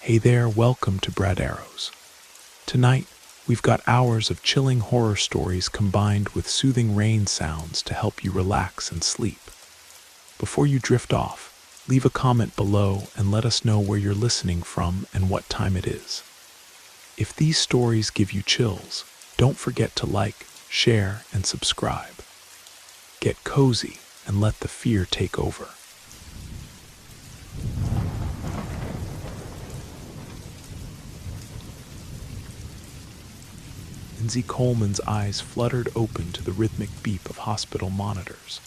Hey there, welcome to Bread Arrows. Tonight, we've got hours of chilling horror stories combined with soothing rain sounds to help you relax and sleep. Before you drift off, leave a comment below and let us know where you're listening from and what time it is. If these stories give you chills, don't forget to like, share, and subscribe. Get cozy and let the fear take over. Lindsay Coleman's eyes fluttered open to the rhythmic beep of hospital monitors.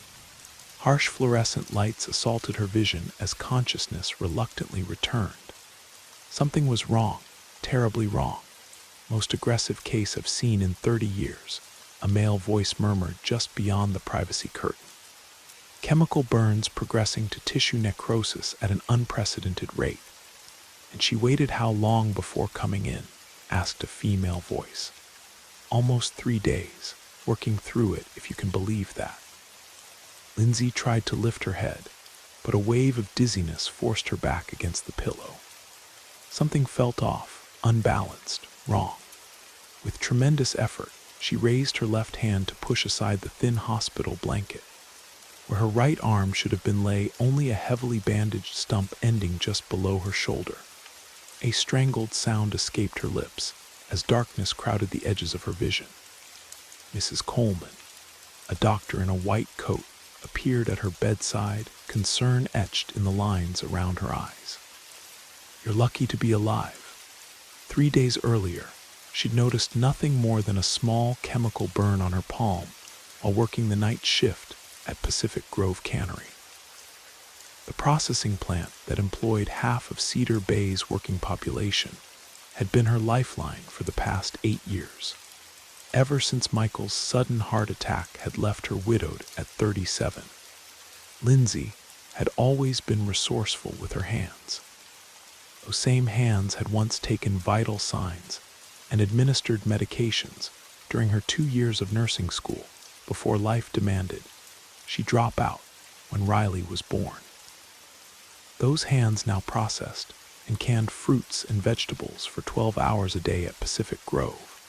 Harsh fluorescent lights assaulted her vision as consciousness reluctantly returned. Something was wrong, terribly wrong. Most aggressive case I've seen in 30 years, a male voice murmured just beyond the privacy curtain. Chemical burns progressing to tissue necrosis at an unprecedented rate. And she waited how long before coming in, asked a female voice. Almost 3 days, working through it if you can believe that. Lindsay tried to lift her head, but a wave of dizziness forced her back against the pillow. Something felt off, unbalanced, wrong. With tremendous effort, she raised her left hand to push aside the thin hospital blanket. Where her right arm should have been lay only a heavily bandaged stump ending just below her shoulder. A strangled sound escaped her lips as darkness crowded the edges of her vision. Mrs. Coleman, a doctor in a white coat, appeared at her bedside, concern etched in the lines around her eyes. "You're lucky to be alive." 3 days earlier, she'd noticed nothing more than a small chemical burn on her palm while working the night shift at Pacific Grove Cannery. The processing plant that employed half of Cedar Bay's working population had been her lifeline for the past 8 years, ever since Michael's sudden heart attack had left her widowed at 37. Lindsay had always been resourceful with her hands. Those same hands had once taken vital signs and administered medications during her 2 years of nursing school before life demanded she drop out when Riley was born. Those hands now processed and canned fruits and vegetables for 12 hours a day at Pacific Grove,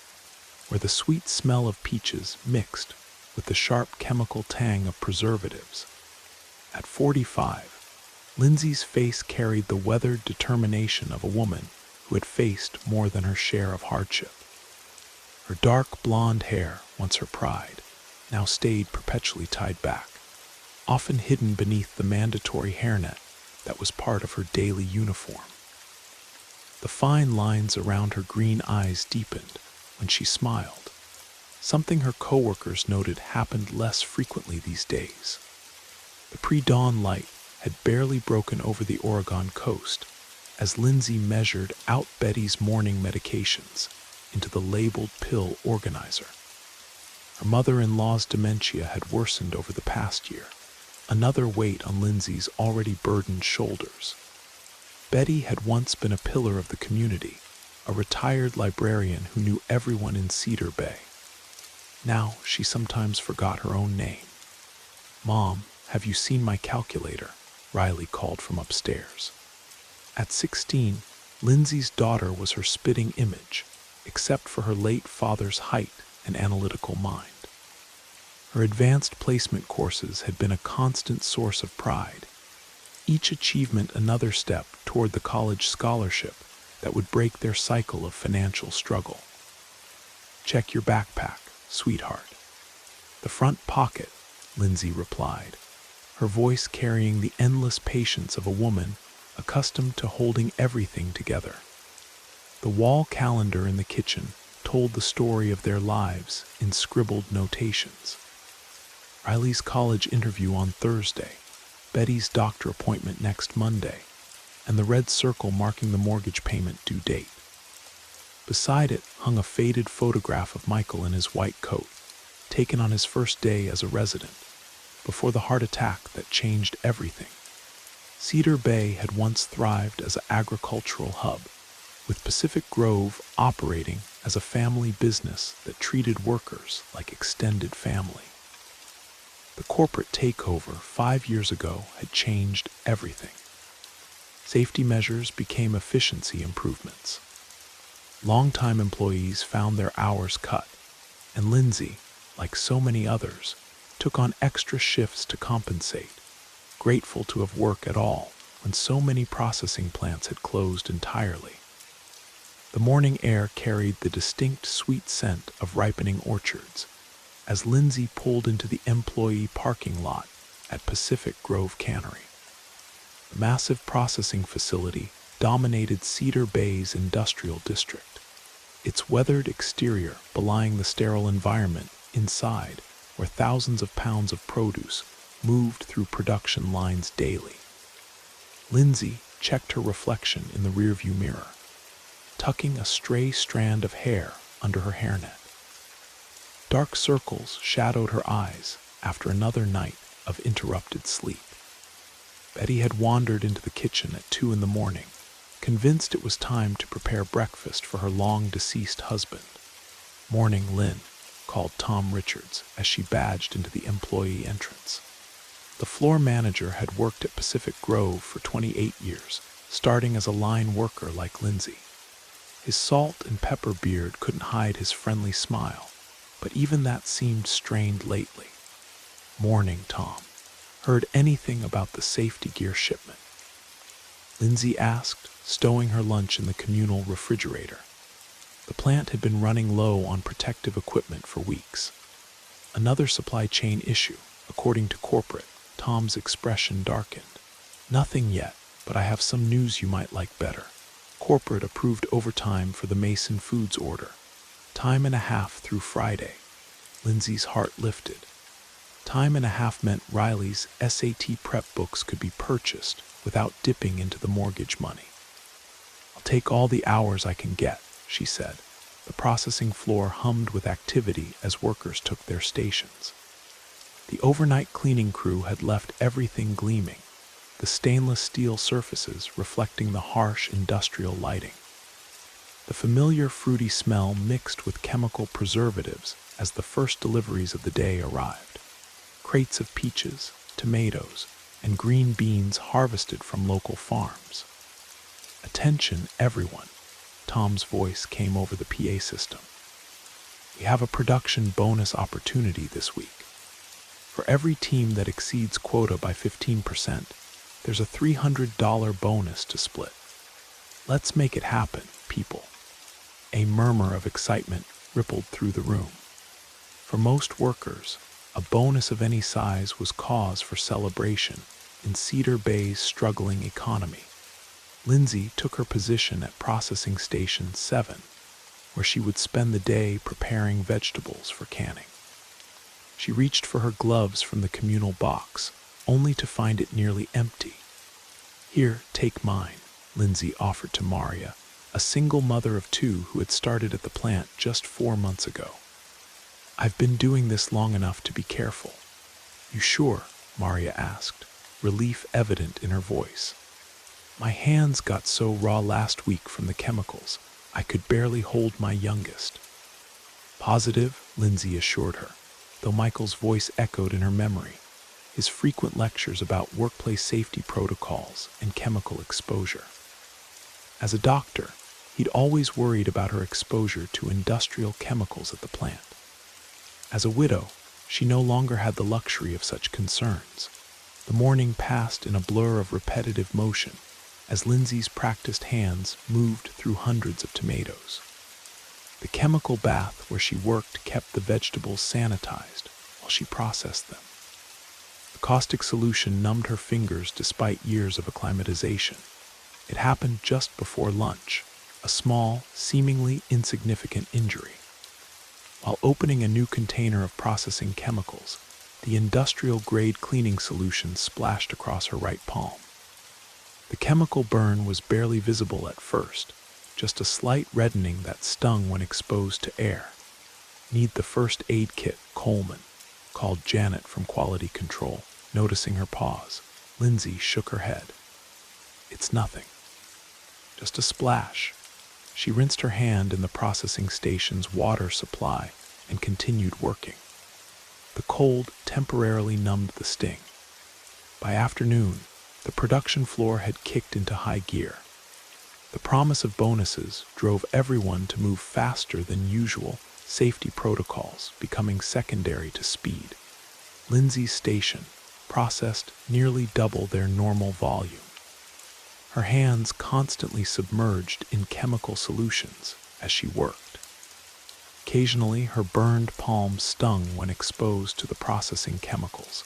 where the sweet smell of peaches mixed with the sharp chemical tang of preservatives. At 45, Lindsay's face carried the weathered determination of a woman who had faced more than her share of hardship. Her dark blonde hair, once her pride, now stayed perpetually tied back, often hidden beneath the mandatory hairnet that was part of her daily uniform. The fine lines around her green eyes deepened when she smiled, something her coworkers noted happened less frequently these days. The pre-dawn light had barely broken over the Oregon coast as Lindsay measured out Betty's morning medications into the labeled pill organizer. Her mother-in-law's dementia had worsened over the past year, another weight on Lindsay's already burdened shoulders. Betty had once been a pillar of the community, a retired librarian who knew everyone in Cedar Bay. Now she sometimes forgot her own name. "Mom, have you seen my calculator?" Riley called from upstairs. At 16, Lindsay's daughter was her spitting image, except for her late father's height and analytical mind. Her advanced placement courses had been a constant source of pride, each achievement another step toward the college scholarship that would break their cycle of financial struggle. "Check your backpack, sweetheart." "The front pocket," Lindsay replied, her voice carrying the endless patience of a woman accustomed to holding everything together. The wall calendar in the kitchen told the story of their lives in scribbled notations. Riley's college interview on Thursday, Betty's doctor appointment next Monday, and the red circle marking the mortgage payment due date. Beside it hung a faded photograph of Michael in his white coat, taken on his first day as a resident, before the heart attack that changed everything. Cedar Bay had once thrived as an agricultural hub, with Pacific Grove operating as a family business that treated workers like extended family. The corporate takeover 5 years ago had changed everything. Safety measures became efficiency improvements. Longtime employees found their hours cut, and Lindsay, like so many others, took on extra shifts to compensate, grateful to have work at all when so many processing plants had closed entirely. The morning air carried the distinct sweet scent of ripening orchards as Lindsay pulled into the employee parking lot at Pacific Grove Cannery. The massive processing facility dominated Cedar Bay's industrial district, its weathered exterior belying the sterile environment inside, where thousands of pounds of produce moved through production lines daily. Lindsay checked her reflection in the rearview mirror, tucking a stray strand of hair under her hairnet. Dark circles shadowed her eyes after another night of interrupted sleep. Betty had wandered into the kitchen at 2 a.m, convinced it was time to prepare breakfast for her long-deceased husband. "Morning, Lynn," called Tom Richards as she badged into the employee entrance. The floor manager had worked at Pacific Grove for 28 years, starting as a line worker like Lindsay. His salt and pepper beard couldn't hide his friendly smile, but even that seemed strained lately. "Morning, Tom. Heard anything about the safety gear shipment?" Lindsay asked, stowing her lunch in the communal refrigerator. The plant had been running low on protective equipment for weeks. Another supply chain issue, according to corporate. Tom's expression darkened. "Nothing yet, but I have some news you might like better. Corporate approved overtime for the Mason Foods order. Time and a half through Friday." Lindsay's heart lifted. Time and a half meant Riley's SAT prep books could be purchased without dipping into the mortgage money. "I'll take all the hours I can get," she said. The processing floor hummed with activity as workers took their stations. The overnight cleaning crew had left everything gleaming, the stainless steel surfaces reflecting the harsh industrial lighting. The familiar fruity smell mixed with chemical preservatives as the first deliveries of the day arrived. Crates of peaches, tomatoes, and green beans harvested from local farms. "Attention, everyone," Tom's voice came over the PA system. "We have a production bonus opportunity this week. For every team that exceeds quota by 15%, there's a $300 bonus to split. Let's make it happen, people." A murmur of excitement rippled through the room. For most workers, a bonus of any size was cause for celebration in Cedar Bay's struggling economy. Lindsay took her position at Processing Station 7, where she would spend the day preparing vegetables for canning. She reached for her gloves from the communal box, only to find it nearly empty. "Here, take mine," Lindsay offered to Maria, a single mother of 2 who had started at the plant just 4 months ago. "I've been doing this long enough to be careful." "You sure?" Maria asked, relief evident in her voice. "My hands got so raw last week from the chemicals, I could barely hold my youngest." "Positive," Lindsay assured her, though Michael's voice echoed in her memory, his frequent lectures about workplace safety protocols and chemical exposure. As a doctor, he'd always worried about her exposure to industrial chemicals at the plant. As a widow, she no longer had the luxury of such concerns. The morning passed in a blur of repetitive motion as Lindsay's practiced hands moved through hundreds of tomatoes. The chemical bath where she worked kept the vegetables sanitized while she processed them. The caustic solution numbed her fingers despite years of acclimatization. It happened just before lunch, a small, seemingly insignificant injury. While opening a new container of processing chemicals, the industrial-grade cleaning solution splashed across her right palm. The chemical burn was barely visible at first, just a slight reddening that stung when exposed to air. "Need the first aid kit, Coleman," called Janet from quality control, noticing her pause. Lindsay shook her head. "It's nothing. Just a splash." She rinsed her hand in the processing station's water supply and continued working. The cold temporarily numbed the sting. By afternoon, The production floor had kicked into high gear. The promise of bonuses drove everyone to move faster than usual, safety protocols becoming secondary to speed. Lindsay's station processed nearly double their normal volume. Her hands constantly submerged in chemical solutions as she worked. Occasionally, her burned palm stung when exposed to the processing chemicals,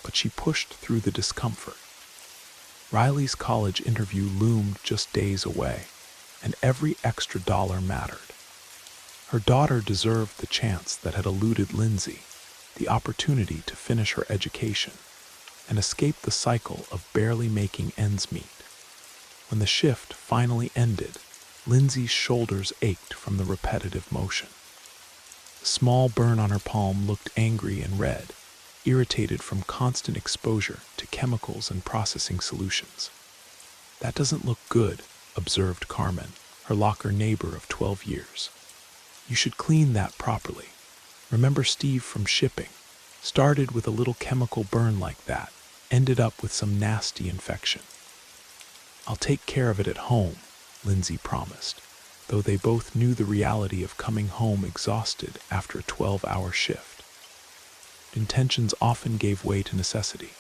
but she pushed through the discomfort. Riley's college interview loomed just days away, and every extra dollar mattered. Her daughter deserved the chance that had eluded Lindsay, the opportunity to finish her education and escape the cycle of barely making ends meet. When the shift finally ended, Lindsay's shoulders ached from the repetitive motion. The small burn on her palm looked angry and red, irritated from constant exposure to chemicals and processing solutions. "That doesn't look good," observed Carmen, her locker neighbor of 12 years. "You should clean that properly. Remember Steve from shipping? Started with a little chemical burn like that, ended up with some nasty infection." "I'll take care of it at home," Lindsay promised, though they both knew the reality of coming home exhausted after a 12-hour shift. Intentions often gave way to necessity.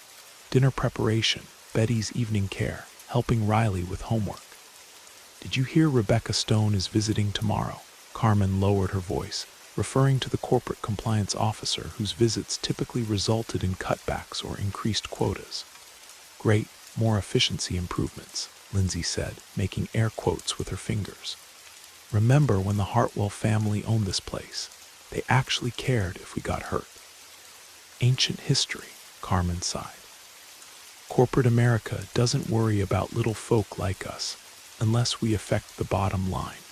Dinner preparation, Betty's evening care, helping Riley with homework. "Did you hear Rebecca Stone is visiting tomorrow?" Carmen lowered her voice, referring to the corporate compliance officer whose visits typically resulted in cutbacks or increased quotas. "Great, more efficiency improvements," Lindsay said, making air quotes with her fingers. "Remember when the Hartwell family owned this place? They actually cared if we got hurt." "Ancient history," Carmen sighed. "Corporate America doesn't worry about little folk like us unless we affect the bottom line."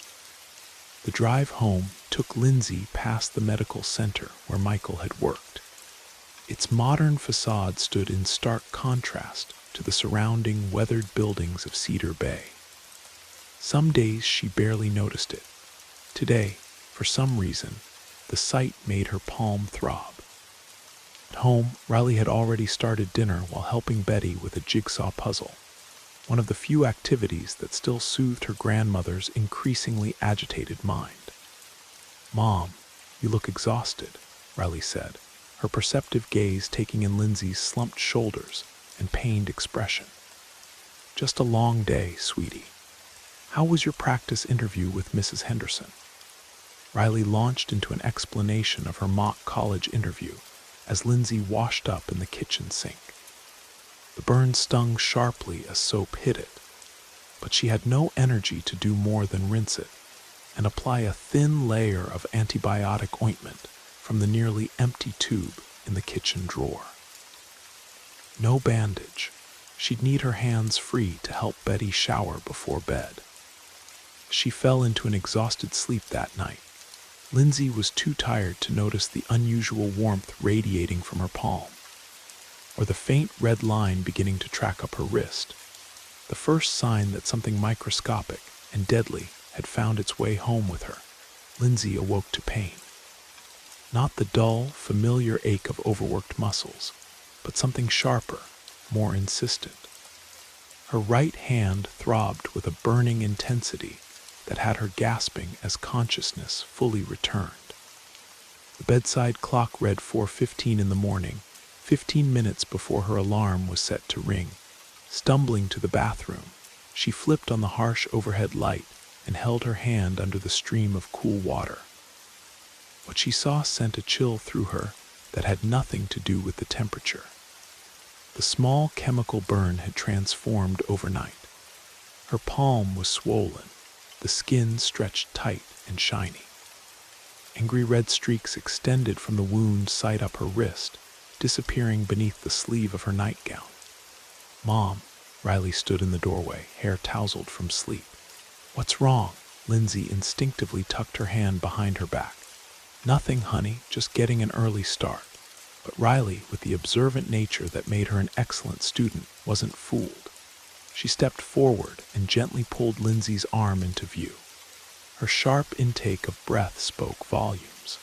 The drive home took Lindsay past the medical center where Michael had worked. Its modern facade stood in stark contrast to the surrounding weathered buildings of Cedar Bay. Some days she barely noticed it. Today, for some reason, the sight made her palm throb. At home, Riley had already started dinner while helping Betty with a jigsaw puzzle, one of the few activities that still soothed her grandmother's increasingly agitated mind. "Mom, you look exhausted," Riley said, her perceptive gaze taking in Lindsay's slumped shoulders and pained expression. "Just a long day, sweetie. How was your practice interview with Mrs. Henderson?" Riley launched into an explanation of her mock college interview as Lindsay washed up in the kitchen sink. The burn stung sharply as soap hit it, but she had no energy to do more than rinse it and apply a thin layer of antibiotic ointment from the nearly empty tube in the kitchen drawer. No bandage. She'd need her hands free to help Betty shower before bed. She fell into an exhausted sleep that night. Lindsay was too tired to notice the unusual warmth radiating from her palm, or the faint red line beginning to track up her wrist, the first sign that something microscopic and deadly had found its way home with her. Lindsay awoke to pain. Not the dull, familiar ache of overworked muscles, but something sharper, more insistent. Her right hand throbbed with a burning intensity that had her gasping as consciousness fully returned. The bedside clock read 4:15 in the morning, 15 minutes before her alarm was set to ring. Stumbling to the bathroom, she flipped on the harsh overhead light and held her hand under the stream of cool water. What she saw sent a chill through her that had nothing to do with the temperature. The small chemical burn had transformed overnight. Her palm was swollen, the skin stretched tight and shiny. Angry red streaks extended from the wound sight up her wrist, disappearing beneath the sleeve of her nightgown. "Mom," Riley stood in the doorway, hair tousled from sleep. "What's wrong?" Lindsay instinctively tucked her hand behind her back. "Nothing, honey, just getting an early start." But Riley, with the observant nature that made her an excellent student, wasn't fooled. She stepped forward and gently pulled Lindsay's arm into view. Her sharp intake of breath spoke volumes.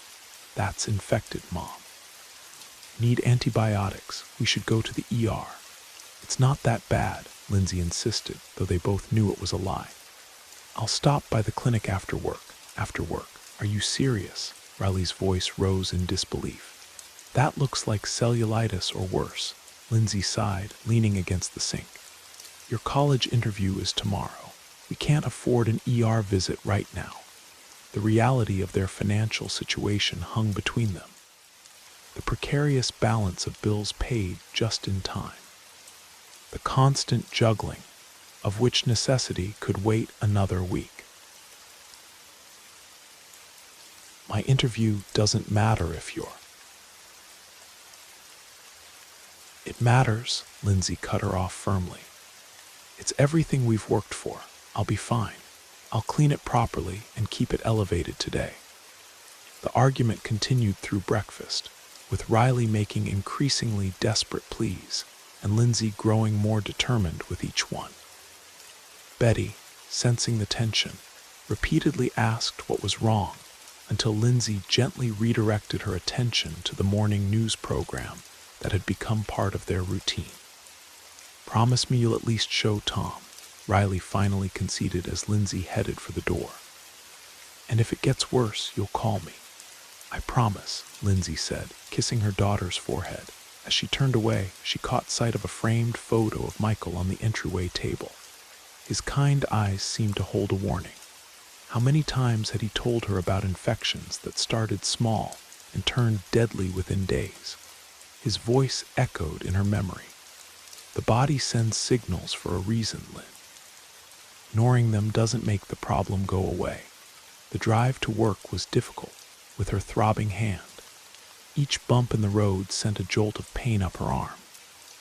"That's infected, Mom. Need antibiotics. We should go to the ER." It's not that bad, Lindsay insisted, though they both knew it was a lie. I'll stop by the clinic after work. After work. Are you serious? Riley's voice rose in disbelief. That looks like cellulitis or worse, Lindsay sighed, leaning against the sink. Your college interview is tomorrow. We can't afford an ER visit right now. The reality of their financial situation hung between them. The precarious balance of bills paid just in time. The constant juggling, of which necessity could wait another week. My interview doesn't matter if you're. It matters, Lindsay cut her off firmly. It's everything we've worked for. I'll be fine. I'll clean it properly and keep it elevated today. The argument continued through breakfast, with Riley making increasingly desperate pleas and Lindsay growing more determined with each one. Betty, sensing the tension, repeatedly asked what was wrong until Lindsay gently redirected her attention to the morning news program that had become part of their routine. Promise me you'll at least show Tom, Riley finally conceded as Lindsay headed for the door. And if it gets worse, you'll call me. I promise, Lindsay said, kissing her daughter's forehead. As she turned away, she caught sight of a framed photo of Michael on the entryway table. His kind eyes seemed to hold a warning. How many times had he told her about infections that started small and turned deadly within days? His voice echoed in her memory. The body sends signals for a reason, Lynn. Ignoring them doesn't make the problem go away. The drive to work was difficult, with her throbbing hand. Each bump in the road sent a jolt of pain up her arm.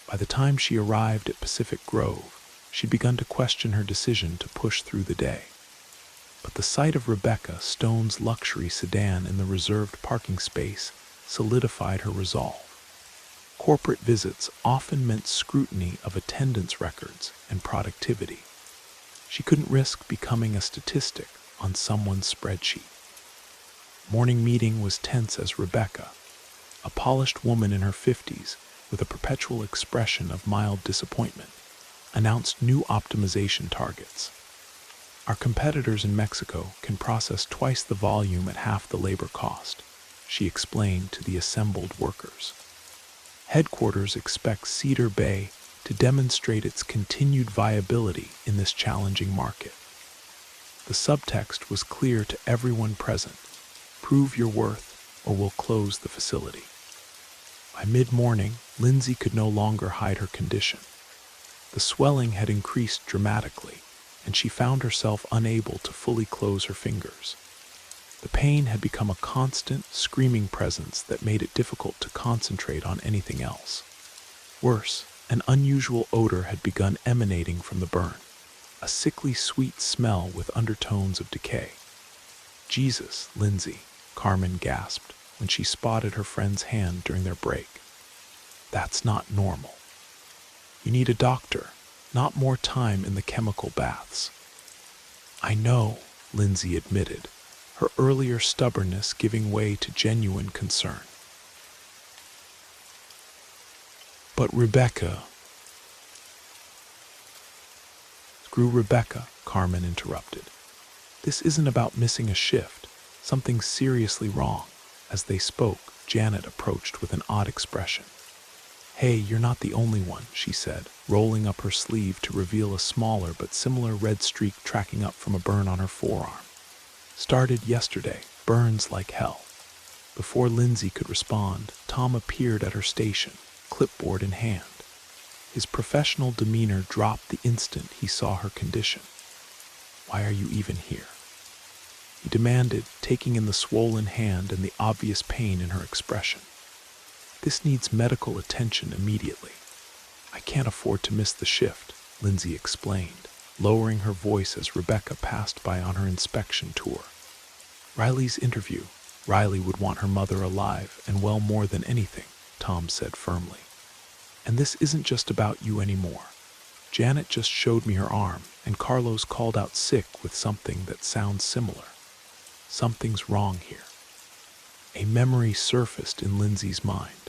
By the time she arrived at Pacific Grove, she'd begun to question her decision to push through the day. But the sight of Rebecca Stone's luxury sedan in the reserved parking space solidified her resolve. Corporate visits often meant scrutiny of attendance records and productivity. She couldn't risk becoming a statistic on someone's spreadsheet. Morning meeting was tense as Rebecca, a polished woman in her 50s with a perpetual expression of mild disappointment, announced new optimization targets. Our competitors in Mexico can process twice the volume at half the labor cost, she explained to the assembled workers. Headquarters expects Cedar Bay to demonstrate its continued viability in this challenging market. The subtext was clear to everyone present. Prove your worth or we'll close the facility. By mid-morning, Lindsay could no longer hide her condition. The swelling had increased dramatically, and she found herself unable to fully close her fingers. The pain had become a constant, screaming presence that made it difficult to concentrate on anything else. Worse, an unusual odor had begun emanating from the burn, a sickly sweet smell with undertones of decay. Jesus, Lindsay, Carmen gasped when she spotted her friend's hand during their break. That's not normal. You need a doctor, not more time in the chemical baths. I know, Lindsay admitted, her earlier stubbornness giving way to genuine concern. But Rebecca... Screw Rebecca, Carmen interrupted. This isn't about missing a shift. Something's seriously wrong. As they spoke, Janet approached with an odd expression. Hey, you're not the only one, she said, rolling up her sleeve to reveal a smaller but similar red streak tracking up from a burn on her forearm. Started yesterday, burns like hell. Before Lindsay could respond, Tom appeared at her station, clipboard in hand. His professional demeanor dropped the instant he saw her condition. Why are you even here? He demanded, taking in the swollen hand and the obvious pain in her expression. This needs medical attention immediately. I can't afford to miss the shift, Lindsay explained, lowering her voice as Rebecca passed by on her inspection tour. Riley's interview. Riley would want her mother alive and well more than anything, Tom said firmly. And this isn't just about you anymore. Janet just showed me her arm, and Carlos called out sick with something that sounds similar. Something's wrong here. A memory surfaced in Lindsay's mind.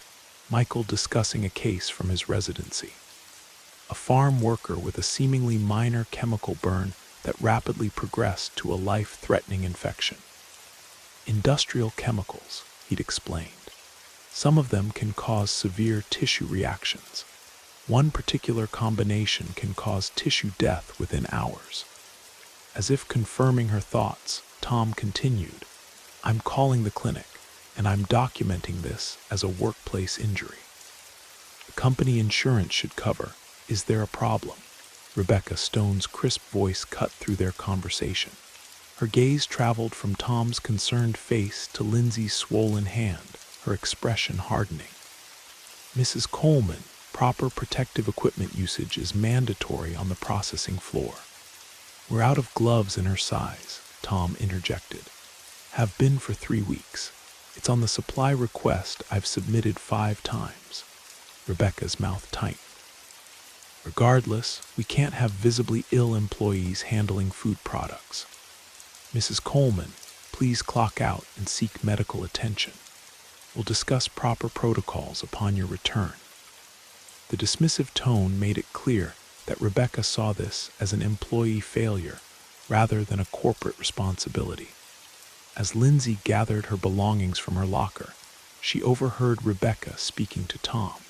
Michael discussing a case from his residency. a farm worker with a seemingly minor chemical burn that rapidly progressed to a life-threatening infection. Industrial chemicals, he'd explained. Some of them can cause severe tissue reactions. One particular combination can cause tissue death within hours. As if confirming her thoughts, Tom continued, "I'm calling the clinic, and I'm documenting this as a workplace injury. The company insurance should cover. Is there a problem?" Rebecca Stone's crisp voice cut through their conversation. Her gaze traveled from Tom's concerned face to Lindsay's swollen hand, her expression hardening. "Mrs. Coleman, proper protective equipment usage is mandatory on the processing floor." "We're out of gloves in her size," Tom interjected. "Have been for 3 weeks. It's on the supply request I've submitted 5 times. Rebecca's mouth tightened. "Regardless, we can't have visibly ill employees handling food products. Mrs. Coleman, please clock out and seek medical attention. We'll discuss proper protocols upon your return." The dismissive tone made it clear that Rebecca saw this as an employee failure rather than a corporate responsibility. As Lindsay gathered her belongings from her locker, she overheard Rebecca speaking to Tom.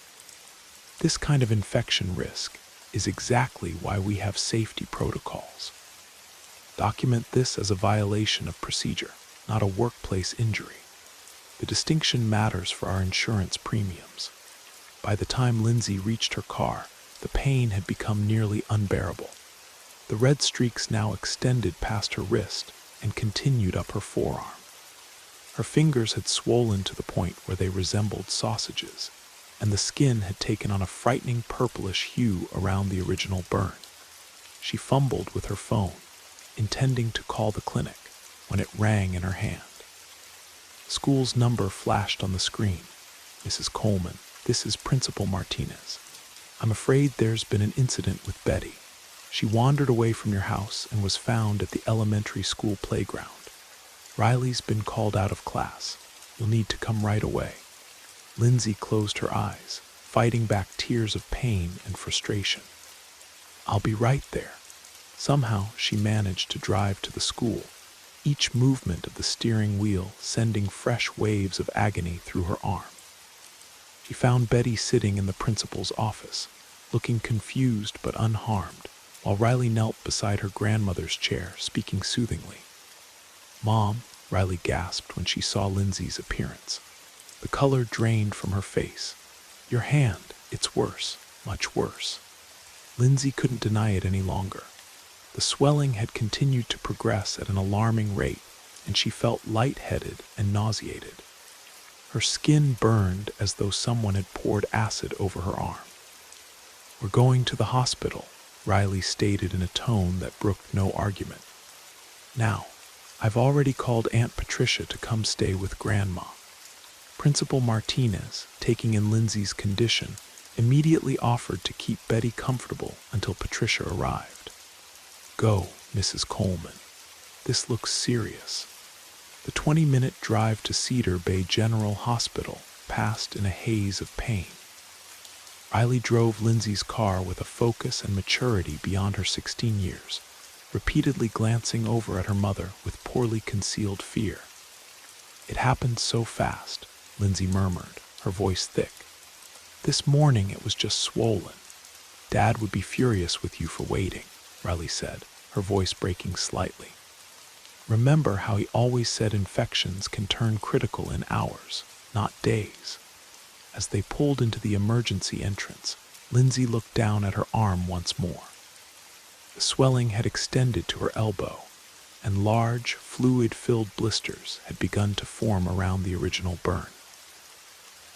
"This kind of infection risk is exactly why we have safety protocols. Document this as a violation of procedure, not a workplace injury. The distinction matters for our insurance premiums." By the time Lindsay reached her car, the pain had become nearly unbearable. The red streaks now extended past her wrist and continued up her forearm. Her fingers had swollen to the point where they resembled sausages, and the skin had taken on a frightening purplish hue around the original burn. She fumbled with her phone, intending to call the clinic, when it rang in her hand. School's number flashed on the screen. "Mrs. Coleman, this is Principal Martinez. I'm afraid there's been an incident with Betty. She wandered away from your house and was found at the elementary school playground. Riley's been called out of class. You'll need to come right away." Lindsay closed her eyes, fighting back tears of pain and frustration. "I'll be right there." Somehow she managed to drive to the school, each movement of the steering wheel sending fresh waves of agony through her arm. She found Betty sitting in the principal's office, looking confused but unharmed, while Riley knelt beside her grandmother's chair, speaking soothingly. "Mom," Riley gasped when she saw Lindsay's appearance. The color drained from her face. "Your hand, it's worse, much worse." Lindsay couldn't deny it any longer. The swelling had continued to progress at an alarming rate, and she felt lightheaded and nauseated. Her skin burned as though someone had poured acid over her arm. "We're going to the hospital," Riley stated in a tone that brooked no argument. "Now, I've already called Aunt Patricia to come stay with Grandma." Principal Martinez, taking in Lindsay's condition, immediately offered to keep Betty comfortable until Patricia arrived. "Go, Mrs. Coleman. This looks serious." The 20-minute drive to Cedar Bay General Hospital passed in a haze of pain. Riley drove Lindsay's car with a focus and maturity beyond her 16 years, repeatedly glancing over at her mother with poorly concealed fear. "It happened so fast," Lindsay murmured, her voice thick. "This morning it was just swollen. Dad would be furious with you for waiting," Riley said, her voice breaking slightly. "Remember how he always said infections can turn critical in hours, not days." As they pulled into the emergency entrance, Lindsay looked down at her arm once more. The swelling had extended to her elbow, and large, fluid-filled blisters had begun to form around the original burn.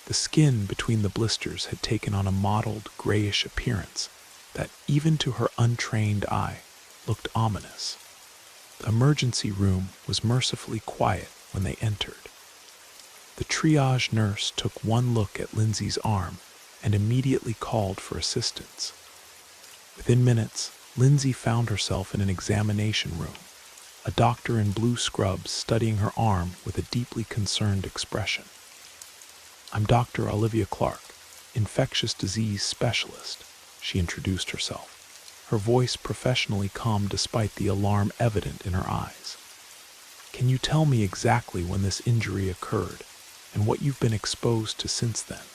The skin between the blisters had taken on a mottled, grayish appearance that, even to her untrained eye, looked ominous. The emergency room was mercifully quiet when they entered. The triage nurse took one look at Lindsay's arm and immediately called for assistance. Within minutes, Lindsay found herself in an examination room, a doctor in blue scrubs studying her arm with a deeply concerned expression. "I'm Dr. Olivia Clark, infectious disease specialist. she introduced herself, her voice professionally calm despite the alarm evident in her eyes. Can you tell me exactly when this injury occurred and what you've been exposed to since then?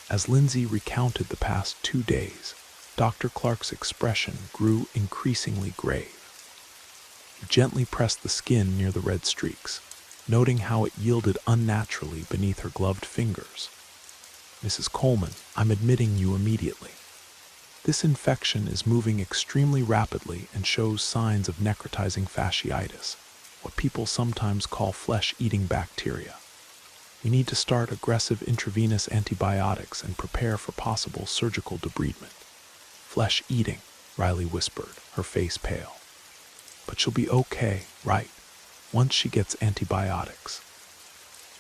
As Lindsay recounted the past 2 days, Dr. Clark's expression grew increasingly grave. He gently pressed the skin near the red streaks, noting how it yielded unnaturally beneath her gloved fingers. Mrs. Coleman, I'm admitting you immediately. This infection is moving extremely rapidly and shows signs of necrotizing fasciitis, what people sometimes call flesh-eating bacteria. We need to start aggressive intravenous antibiotics and prepare for possible surgical debridement. Flesh-eating, Riley whispered, her face pale. But she'll be okay, right? Once she gets antibiotics.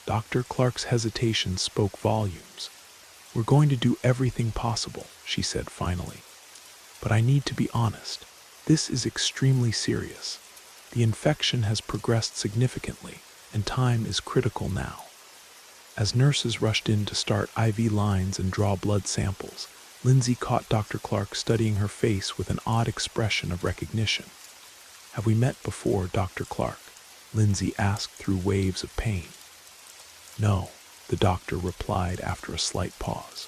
Dr. Clark's hesitation spoke volumes. We're going to do everything possible, she said finally. But I need to be honest. This is extremely serious. The infection has progressed significantly, and time is critical now. As nurses rushed in to start IV lines and draw blood samples, Lindsay caught Dr. Clark studying her face with an odd expression of recognition. Have we met before, Dr. Clark? Lindsay asked through waves of pain. No, the doctor replied after a slight pause.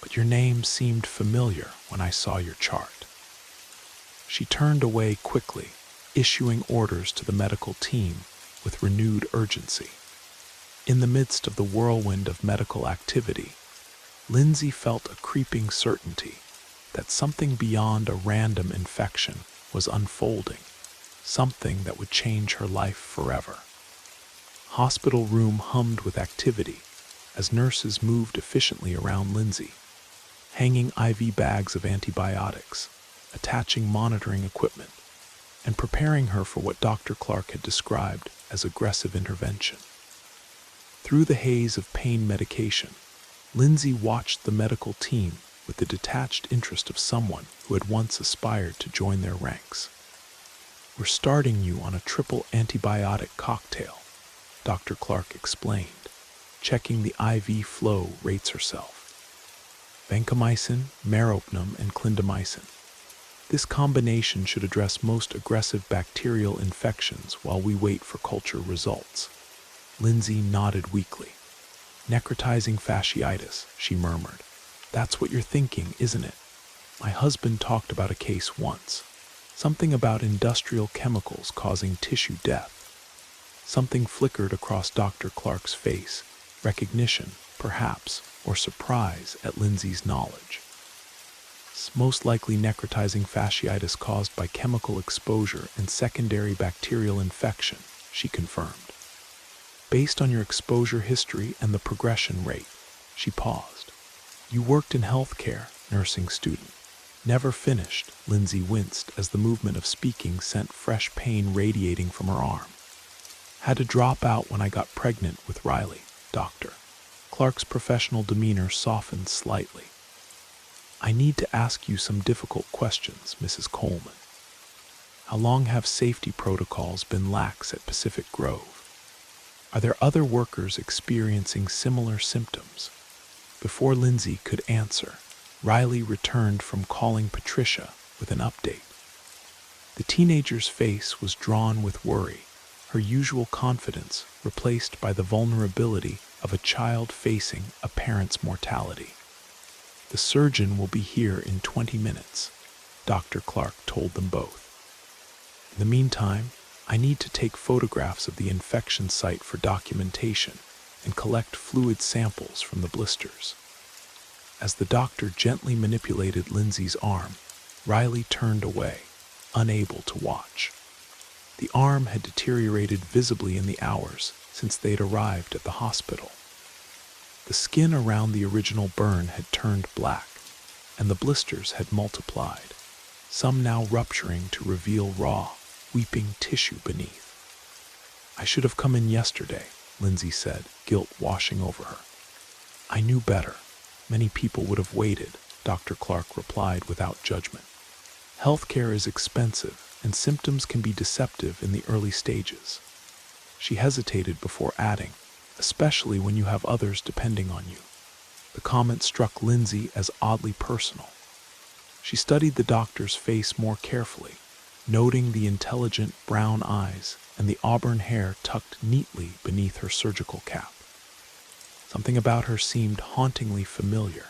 But your name seemed familiar when I saw your chart. She turned away quickly, issuing orders to the medical team with renewed urgency. In the midst of the whirlwind of medical activity, Lindsay felt a creeping certainty that something beyond a random infection was unfolding, something that would change her life forever. Hospital room hummed with activity as nurses moved efficiently around Lindsay, hanging IV bags of antibiotics, attaching monitoring equipment, and preparing her for what Dr. Clark had described as aggressive intervention. Through the haze of pain medication, Lindsay watched the medical team with the detached interest of someone who had once aspired to join their ranks. We're starting you on a triple antibiotic cocktail, Dr. Clark explained, checking the IV flow rates herself. Vancomycin, meropenem, and clindamycin. This combination should address most aggressive bacterial infections while we wait for culture results. Lindsay nodded weakly. Necrotizing fasciitis, she murmured. That's what you're thinking, isn't it? My husband talked about a case once. Something about industrial chemicals causing tissue death. Something flickered across Dr. Clark's face, recognition, perhaps, or surprise at Lindsay's knowledge. It's most likely necrotizing fasciitis caused by chemical exposure and secondary bacterial infection, she confirmed. Based on your exposure history and the progression rate, she paused. You worked in healthcare, nursing student. Never finished, Lindsay winced as the movement of speaking sent fresh pain radiating from her arm. Had to drop out when I got pregnant with Riley, doctor. Clark's professional demeanor softened slightly. I need to ask you some difficult questions, Mrs. Coleman. How long have safety protocols been lax at Pacific Grove? Are there other workers experiencing similar symptoms? Before Lindsay could answer, Riley returned from calling Patricia with an update. The teenager's face was drawn with worry, her usual confidence replaced by the vulnerability of a child facing a parent's mortality. The surgeon will be here in 20 minutes, Dr. Clark told them both. In the meantime, I need to take photographs of the infection site for documentation and collect fluid samples from the blisters. As the doctor gently manipulated Lindsay's arm, Riley turned away, unable to watch. The arm had deteriorated visibly in the hours since they'd arrived at the hospital. The skin around the original burn had turned black, and the blisters had multiplied, some now rupturing to reveal raw, weeping tissue beneath. I should have come in yesterday, Lindsay said, guilt washing over her. I knew better. Many people would have waited, Dr. Clark replied without judgment. Healthcare is expensive, and symptoms can be deceptive in the early stages. She hesitated before adding, especially when you have others depending on you. The comment struck Lindsay as oddly personal. She studied the doctor's face more carefully, noting the intelligent brown eyes and the auburn hair tucked neatly beneath her surgical cap. Something about her seemed hauntingly familiar.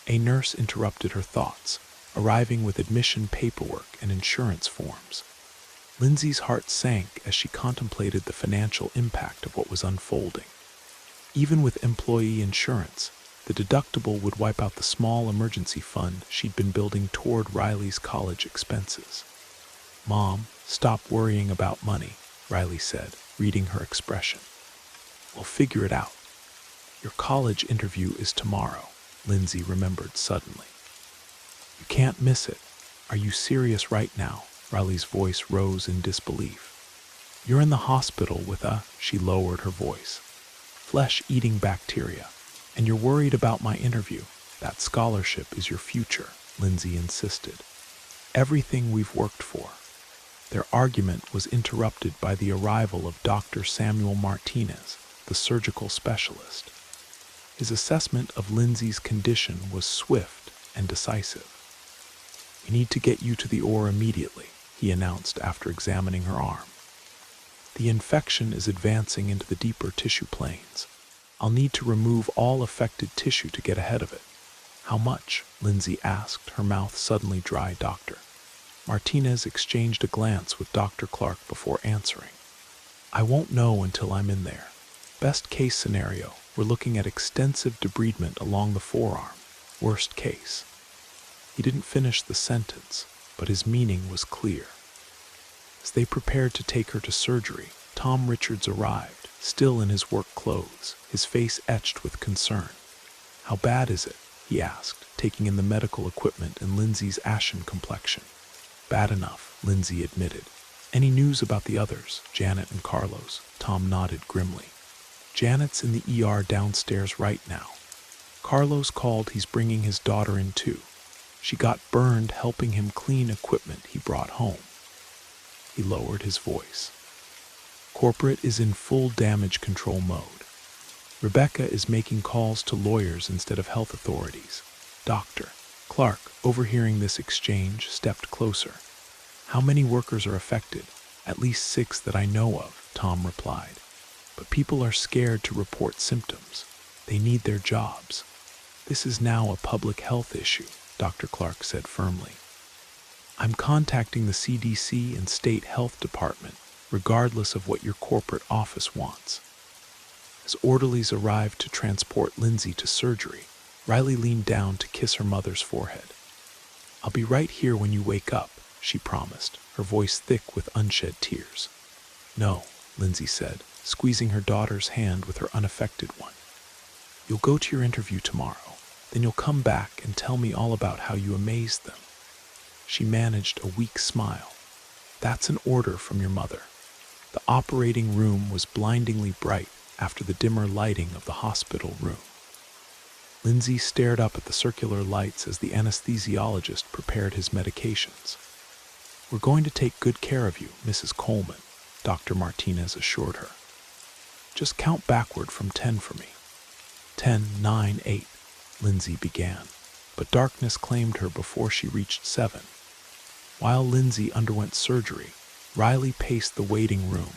A nurse interrupted her thoughts, arriving with admission paperwork and insurance forms. Lindsay's heart sank as she contemplated the financial impact of what was unfolding. Even with employee insurance, the deductible would wipe out the small emergency fund she'd been building toward Riley's college expenses. "Mom, stop worrying about money," Riley said, reading her expression. "We'll figure it out." "Your college interview is tomorrow," Lindsay remembered suddenly. "You can't miss it. Are you serious right now?" Riley's voice rose in disbelief. "You're in the hospital with she lowered her voice, "flesh-eating bacteria, and you're worried about my interview. That scholarship is your future," Lindsay insisted. "Everything we've worked for." Their argument was interrupted by the arrival of Dr. Samuel Martinez, the surgical specialist. His assessment of Lindsay's condition was swift and decisive. "We need to get you to the OR immediately," he announced after examining her arm. "The infection is advancing into the deeper tissue planes. I'll need to remove all affected tissue to get ahead of it." "How much?" Lindsay asked, her mouth suddenly dry. Doctor Martinez exchanged a glance with Dr. Clark before answering. "I won't know until I'm in there. Best case scenario, we're looking at extensive debridement along the forearm. Worst case." He didn't finish the sentence, but his meaning was clear. As they prepared to take her to surgery, Tom Richards arrived, still in his work clothes, his face etched with concern. "How bad is it?" he asked, taking in the medical equipment and Lindsay's ashen complexion. "Bad enough," Lindsay admitted. "Any news about the others, Janet and Carlos?" Tom nodded grimly. "Janet's in the ER downstairs right now. Carlos called he's bringing his daughter in too. She got burned helping him clean equipment he brought home." He lowered his voice. "Corporate is in full damage control mode. Rebecca is making calls to lawyers instead of health authorities." Dr. Clark, overhearing this exchange, stepped closer. "How many workers are affected?" "At least 6 that I know of," Tom replied. "But people are scared to report symptoms. They need their jobs." "This is now a public health issue," Dr. Clark said firmly. "I'm contacting the CDC and state health department, regardless of what your corporate office wants." As orderlies arrived to transport Lindsay to surgery, Riley leaned down to kiss her mother's forehead. "I'll be right here when you wake up," she promised, her voice thick with unshed tears. "No," Lindsay said, squeezing her daughter's hand with her unaffected one. "You'll go to your interview tomorrow. Then you'll come back and tell me all about how you amazed them." She managed a weak smile. "That's an order from your mother." The operating room was blindingly bright after the dimmer lighting of the hospital room. Lindsay stared up at the circular lights as the anesthesiologist prepared his medications. "We're going to take good care of you, Mrs. Coleman," Dr. Martinez assured her. "Just count backward from 10 for me." 10, 9, 8, Lindsay began, but darkness claimed her before she reached 7. While Lindsay underwent surgery, Riley paced the waiting room,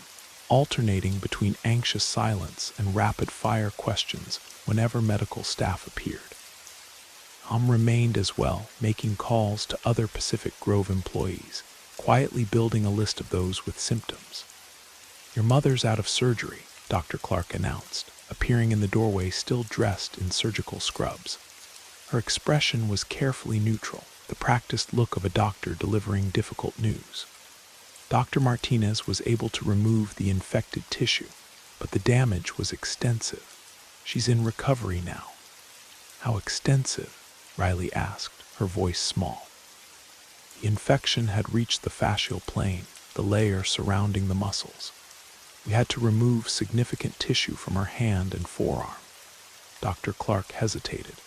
alternating between anxious silence and rapid-fire questions whenever medical staff appeared. Tom remained as well, making calls to other Pacific Grove employees, quietly building a list of those with symptoms. "Your mother's out of surgery," Dr. Clark announced, appearing in the doorway still dressed in surgical scrubs. Her expression was carefully neutral, the practiced look of a doctor delivering difficult news. Dr. Martinez was able to remove the infected tissue, but the damage was extensive. "She's in recovery now." "How extensive?" Riley asked, her voice small. "The infection had reached the fascial plane, the layer surrounding the muscles. We had to remove significant tissue from her hand and forearm." Dr. Clark hesitated.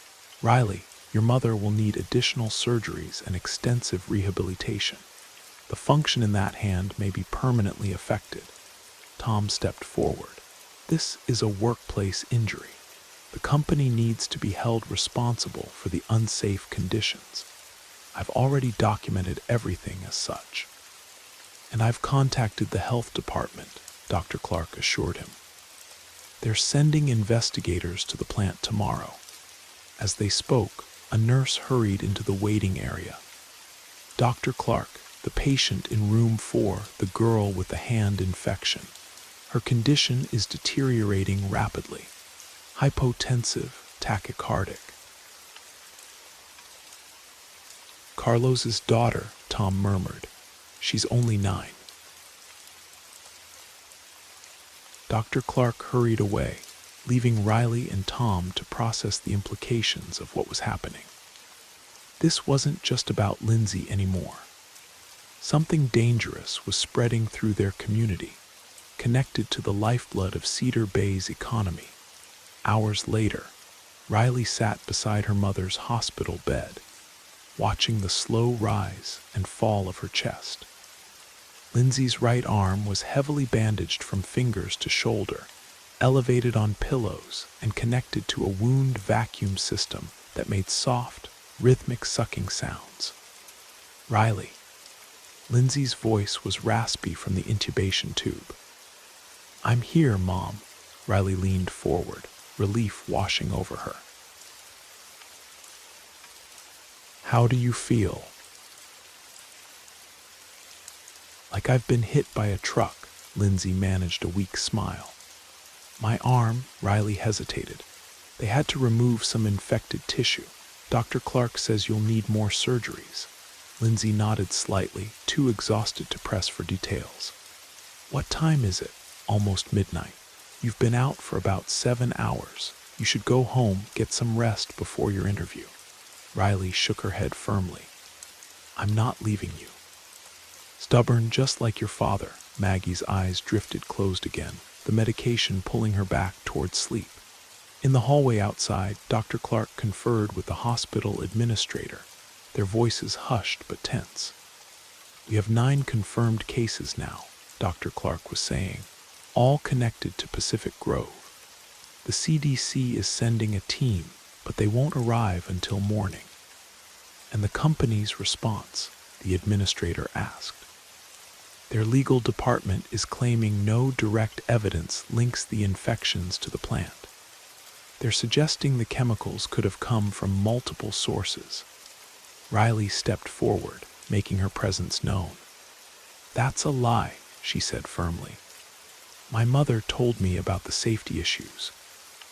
"Riley, your mother will need additional surgeries and extensive rehabilitation. The function in that hand may be permanently affected." Tom stepped forward. "This is a workplace injury. The company needs to be held responsible for the unsafe conditions. I've already documented everything as such. And I've contacted the health department, Dr. Clark assured him. They're sending investigators to the plant tomorrow. As they spoke, a nurse hurried into the waiting area. Dr. Clark, the patient in room 4, the girl with the hand infection. Her condition is deteriorating rapidly. Hypotensive, tachycardic. Carlos's daughter, Tom murmured. She's only 9. Dr. Clark hurried away, leaving Riley and Tom to process the implications of what was happening. This wasn't just about Lindsay anymore. Something dangerous was spreading through their community, connected to the lifeblood of Cedar Bay's economy. Hours later, Riley sat beside her mother's hospital bed, watching the slow rise and fall of her chest. Lindsay's right arm was heavily bandaged from fingers to shoulder, elevated on pillows and connected to a wound vacuum system that made soft, rhythmic sucking sounds. Riley. Lindsay's voice was raspy from the intubation tube. I'm here, Mom. Riley leaned forward, relief washing over her. How do you feel? Like I've been hit by a truck, Lindsay managed a weak smile. My arm, Riley hesitated. They had to remove some infected tissue. Dr. Clark says you'll need more surgeries. Lindsay nodded slightly, too exhausted to press for details. What time is it? Almost midnight. You've been out for about 7 hours. You should go home, get some rest before your interview. Riley shook her head firmly. I'm not leaving you. Stubborn just like your father, Maggie's eyes drifted closed again, the medication pulling her back toward sleep. In the hallway outside, Dr. Clark conferred with the hospital administrator, their voices hushed but tense. We have 9 confirmed cases now, Dr. Clark was saying, all connected to Pacific Grove. The CDC is sending a team, but they won't arrive until morning. And the company's response, the administrator asked. Their legal department is claiming no direct evidence links the infections to the plant. They're suggesting the chemicals could have come from multiple sources. Riley stepped forward, making her presence known. That's a lie, she said firmly. My mother told me about the safety issues.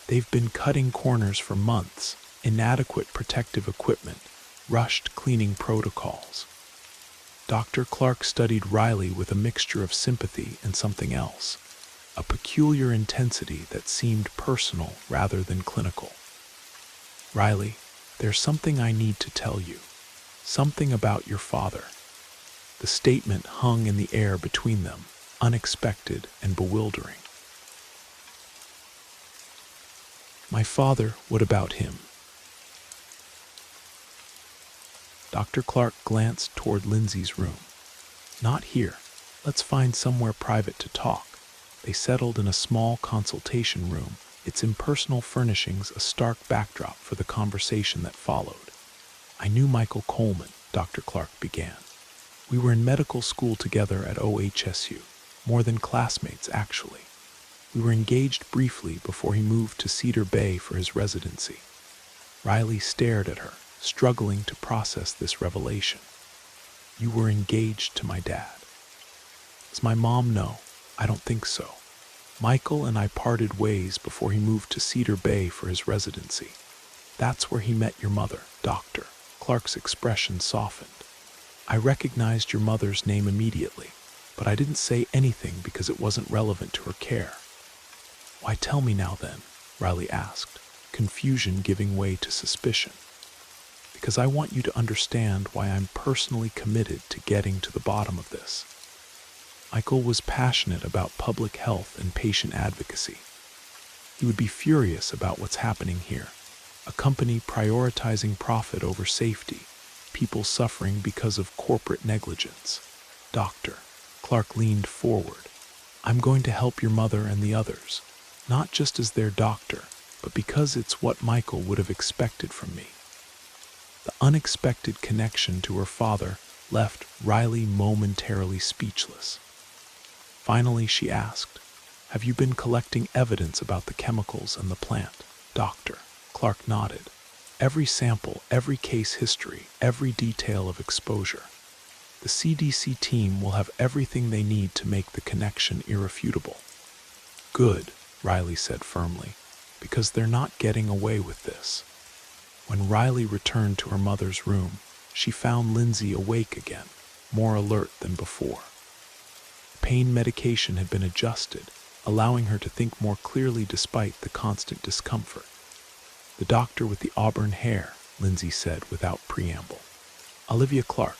They've been cutting corners for months, inadequate protective equipment, rushed cleaning protocols. Dr. Clark studied Riley with a mixture of sympathy and something else, a peculiar intensity that seemed personal rather than clinical. Riley, there's something I need to tell you, something about your father. The statement hung in the air between them, unexpected and bewildering. My father, what about him? Dr. Clark glanced toward Lindsay's room. Not here. Let's find somewhere private to talk. They settled in a small consultation room, its impersonal furnishings a stark backdrop for the conversation that followed. I knew Michael Coleman, Dr. Clark began. We were in medical school together at OHSU, more than classmates actually. We were engaged briefly before he moved to Cedar Bay for his residency. Riley stared at her, struggling to process this revelation. You were engaged to my dad. Does my mom know? I don't think so. Michael and I parted ways before he moved to Cedar Bay for his residency. That's where he met your mother, Doctor. Clark's expression softened. I recognized your mother's name immediately, but I didn't say anything because it wasn't relevant to her care. Why tell me now then? Riley asked, confusion giving way to suspicion. Because I want you to understand why I'm personally committed to getting to the bottom of this. Michael was passionate about public health and patient advocacy. He would be furious about what's happening here, a company prioritizing profit over safety, people suffering because of corporate negligence. Doctor, Clark leaned forward. I'm going to help your mother and the others, not just as their doctor, but because it's what Michael would have expected from me. The unexpected connection to her father left Riley momentarily speechless. Finally, she asked, "Have you been collecting evidence about the chemicals and the plant, Doctor?" Clark nodded. "Every sample, every case history, every detail of exposure. The CDC team will have everything they need to make the connection irrefutable." "Good," Riley said firmly, "because they're not getting away with this." When Riley returned to her mother's room, she found Lindsay awake again, more alert than before. Pain medication had been adjusted, allowing her to think more clearly despite the constant discomfort. "The doctor with the auburn hair," Lindsay said without preamble. "Olivia Clark.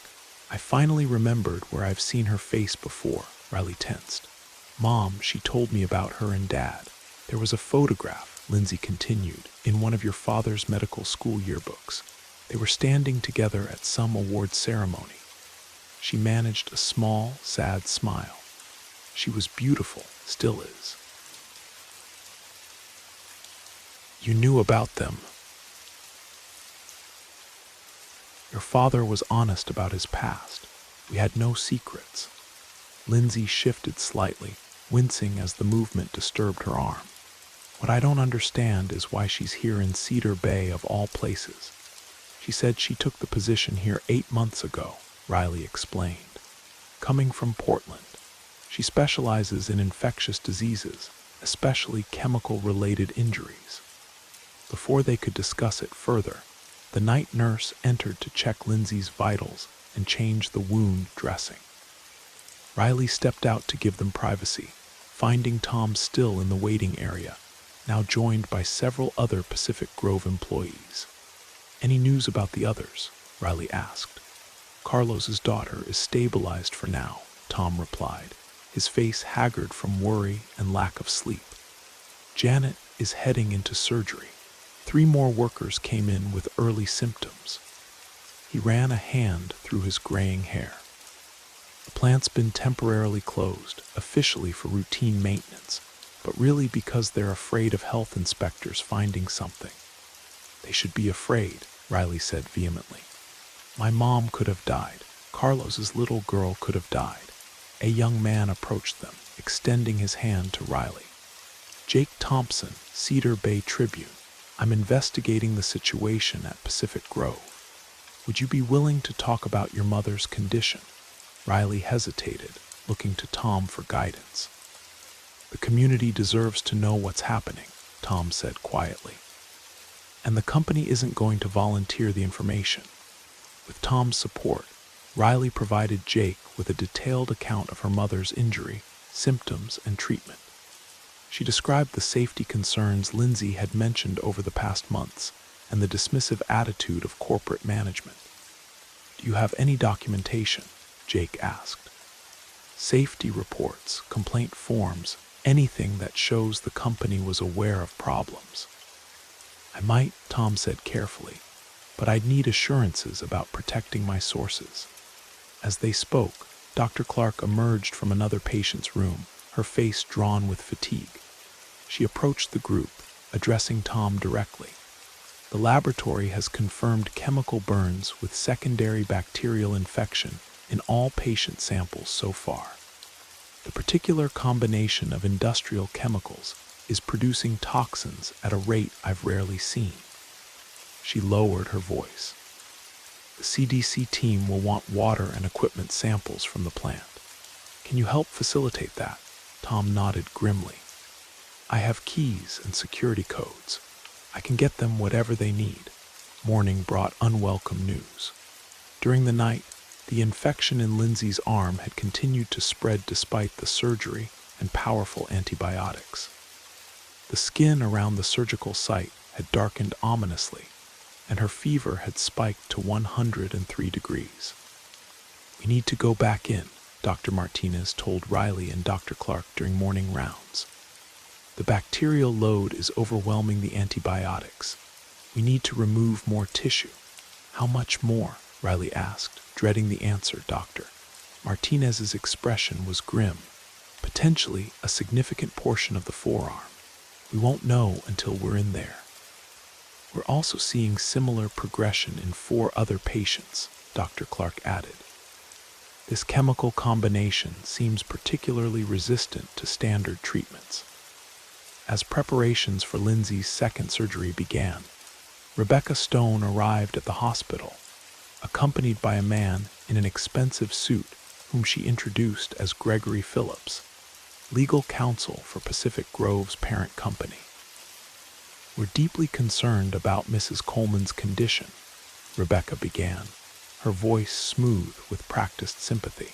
I finally remembered where I've seen her face before." Riley tensed. "Mom, she told me about her and Dad. There was a photograph," Lindsay continued, "in one of your father's medical school yearbooks. They were standing together at some award ceremony." She managed a small, sad smile. "She was beautiful, still is." "You knew about them." "Your father was honest about his past. We had no secrets." Lindsay shifted slightly, wincing as the movement disturbed her arm. "What I don't understand is why she's here in Cedar Bay of all places. She said she took the position here 8 months ago," Riley explained. "Coming from Portland. She specializes in infectious diseases, especially chemical-related injuries." Before they could discuss it further, the night nurse entered to check Lindsay's vitals and change the wound dressing. Riley stepped out to give them privacy, finding Tom still in the waiting area, now joined by several other Pacific Grove employees. "Any news about the others?" Riley asked. "Carlos's daughter is stabilized for now," Tom replied, his face haggard from worry and lack of sleep. "Janet is heading into surgery. 3 more workers came in with early symptoms." He ran a hand through his graying hair. "The plant's been temporarily closed, officially for routine maintenance, but really because they're afraid of health inspectors finding something." "They should be afraid," Riley said vehemently. "My mom could have died. Carlos's little girl could have died." A young man approached them, extending his hand to Riley. "Jake Thompson, Cedar Bay Tribune. I'm investigating the situation at Pacific Grove. Would you be willing to talk about your mother's condition?" Riley hesitated, looking to Tom for guidance. "The community deserves to know what's happening," Tom said quietly. "And the company isn't going to volunteer the information." With Tom's support, Riley provided Jake with a detailed account of her mother's injury, symptoms, and treatment. She described the safety concerns Lindsay had mentioned over the past months and the dismissive attitude of corporate management. "Do you have any documentation?" Jake asked. "Safety reports, complaint forms, anything that shows the company was aware of problems." "I might," Tom said carefully, "but I'd need assurances about protecting my sources." As they spoke, Dr. Clark emerged from another patient's room, her face drawn with fatigue. She approached the group, addressing Tom directly. "The laboratory has confirmed chemical burns with secondary bacterial infection in all patient samples so far. The particular combination of industrial chemicals is producing toxins at a rate I've rarely seen." She lowered her voice. "The CDC team will want water and equipment samples from the plant. Can you help facilitate that?" Tom nodded grimly. "I have keys and security codes. I can get them whatever they need." Morning brought unwelcome news. During the night, the infection in Lindsay's arm had continued to spread despite the surgery and powerful antibiotics. The skin around the surgical site had darkened ominously, and her fever had spiked to 103 degrees. "We need to go back in," Dr. Martinez told Riley and Dr. Clark during morning rounds. "The bacterial load is overwhelming the antibiotics. We need to remove more tissue." "How much more?" Riley asked, dreading the answer, "Doctor." Martinez's expression was grim. "Potentially a significant portion of the forearm. We won't know until we're in there." We're also seeing similar progression in 4 other patients, Dr. Clark added. This chemical combination seems particularly resistant to standard treatments. As preparations for Lindsay's second surgery began, Rebecca Stone arrived at the hospital, accompanied by a man in an expensive suit whom she introduced as Gregory Phillips, legal counsel for Pacific Grove's parent company. "We're deeply concerned about Mrs. Coleman's condition," Rebecca began, her voice smooth with practiced sympathy.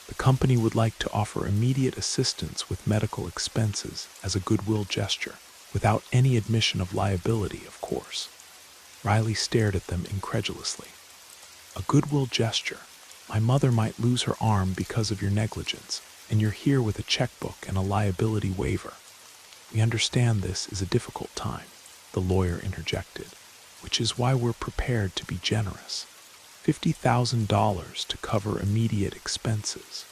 "The company would like to offer immediate assistance with medical expenses as a goodwill gesture, without any admission of liability, of course." Riley stared at them incredulously. "A goodwill gesture? My mother might lose her arm because of your negligence, and you're here with a checkbook and a liability waiver." "We understand this is a difficult time," the lawyer interjected, "which is why we're prepared to be generous. $50,000 to cover immediate expenses.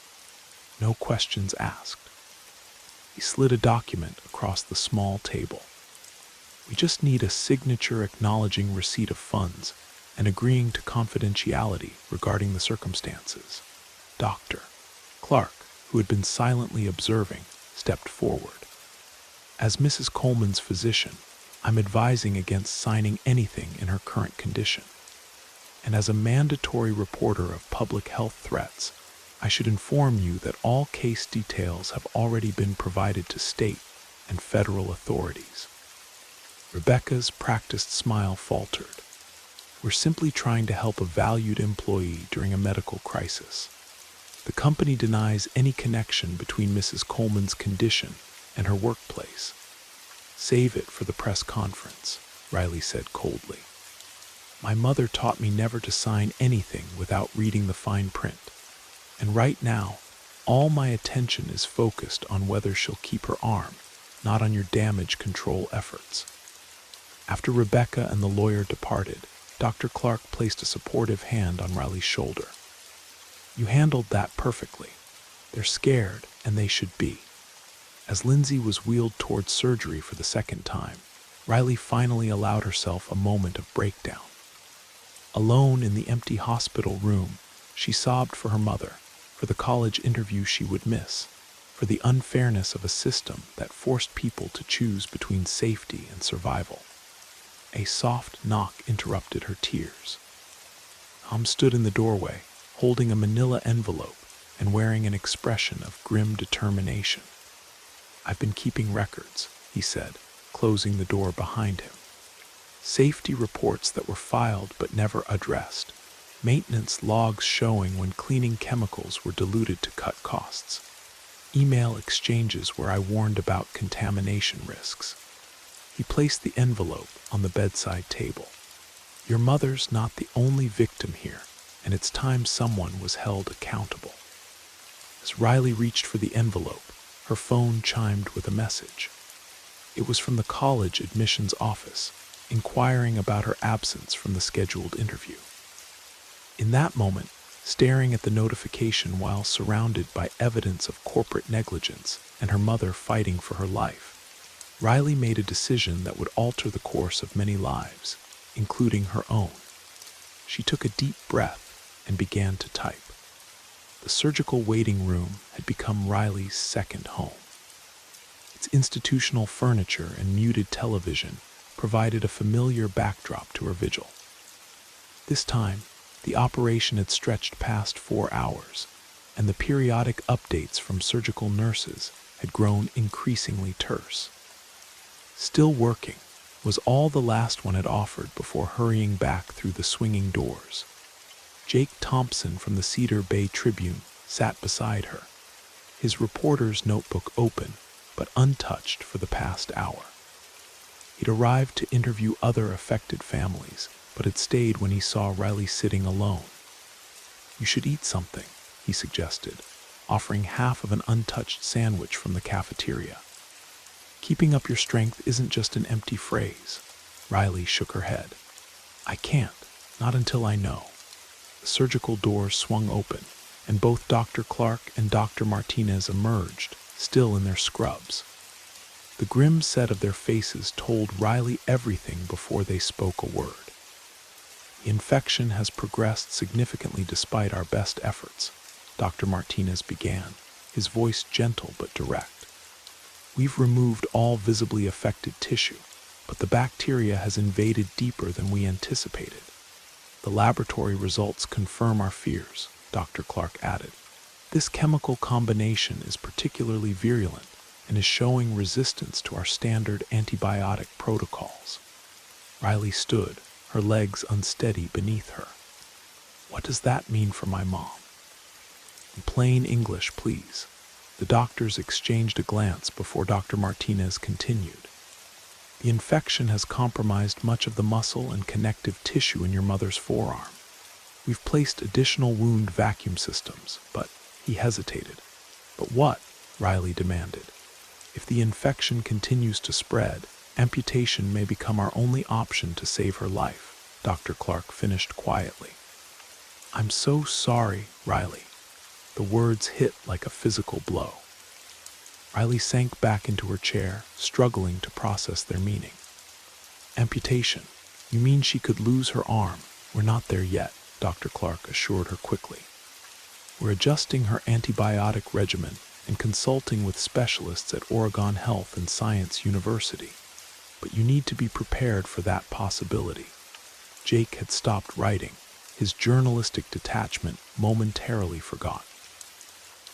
No questions asked." He slid a document across the small table. "We just need a signature acknowledging receipt of funds and agreeing to confidentiality regarding the circumstances." Dr. Clark, who had been silently observing, stepped forward. "As Mrs. Coleman's physician, I'm advising against signing anything in her current condition. And as a mandatory reporter of public health threats, I should inform you that all case details have already been provided to state and federal authorities." Rebecca's practiced smile faltered. "We're simply trying to help a valued employee during a medical crisis. The company denies any connection between Mrs. Coleman's condition and her workplace." "Save it for the press conference," Riley said coldly. "My mother taught me never to sign anything without reading the fine print. And right now, all my attention is focused on whether she'll keep her arm, not on your damage control efforts." After Rebecca and the lawyer departed, Dr. Clark placed a supportive hand on Riley's shoulder. "You handled that perfectly. They're scared, and they should be." As Lindsay was wheeled towards surgery for the second time, Riley finally allowed herself a moment of breakdown. Alone in the empty hospital room, she sobbed for her mother, for the college interview she would miss, for the unfairness of a system that forced people to choose between safety and survival. A soft knock interrupted her tears. Tom stood in the doorway, holding a manila envelope and wearing an expression of grim determination. "I've been keeping records," he said, closing the door behind him. "Safety reports that were filed but never addressed. Maintenance logs showing when cleaning chemicals were diluted to cut costs. Email exchanges where I warned about contamination risks." He placed the envelope on the bedside table. "Your mother's not the only victim here, and it's time someone was held accountable." As Riley reached for the envelope, her phone chimed with a message. It was from the college admissions office, inquiring about her absence from the scheduled interview. In that moment, staring at the notification while surrounded by evidence of corporate negligence and her mother fighting for her life, Riley made a decision that would alter the course of many lives, including her own. She took a deep breath and began to type. The surgical waiting room had become Riley's second home. Its institutional furniture and muted television provided a familiar backdrop to her vigil. This time, the operation had stretched past 4 hours, and the periodic updates from surgical nurses had grown increasingly terse. "Still working" was all the last one had offered before hurrying back through the swinging doors. Jake Thompson from the Cedar Bay Tribune sat beside her, his reporter's notebook open but untouched for the past hour. He'd arrived to interview other affected families, but had stayed when he saw Riley sitting alone. "You should eat something," he suggested, offering half of an untouched sandwich from the cafeteria. "Keeping up your strength isn't just an empty phrase." Riley shook her head. "I can't, not until I know." The surgical doors swung open, and both Dr. Clark and Dr. Martinez emerged, still in their scrubs. The grim set of their faces told Riley everything before they spoke a word. The infection has progressed significantly despite our best efforts, Dr. Martinez began, his voice gentle but direct. We've removed all visibly affected tissue, but the bacteria has invaded deeper than we anticipated. The laboratory results confirm our fears, Dr. Clark added. This chemical combination is particularly virulent and is showing resistance to our standard antibiotic protocols. Riley stood, her legs unsteady beneath her. What does that mean for my mom? In plain English, please. The doctors exchanged a glance before Dr. Martinez continued. The infection has compromised much of the muscle and connective tissue in your mother's forearm. We've placed additional wound vacuum systems, but he hesitated. But what? Riley demanded. If the infection continues to spread, amputation may become our only option to save her life, Dr. Clark finished quietly. I'm so sorry, Riley. The words hit like a physical blow. Riley sank back into her chair, struggling to process their meaning. Amputation? You mean she could lose her arm? We're not there yet, Dr. Clark assured her quickly. We're adjusting her antibiotic regimen and consulting with specialists at Oregon Health and Science University. But you need to be prepared for that possibility. Jake had stopped writing, his journalistic detachment momentarily forgot.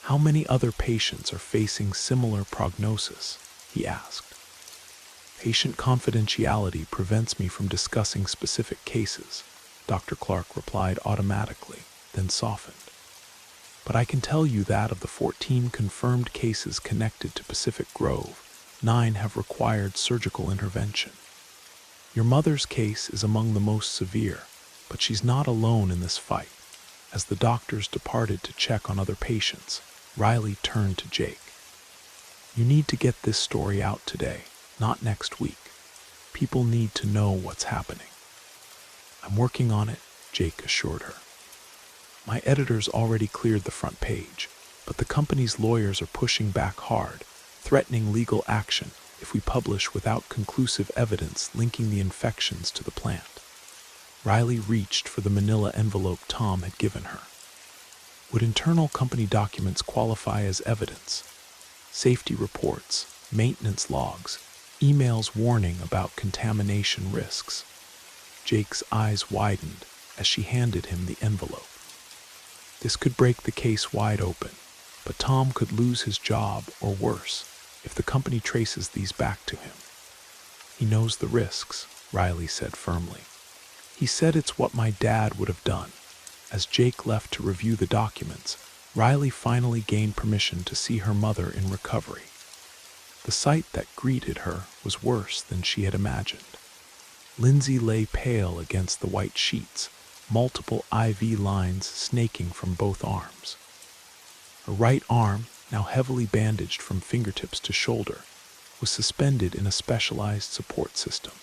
How many other patients are facing similar prognosis? He asked. Patient confidentiality prevents me from discussing specific cases, Dr. Clark replied automatically, then softened. But I can tell you that of the 14 confirmed cases connected to Pacific Grove, 9 have required surgical intervention. Your mother's case is among the most severe, but she's not alone in this fight. As the doctors departed to check on other patients, Riley turned to Jake. You need to get this story out today, not next week. People need to know what's happening. I'm working on it, Jake assured her. My editors already cleared the front page, but the company's lawyers are pushing back hard, threatening legal action if we publish without conclusive evidence linking the infections to the plant. Riley reached for the manila envelope Tom had given her. Would internal company documents qualify as evidence? Safety reports, maintenance logs, emails warning about contamination risks. Jake's eyes widened as she handed him the envelope. This could break the case wide open, but Tom could lose his job or worse if the company traces these back to him. He knows the risks, Riley said firmly. He said it's what my dad would have done. As Jake left to review the documents, Riley finally gained permission to see her mother in recovery. The sight that greeted her was worse than she had imagined. Lindsay lay pale against the white sheets, multiple IV lines snaking from both arms. Her right arm, now heavily bandaged from fingertips to shoulder, was suspended in a specialized support system.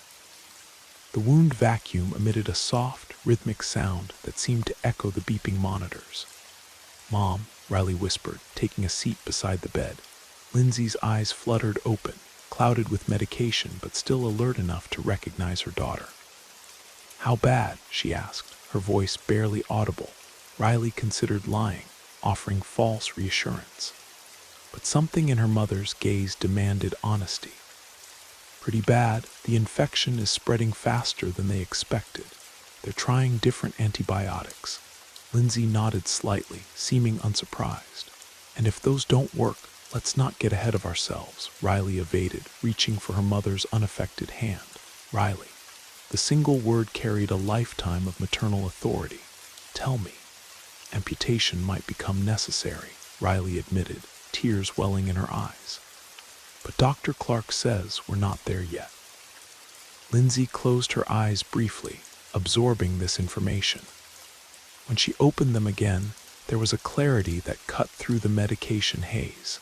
The wound vacuum emitted a soft, rhythmic sound that seemed to echo the beeping monitors. Mom, Riley whispered, taking a seat beside the bed. Lindsay's eyes fluttered open, clouded with medication but still alert enough to recognize her daughter. How bad? She asked, her voice barely audible. Riley considered lying, offering false reassurance. But something in her mother's gaze demanded honesty. Pretty bad. The infection is spreading faster than they expected. They're trying different antibiotics. Lindsay nodded slightly, seeming unsurprised. And if those don't work, let's not get ahead of ourselves, Riley evaded, reaching for her mother's unaffected hand. Riley. The single word carried a lifetime of maternal authority. Tell me. Amputation might become necessary, Riley admitted, tears welling in her eyes. But Dr. Clark says we're not there yet. Lindsay closed her eyes briefly, absorbing this information. When she opened them again, there was a clarity that cut through the medication haze.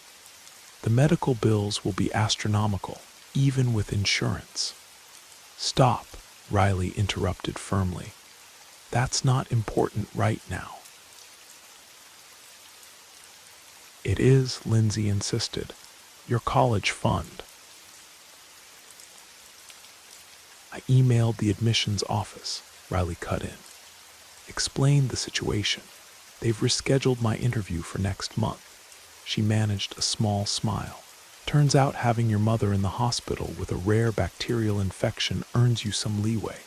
The medical bills will be astronomical, even with insurance. Stop, Riley interrupted firmly. That's not important right now. It is, Lindsay insisted. Your college fund. I emailed the admissions office, Riley cut in. Explained the situation. They've rescheduled my interview for next month. She managed a small smile. Turns out having your mother in the hospital with a rare bacterial infection earns you some leeway.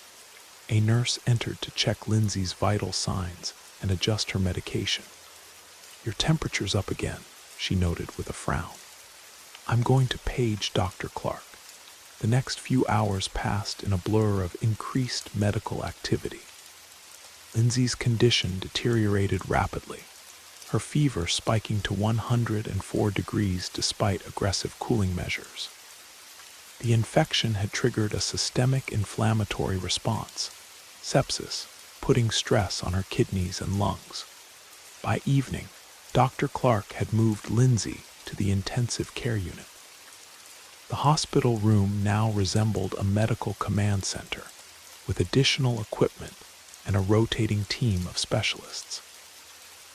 A nurse entered to check Lindsay's vital signs and adjust her medication. Your temperature's up again, she noted with a frown. I'm going to page Dr. Clark. The next few hours passed in a blur of increased medical activity. Lindsay's condition deteriorated rapidly, her fever spiking to 104 degrees despite aggressive cooling measures. The infection had triggered a systemic inflammatory response, sepsis, putting stress on her kidneys and lungs. By evening, Dr. Clark had moved Lindsay to the intensive care unit. The hospital room now resembled a medical command center, with additional equipment and a rotating team of specialists.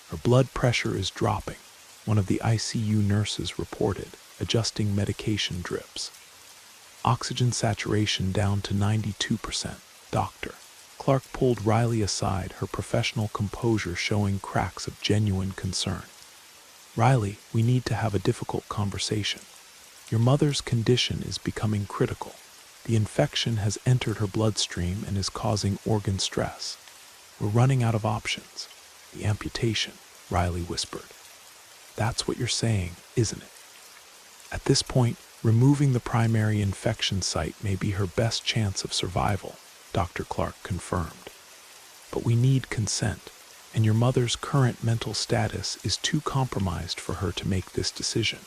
Her blood pressure is dropping, one of the ICU nurses reported, adjusting medication drips. Oxygen saturation down to 92%. Doctor. Clark pulled Riley aside, her professional composure showing cracks of genuine concern. Riley, we need to have a difficult conversation. Your mother's condition is becoming critical. The infection has entered her bloodstream and is causing organ stress. We're running out of options. The amputation, Riley whispered. That's what you're saying, isn't it? At this point, removing the primary infection site may be her best chance of survival, Dr. Clark confirmed. But we need consent, and your mother's current mental status is too compromised for her to make this decision.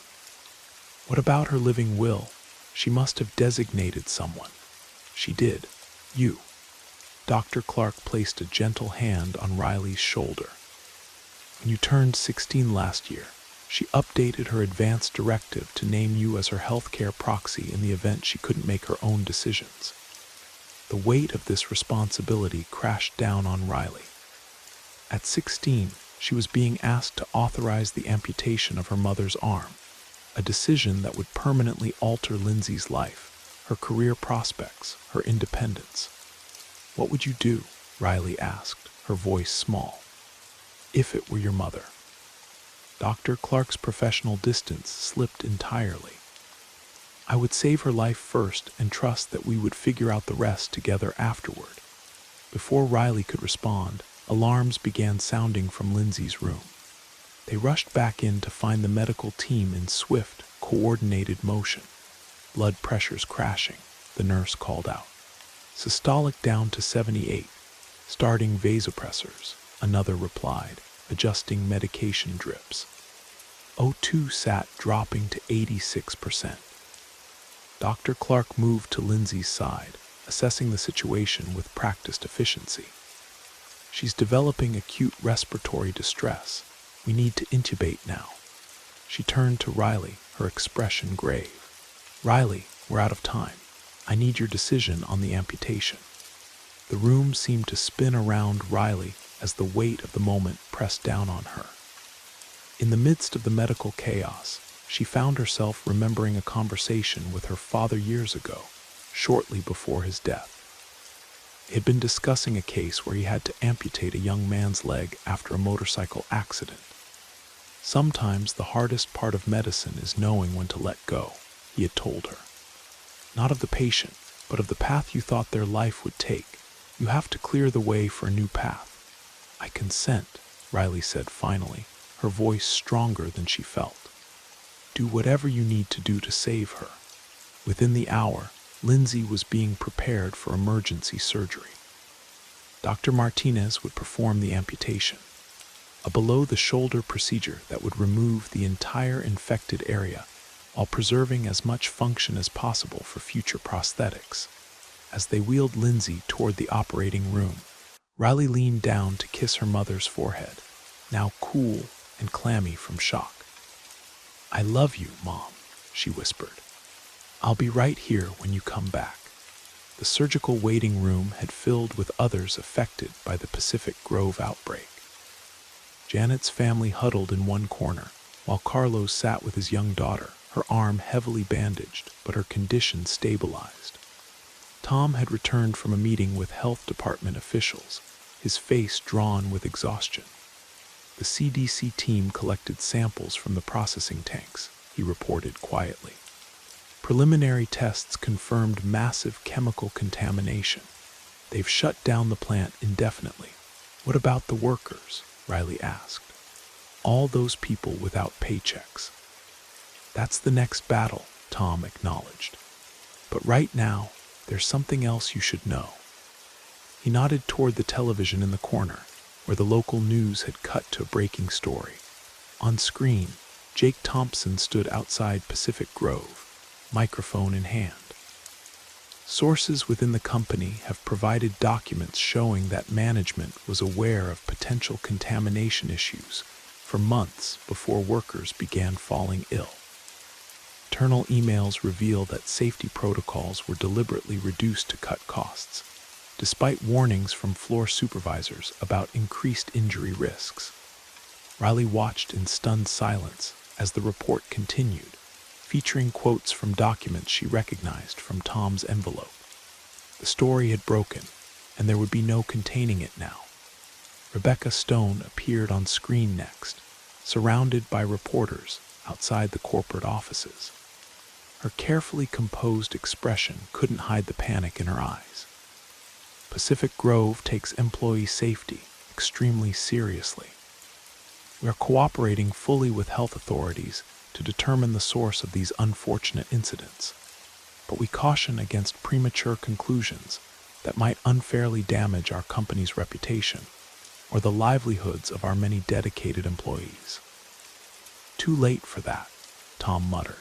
What about her living will? She must have designated someone. She did. You. Dr. Clark placed a gentle hand on Riley's shoulder. When you turned 16 last year, she updated her advance directive to name you as her healthcare proxy in the event she couldn't make her own decisions. The weight of this responsibility crashed down on Riley. At 16, she was being asked to authorize the amputation of her mother's arm, a decision that would permanently alter Lindsay's life, her career prospects, her independence. What would you do? Riley asked, her voice small. If it were your mother. Dr. Clark's professional distance slipped entirely. I would save her life first and trust that we would figure out the rest together afterward. Before Riley could respond, alarms began sounding from Lindsay's room. They rushed back in to find the medical team in swift, coordinated motion. Blood pressures crashing, the nurse called out. Systolic down to 78. Starting vasopressors, another replied, adjusting medication drips. O2 sat dropping to 86%. Dr. Clark moved to Lindsay's side, assessing the situation with practiced efficiency. She's developing acute respiratory distress. We need to intubate now. She turned to Riley, her expression grave. Riley, we're out of time. I need your decision on the amputation. The room seemed to spin around Riley as the weight of the moment pressed down on her. In the midst of the medical chaos, she found herself remembering a conversation with her father years ago, shortly before his death. They had been discussing a case where he had to amputate a young man's leg after a motorcycle accident. Sometimes the hardest part of medicine is knowing when to let go, he had told her. Not of the patient, but of the path you thought their life would take. You have to clear the way for a new path. I consent, Riley said finally, her voice stronger than she felt. Do whatever you need to do to save her. Within the hour, Lindsay was being prepared for emergency surgery. Dr. Martinez would perform the amputation, a below-the-shoulder procedure that would remove the entire infected area while preserving as much function as possible for future prosthetics. As they wheeled Lindsay toward the operating room, Riley leaned down to kiss her mother's forehead, now cool and clammy from shock. I love you, Mom, she whispered. I'll be right here when you come back. The surgical waiting room had filled with others affected by the Pacific Grove outbreak. Janet's family huddled in one corner, while Carlos sat with his young daughter, her arm heavily bandaged, but her condition stabilized. Tom had returned from a meeting with health department officials, his face drawn with exhaustion. The CDC team collected samples from the processing tanks, he reported quietly. Preliminary tests confirmed massive chemical contamination. They've shut down the plant indefinitely. What about the workers? Riley asked. All those people without paychecks. That's the next battle, Tom acknowledged. But right now, there's something else you should know. He nodded toward the television in the corner, where the local news had cut to a breaking story. On screen, Jake Thompson stood outside Pacific Grove, microphone in hand. Sources within the company have provided documents showing that management was aware of potential contamination issues for months before workers began falling ill. Internal emails reveal that safety protocols were deliberately reduced to cut costs, despite warnings from floor supervisors about increased injury risks. Riley watched in stunned silence as the report continued, featuring quotes from documents she recognized from Tom's envelope. The story had broken, and there would be no containing it now. Rebecca Stone appeared on screen next, surrounded by reporters outside the corporate offices. Her carefully composed expression couldn't hide the panic in her eyes. Pacific Grove takes employee safety extremely seriously. We are cooperating fully with health authorities to determine the source of these unfortunate incidents, but we caution against premature conclusions that might unfairly damage our company's reputation or the livelihoods of our many dedicated employees. Too late for that, Tom muttered.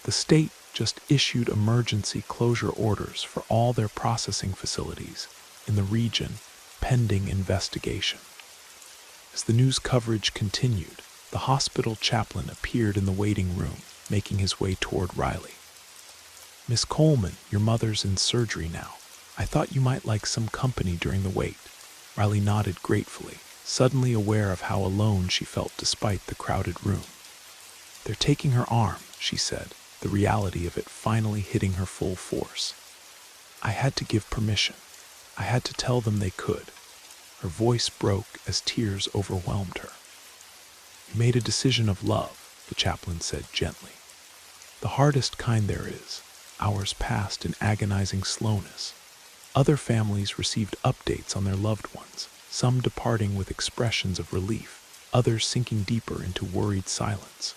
The state just issued emergency closure orders for all their processing facilities in the region pending investigation. As the news coverage continued, the hospital chaplain appeared in the waiting room, making his way toward Riley. Miss Coleman, your mother's in surgery now. I thought you might like some company during the wait. Riley nodded gratefully, suddenly aware of how alone she felt despite the crowded room. They're taking her arm, she said, the reality of it finally hitting her full force. I had to give permission. I had to tell them they could. Her voice broke as tears overwhelmed her. You made a decision of love, the chaplain said gently. The hardest kind there is. Hours passed in agonizing slowness. Other families received updates on their loved ones, some departing with expressions of relief, others sinking deeper into worried silence.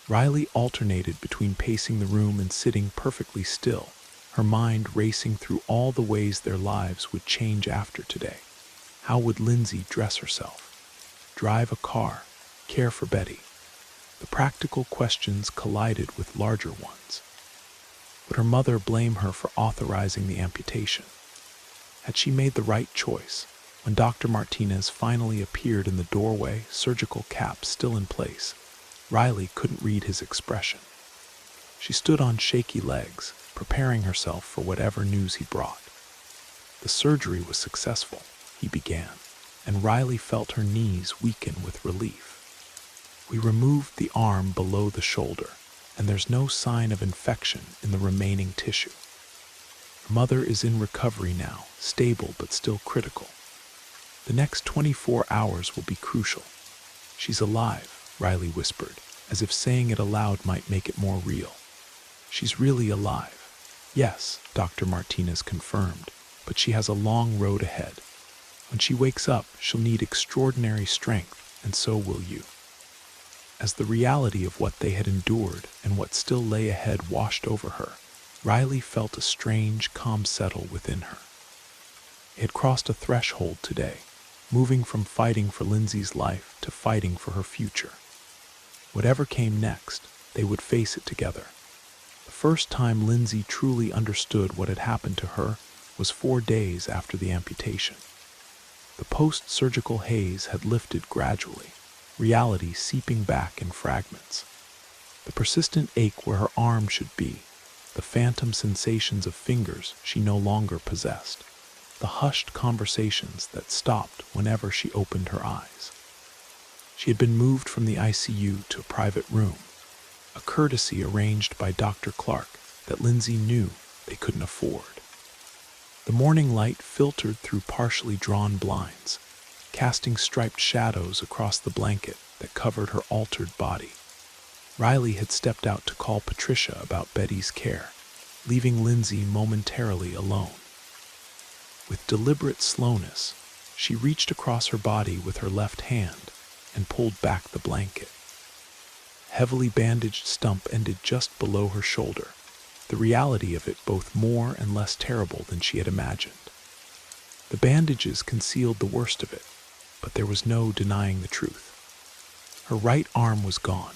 Riley alternated between pacing the room and sitting perfectly still, her mind racing through all the ways their lives would change after today. How would Lindsay dress herself? Drive a car? Care for Betty? The practical questions collided with larger ones. Would her mother blame her for authorizing the amputation? Had she made the right choice? When Dr. Martinez finally appeared in the doorway, surgical cap still in place, Riley couldn't read his expression. She stood on shaky legs, preparing herself for whatever news he brought. The surgery was successful, he began, and Riley felt her knees weaken with relief. We removed the arm below the shoulder, and there's no sign of infection in the remaining tissue. Her mother is in recovery now, stable but still critical. The next 24 hours will be crucial. She's alive, Riley whispered, as if saying it aloud might make it more real. She's really alive. Yes, Dr. Martinez confirmed, but she has a long road ahead. When she wakes up, she'll need extraordinary strength, and so will you. As the reality of what they had endured and what still lay ahead washed over her, Riley felt a strange, calm settle within her. It had crossed a threshold today, moving from fighting for Lindsay's life to fighting for her future. Whatever came next, they would face it together. The first time Lindsay truly understood what had happened to her was 4 days after the amputation. The post-surgical haze had lifted gradually, reality seeping back in fragments. The persistent ache where her arm should be, the phantom sensations of fingers she no longer possessed, the hushed conversations that stopped whenever she opened her eyes. She had been moved from the ICU to a private room, a courtesy arranged by Dr. Clark that Lindsay knew they couldn't afford. The morning light filtered through partially drawn blinds, casting striped shadows across the blanket that covered her altered body. Riley had stepped out to call Patricia about Betty's care, leaving Lindsay momentarily alone. With deliberate slowness, she reached across her body with her left hand and pulled back the blanket. Heavily bandaged stump ended just below her shoulder, the reality of it both more and less terrible than she had imagined. The bandages concealed the worst of it, but there was no denying the truth. Her right arm was gone.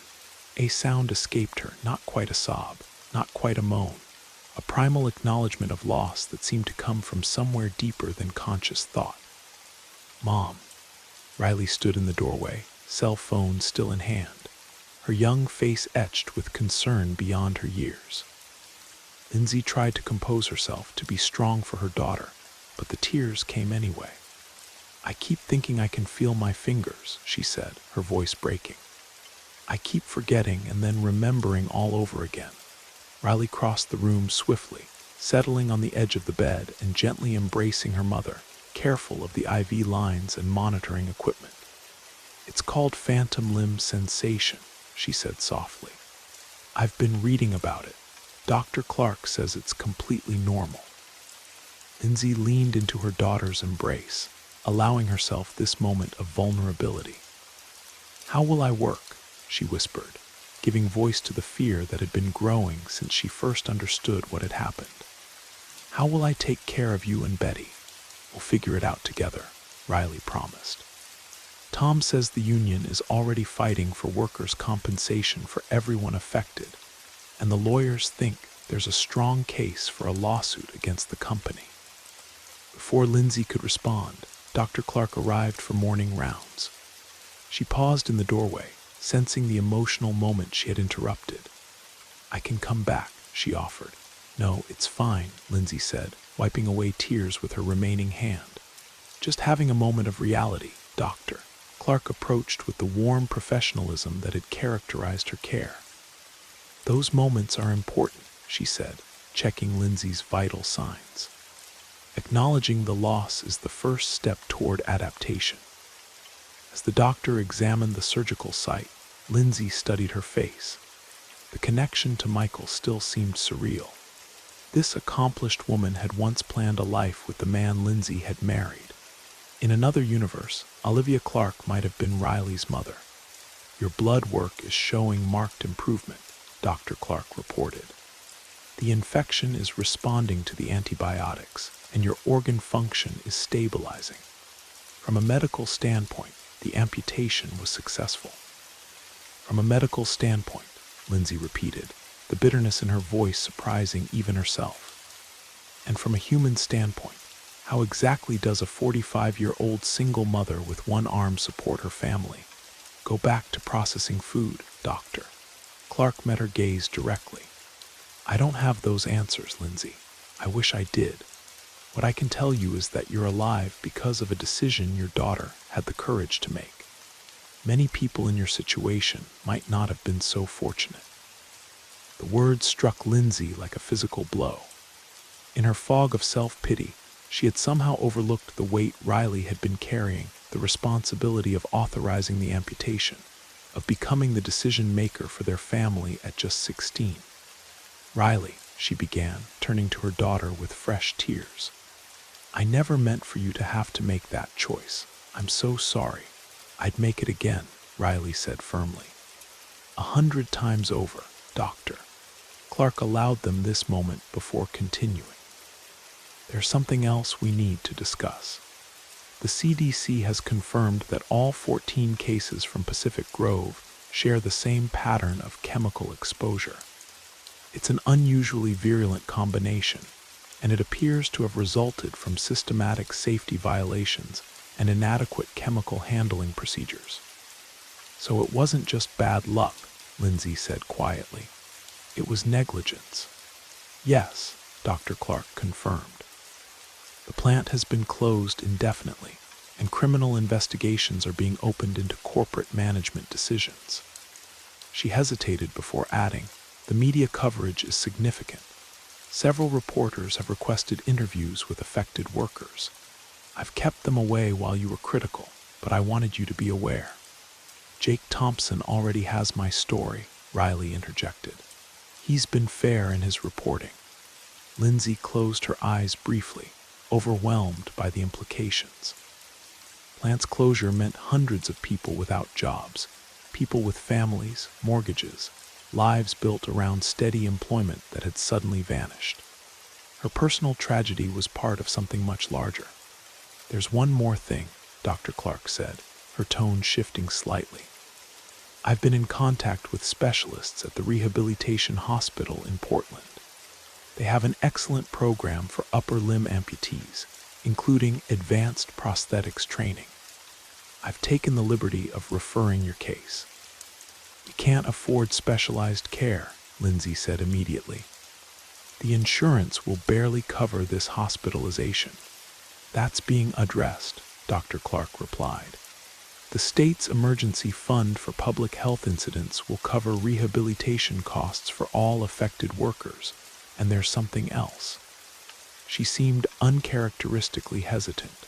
A sound escaped her, not quite a sob, not quite a moan, a primal acknowledgement of loss that seemed to come from somewhere deeper than conscious thought. "Mom." Riley stood in the doorway, cell phone still in hand, her young face etched with concern beyond her years. Lindsay tried to compose herself, to be strong for her daughter, but the tears came anyway. "I keep thinking I can feel my fingers," she said, her voice breaking. "I keep forgetting and then remembering all over again." Riley crossed the room swiftly, settling on the edge of the bed and gently embracing her mother, careful of the IV lines and monitoring equipment. "It's called phantom limb sensation," she said softly. "I've been reading about it. Dr. Clark says it's completely normal." Lindsay leaned into her daughter's embrace, allowing herself this moment of vulnerability. "How will I work?" she whispered, giving voice to the fear that had been growing since she first understood what had happened. "How will I take care of you and Betty? We'll figure it out together," Riley promised. "Tom says the union is already fighting for workers' compensation for everyone affected, and the lawyers think there's a strong case for a lawsuit against the company." Before Lindsay could respond, Dr. Clark arrived for morning rounds. She paused in the doorway, sensing the emotional moment she had interrupted. "I can come back," she offered. "No, it's fine," Lindsay said, wiping away tears with her remaining hand. "Just having a moment of reality, doctor." Clark approached with the warm professionalism that had characterized her care. "Those moments are important," she said, checking Lindsay's vital signs. "Acknowledging the loss is the first step toward adaptation." As the doctor examined the surgical site, Lindsay studied her face. The connection to Michael still seemed surreal. This accomplished woman had once planned a life with the man Lindsay had married. In another universe, Lluvia Clark might have been Riley's mother. "Your blood work is showing marked improvement," Dr. Clark reported. "The infection is responding to the antibiotics, and your organ function is stabilizing. From a medical standpoint, the amputation was successful." "From a medical standpoint," Lindsay repeated, the bitterness in her voice surprising even herself. "And from a human standpoint, how exactly does a 45-year-old single mother with one arm support her family? Go back to processing food, doctor." Clark met her gaze directly. "I don't have those answers, Lindsay. I wish I did. What I can tell you is that you're alive because of a decision your daughter had the courage to make. Many people in your situation might not have been so fortunate." The words struck Lindsay like a physical blow. In her fog of self-pity, she had somehow overlooked the weight Riley had been carrying, the responsibility of authorizing the amputation, of becoming the decision-maker for their family at just 16. "Riley," she began, turning to her daughter with fresh tears, "I never meant for you to have to make that choice. I'm so sorry." "I'd make it again," Riley said firmly. 100 times over, doctor." Clark allowed them this moment before continuing. "There's something else we need to discuss. The CDC has confirmed that all 14 cases from Pacific Grove share the same pattern of chemical exposure. It's an unusually virulent combination, and it appears to have resulted from systematic safety violations and inadequate chemical handling procedures." "So it wasn't just bad luck," Lindsay said quietly. "It was negligence." "Yes," Dr. Clark confirmed. "The plant has been closed indefinitely, and criminal investigations are being opened into corporate management decisions." She hesitated before adding, "The media coverage is significant. Several reporters have requested interviews with affected workers. I've kept them away while you were critical, but I wanted you to be aware. Jake Thompson already has my story, Riley interjected. He's been fair in his reporting. Lindsay closed her eyes briefly, overwhelmed by the implications. Plant's closure meant hundreds of people without jobs, people with families, mortgages, lives built around steady employment that had suddenly vanished. Her personal tragedy was part of something much larger. There's one more thing, Dr. Clark said, her tone shifting slightly. I've been in contact with specialists at the rehabilitation hospital in Portland. They have an excellent program for upper limb amputees, including advanced prosthetics training. I've taken the liberty of referring your case. We can't afford specialized care, Lindsay said immediately. The insurance will barely cover this hospitalization. That's being addressed, Dr. Clark replied. The state's emergency fund for public health incidents will cover rehabilitation costs for all affected workers, and there's something else. She seemed uncharacteristically hesitant.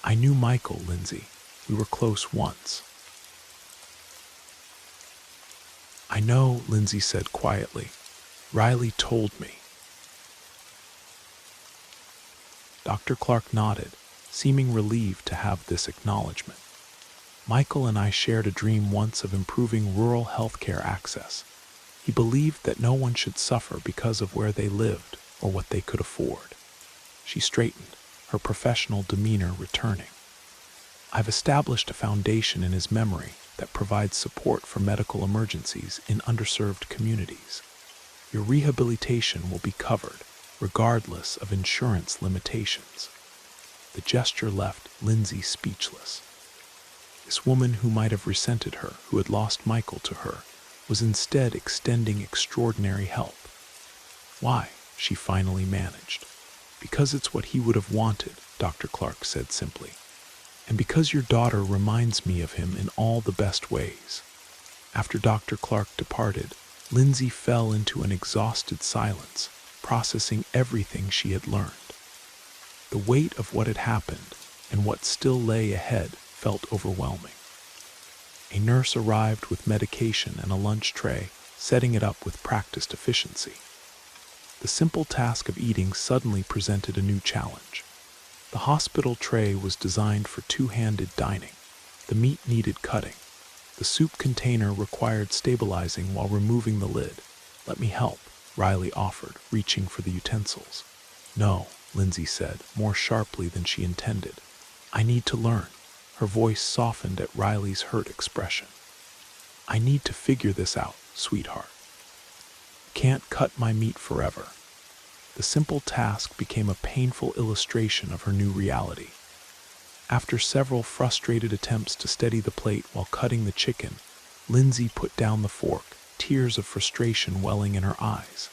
I knew Michael, Lindsay. We were close once. I know, Lindsay said quietly. Riley told me. Dr. Clark nodded, seeming relieved to have this acknowledgement. Michael and I shared a dream once of improving rural healthcare access. He believed that no one should suffer because of where they lived or what they could afford. She straightened, her professional demeanor returning. I've established a foundation in his memory that provides support for medical emergencies in underserved communities. Your rehabilitation will be covered, regardless of insurance limitations. The gesture left Lindsay speechless. This woman who might have resented her, who had lost Michael to her, was instead extending extraordinary help. Why? She finally managed. Because it's what he would have wanted, Dr. Clark said simply. And because your daughter reminds me of him in all the best ways. After Dr. Clark departed, Lindsay fell into an exhausted silence, processing everything she had learned. The weight of what had happened and what still lay ahead felt overwhelming. A nurse arrived with medication and a lunch tray, setting it up with practiced efficiency. The simple task of eating suddenly presented a new challenge. The hospital tray was designed for two-handed dining. The meat needed cutting. The soup container required stabilizing while removing the lid. Let me help, Riley offered, reaching for the utensils. No, Lindsay said, more sharply than she intended. I need to learn. Her voice softened at Riley's hurt expression. I need to figure this out, sweetheart. Can't cut my meat forever. The simple task became a painful illustration of her new reality. After several frustrated attempts to steady the plate while cutting the chicken, Lindsay put down the fork, tears of frustration welling in her eyes.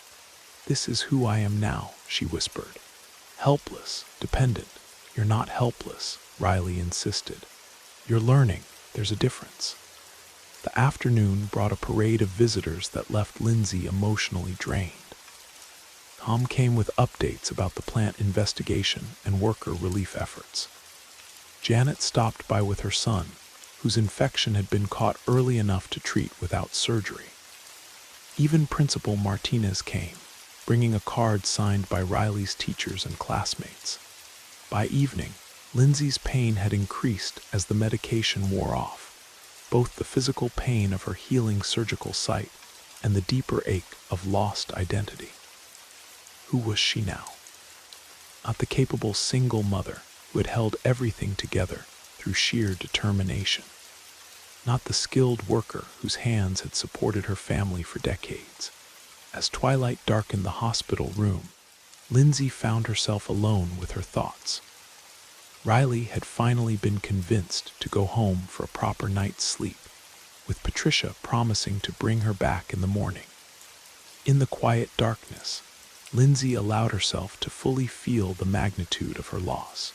This is who I am now, she whispered. Helpless, dependent. You're not helpless, Riley insisted. You're learning. There's a difference. The afternoon brought a parade of visitors that left Lindsay emotionally drained. Tom came with updates about the plant investigation and worker relief efforts. Janet stopped by with her son, whose infection had been caught early enough to treat without surgery. Even Principal Martinez came, bringing a card signed by Riley's teachers and classmates. By evening, Lindsay's pain had increased as the medication wore off, both the physical pain of her healing surgical site and the deeper ache of lost identity. Who was she now? Not the capable single mother who had held everything together through sheer determination. Not the skilled worker whose hands had supported her family for decades. As twilight darkened the hospital room, Lindsay found herself alone with her thoughts. Riley had finally been convinced to go home for a proper night's sleep, with Patricia promising to bring her back in the morning. In the quiet darkness, Lindsay allowed herself to fully feel the magnitude of her loss.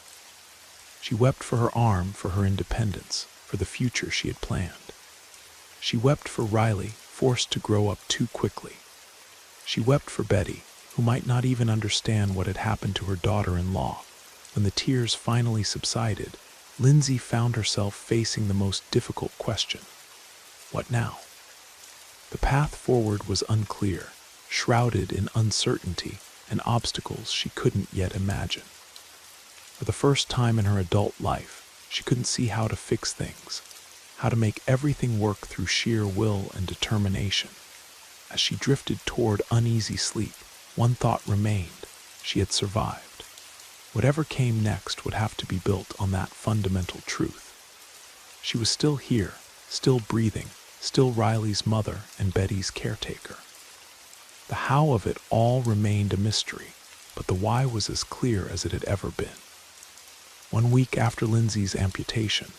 She wept for her arm, for her independence, for the future she had planned. She wept for Riley, forced to grow up too quickly. She wept for Betty, who might not even understand what had happened to her daughter-in-law. When the tears finally subsided, Lindsay found herself facing the most difficult question. What now? The path forward was unclear, shrouded in uncertainty and obstacles she couldn't yet imagine. For the first time in her adult life, she couldn't see how to fix things, how to make everything work through sheer will and determination. As she drifted toward uneasy sleep, one thought remained: she had survived. Whatever came next would have to be built on that fundamental truth. She was still here, still breathing, still Riley's mother and Betty's caretaker. The how of it all remained a mystery, but the why was as clear as it had ever been. 1 week after Lindsay's amputation,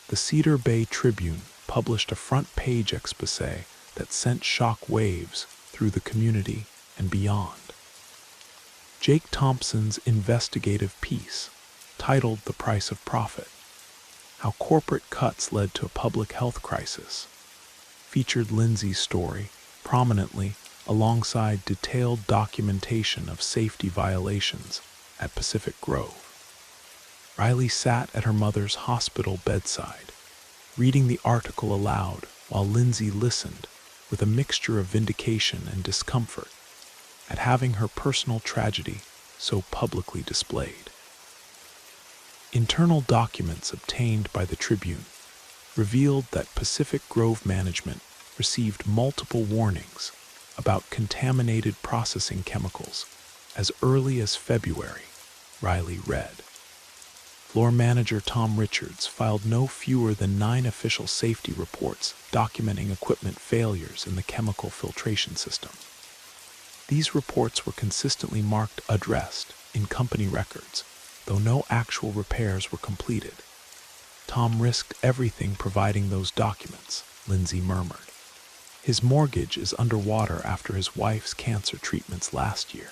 the Cedar Bay Tribune published a front-page exposé that sent shock waves through the community and beyond. Jake Thompson's investigative piece, titled "The Price of Profit: How Corporate Cuts Led to a Public Health Crisis," featured Lindsay's story prominently alongside detailed documentation of safety violations at Pacific Grove. Riley sat at her mother's hospital bedside, reading the article aloud while Lindsay listened with a mixture of vindication and discomfort at having her personal tragedy so publicly displayed. Internal documents obtained by the Tribune revealed that Pacific Grove management received multiple warnings about contaminated processing chemicals as early as February, Riley read. Floor manager Tom Richards filed no fewer than 9 official safety reports documenting equipment failures in the chemical filtration system. These reports were consistently marked addressed in company records, though no actual repairs were completed. Tom risked everything providing those documents, Lindsay murmured. His mortgage is underwater after his wife's cancer treatments last year.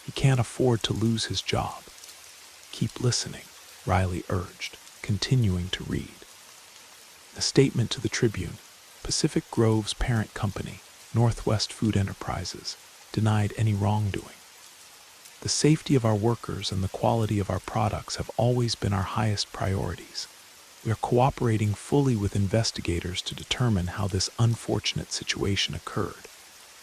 He can't afford to lose his job. Keep listening, Riley urged, continuing to read. A statement to the Tribune, Pacific Grove's parent company, Northwest Food Enterprises, denied any wrongdoing. The safety of our workers and the quality of our products have always been our highest priorities. We are cooperating fully with investigators to determine how this unfortunate situation occurred,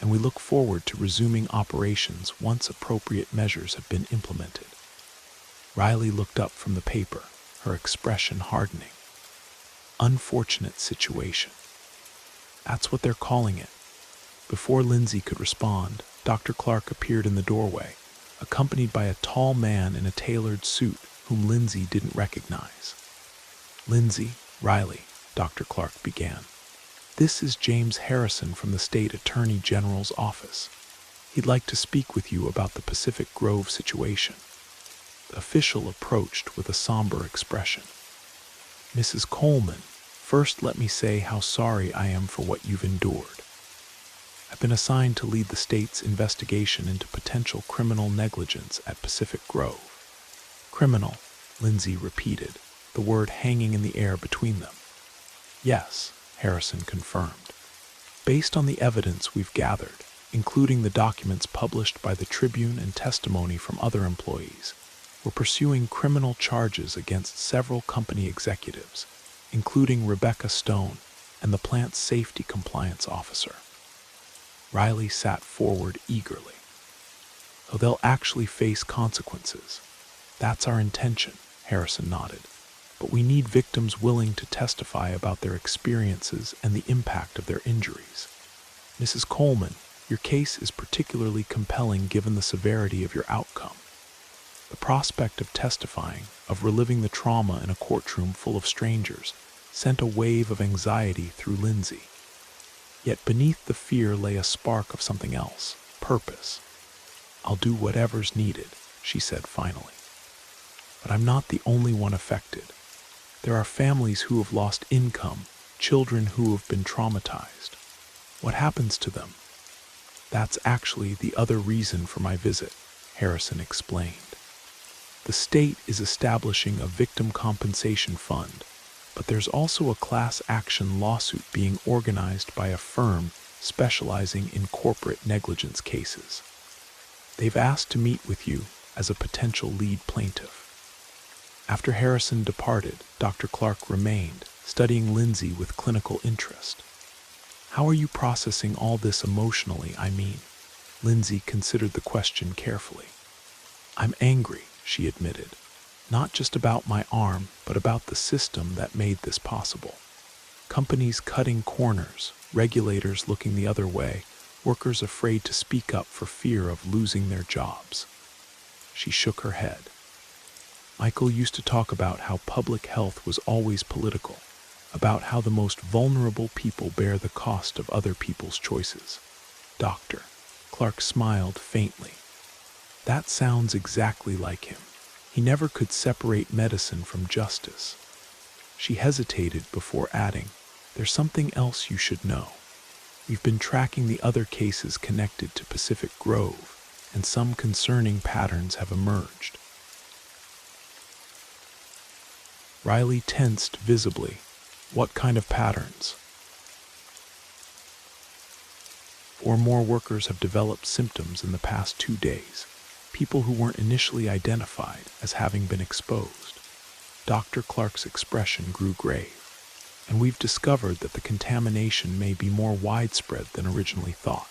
and we look forward to resuming operations once appropriate measures have been implemented. Riley looked up from the paper, her expression hardening. Unfortunate situation. That's what they're calling it. Before Lindsay could respond, Dr. Clark appeared in the doorway, accompanied by a tall man in a tailored suit whom Lindsay didn't recognize. Lindsay, Riley, Dr. Clark began. This is James Harrison from the State Attorney General's office. He'd like to speak with you about the Pacific Grove situation. The official approached with a somber expression. Mrs. Coleman, first let me say how sorry I am for what you've endured. I've been assigned to lead the state's investigation into potential criminal negligence at Pacific Grove. Criminal, Lindsay repeated, the word hanging in the air between them. Yes, Harrison confirmed. Based on the evidence we've gathered, including the documents published by the Tribune and testimony from other employees, we're pursuing criminal charges against several company executives, including Rebecca Stone and the plant's safety compliance officer. Riley sat forward eagerly. So they'll actually face consequences. That's our intention, Harrison nodded. But we need victims willing to testify about their experiences and the impact of their injuries. Mrs. Coleman, your case is particularly compelling given the severity of your outcome. The prospect of testifying, of reliving the trauma in a courtroom full of strangers, sent a wave of anxiety through Lindsay. Yet beneath the fear lay a spark of something else, purpose. I'll do whatever's needed, she said finally. But I'm not the only one affected. There are families who have lost income, children who have been traumatized. What happens to them? That's actually the other reason for my visit, Harrison explained. The state is establishing a victim compensation fund, but there's also a class action lawsuit being organized by a firm specializing in corporate negligence cases. They've asked to meet with you as a potential lead plaintiff. After Harrison departed, Dr. Clark remained, studying Lindsay with clinical interest. How are you processing all this emotionally, I mean? Lindsay considered the question carefully. I'm angry, she admitted. Not just about my arm, but about the system that made this possible. Companies cutting corners, regulators looking the other way, workers afraid to speak up for fear of losing their jobs. She shook her head. Michael used to talk about how public health was always political, about how the most vulnerable people bear the cost of other people's choices. Dr. Clark smiled faintly. That sounds exactly like him. He never could separate medicine from justice. She hesitated before adding, there's something else you should know. We've been tracking the other cases connected to Pacific Grove, and some concerning patterns have emerged. Riley tensed visibly. What kind of patterns? 4 more workers have developed symptoms in the past 2 days. People who weren't initially identified as having been exposed. Dr. Clark's expression grew grave. And we've discovered that the contamination may be more widespread than originally thought.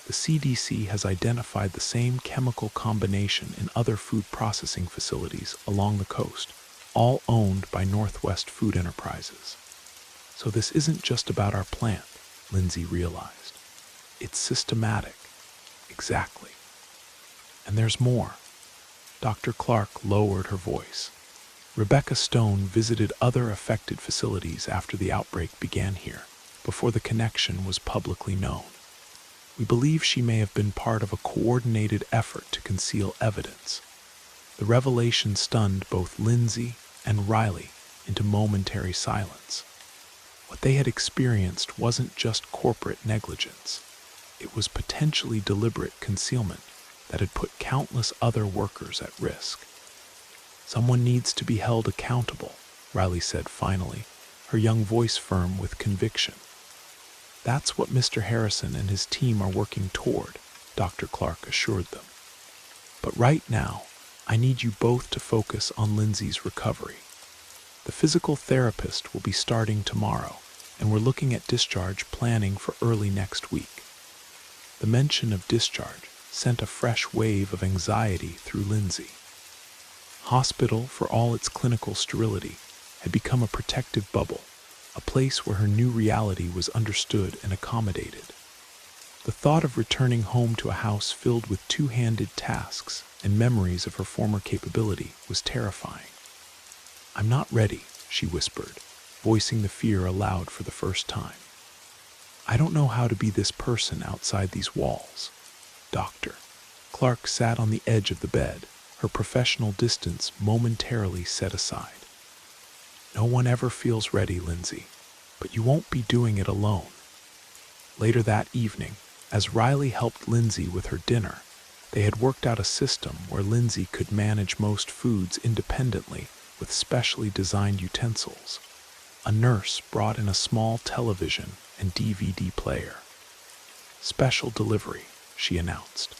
The CDC has identified the same chemical combination in other food processing facilities along the coast, all owned by Northwest Food Enterprises. So this isn't just about our plant, Lindsay realized. It's systematic. Exactly. And there's more. Dr. Clark lowered her voice. Rebecca Stone visited other affected facilities after the outbreak began here, before the connection was publicly known. We believe she may have been part of a coordinated effort to conceal evidence. The revelation stunned both Lindsay and Riley into momentary silence. What they had experienced wasn't just corporate negligence. It was potentially deliberate concealment that had put countless other workers at risk. Someone needs to be held accountable, Riley said finally, her young voice firm with conviction. That's what Mr. Harrison and his team are working toward, Dr. Clark assured them. But right now, I need you both to focus on Lindsay's recovery. The physical therapist will be starting tomorrow, and we're looking at discharge planning for early next week. The mention of discharge sent a fresh wave of anxiety through Lindsay. Hospital, for all its clinical sterility, had become a protective bubble, a place where her new reality was understood and accommodated. The thought of returning home to a house filled with two-handed tasks and memories of her former capability was terrifying. I'm not ready, she whispered, voicing the fear aloud for the first time. I don't know how to be this person outside these walls. Dr. Clark sat on the edge of the bed, her professional distance momentarily set aside. No one ever feels ready, Lindsay, but you won't be doing it alone. Later that evening, as Riley helped Lindsay with her dinner, they had worked out a system where Lindsay could manage most foods independently with specially designed utensils. A nurse brought in a small television and DVD player. Special delivery, she announced.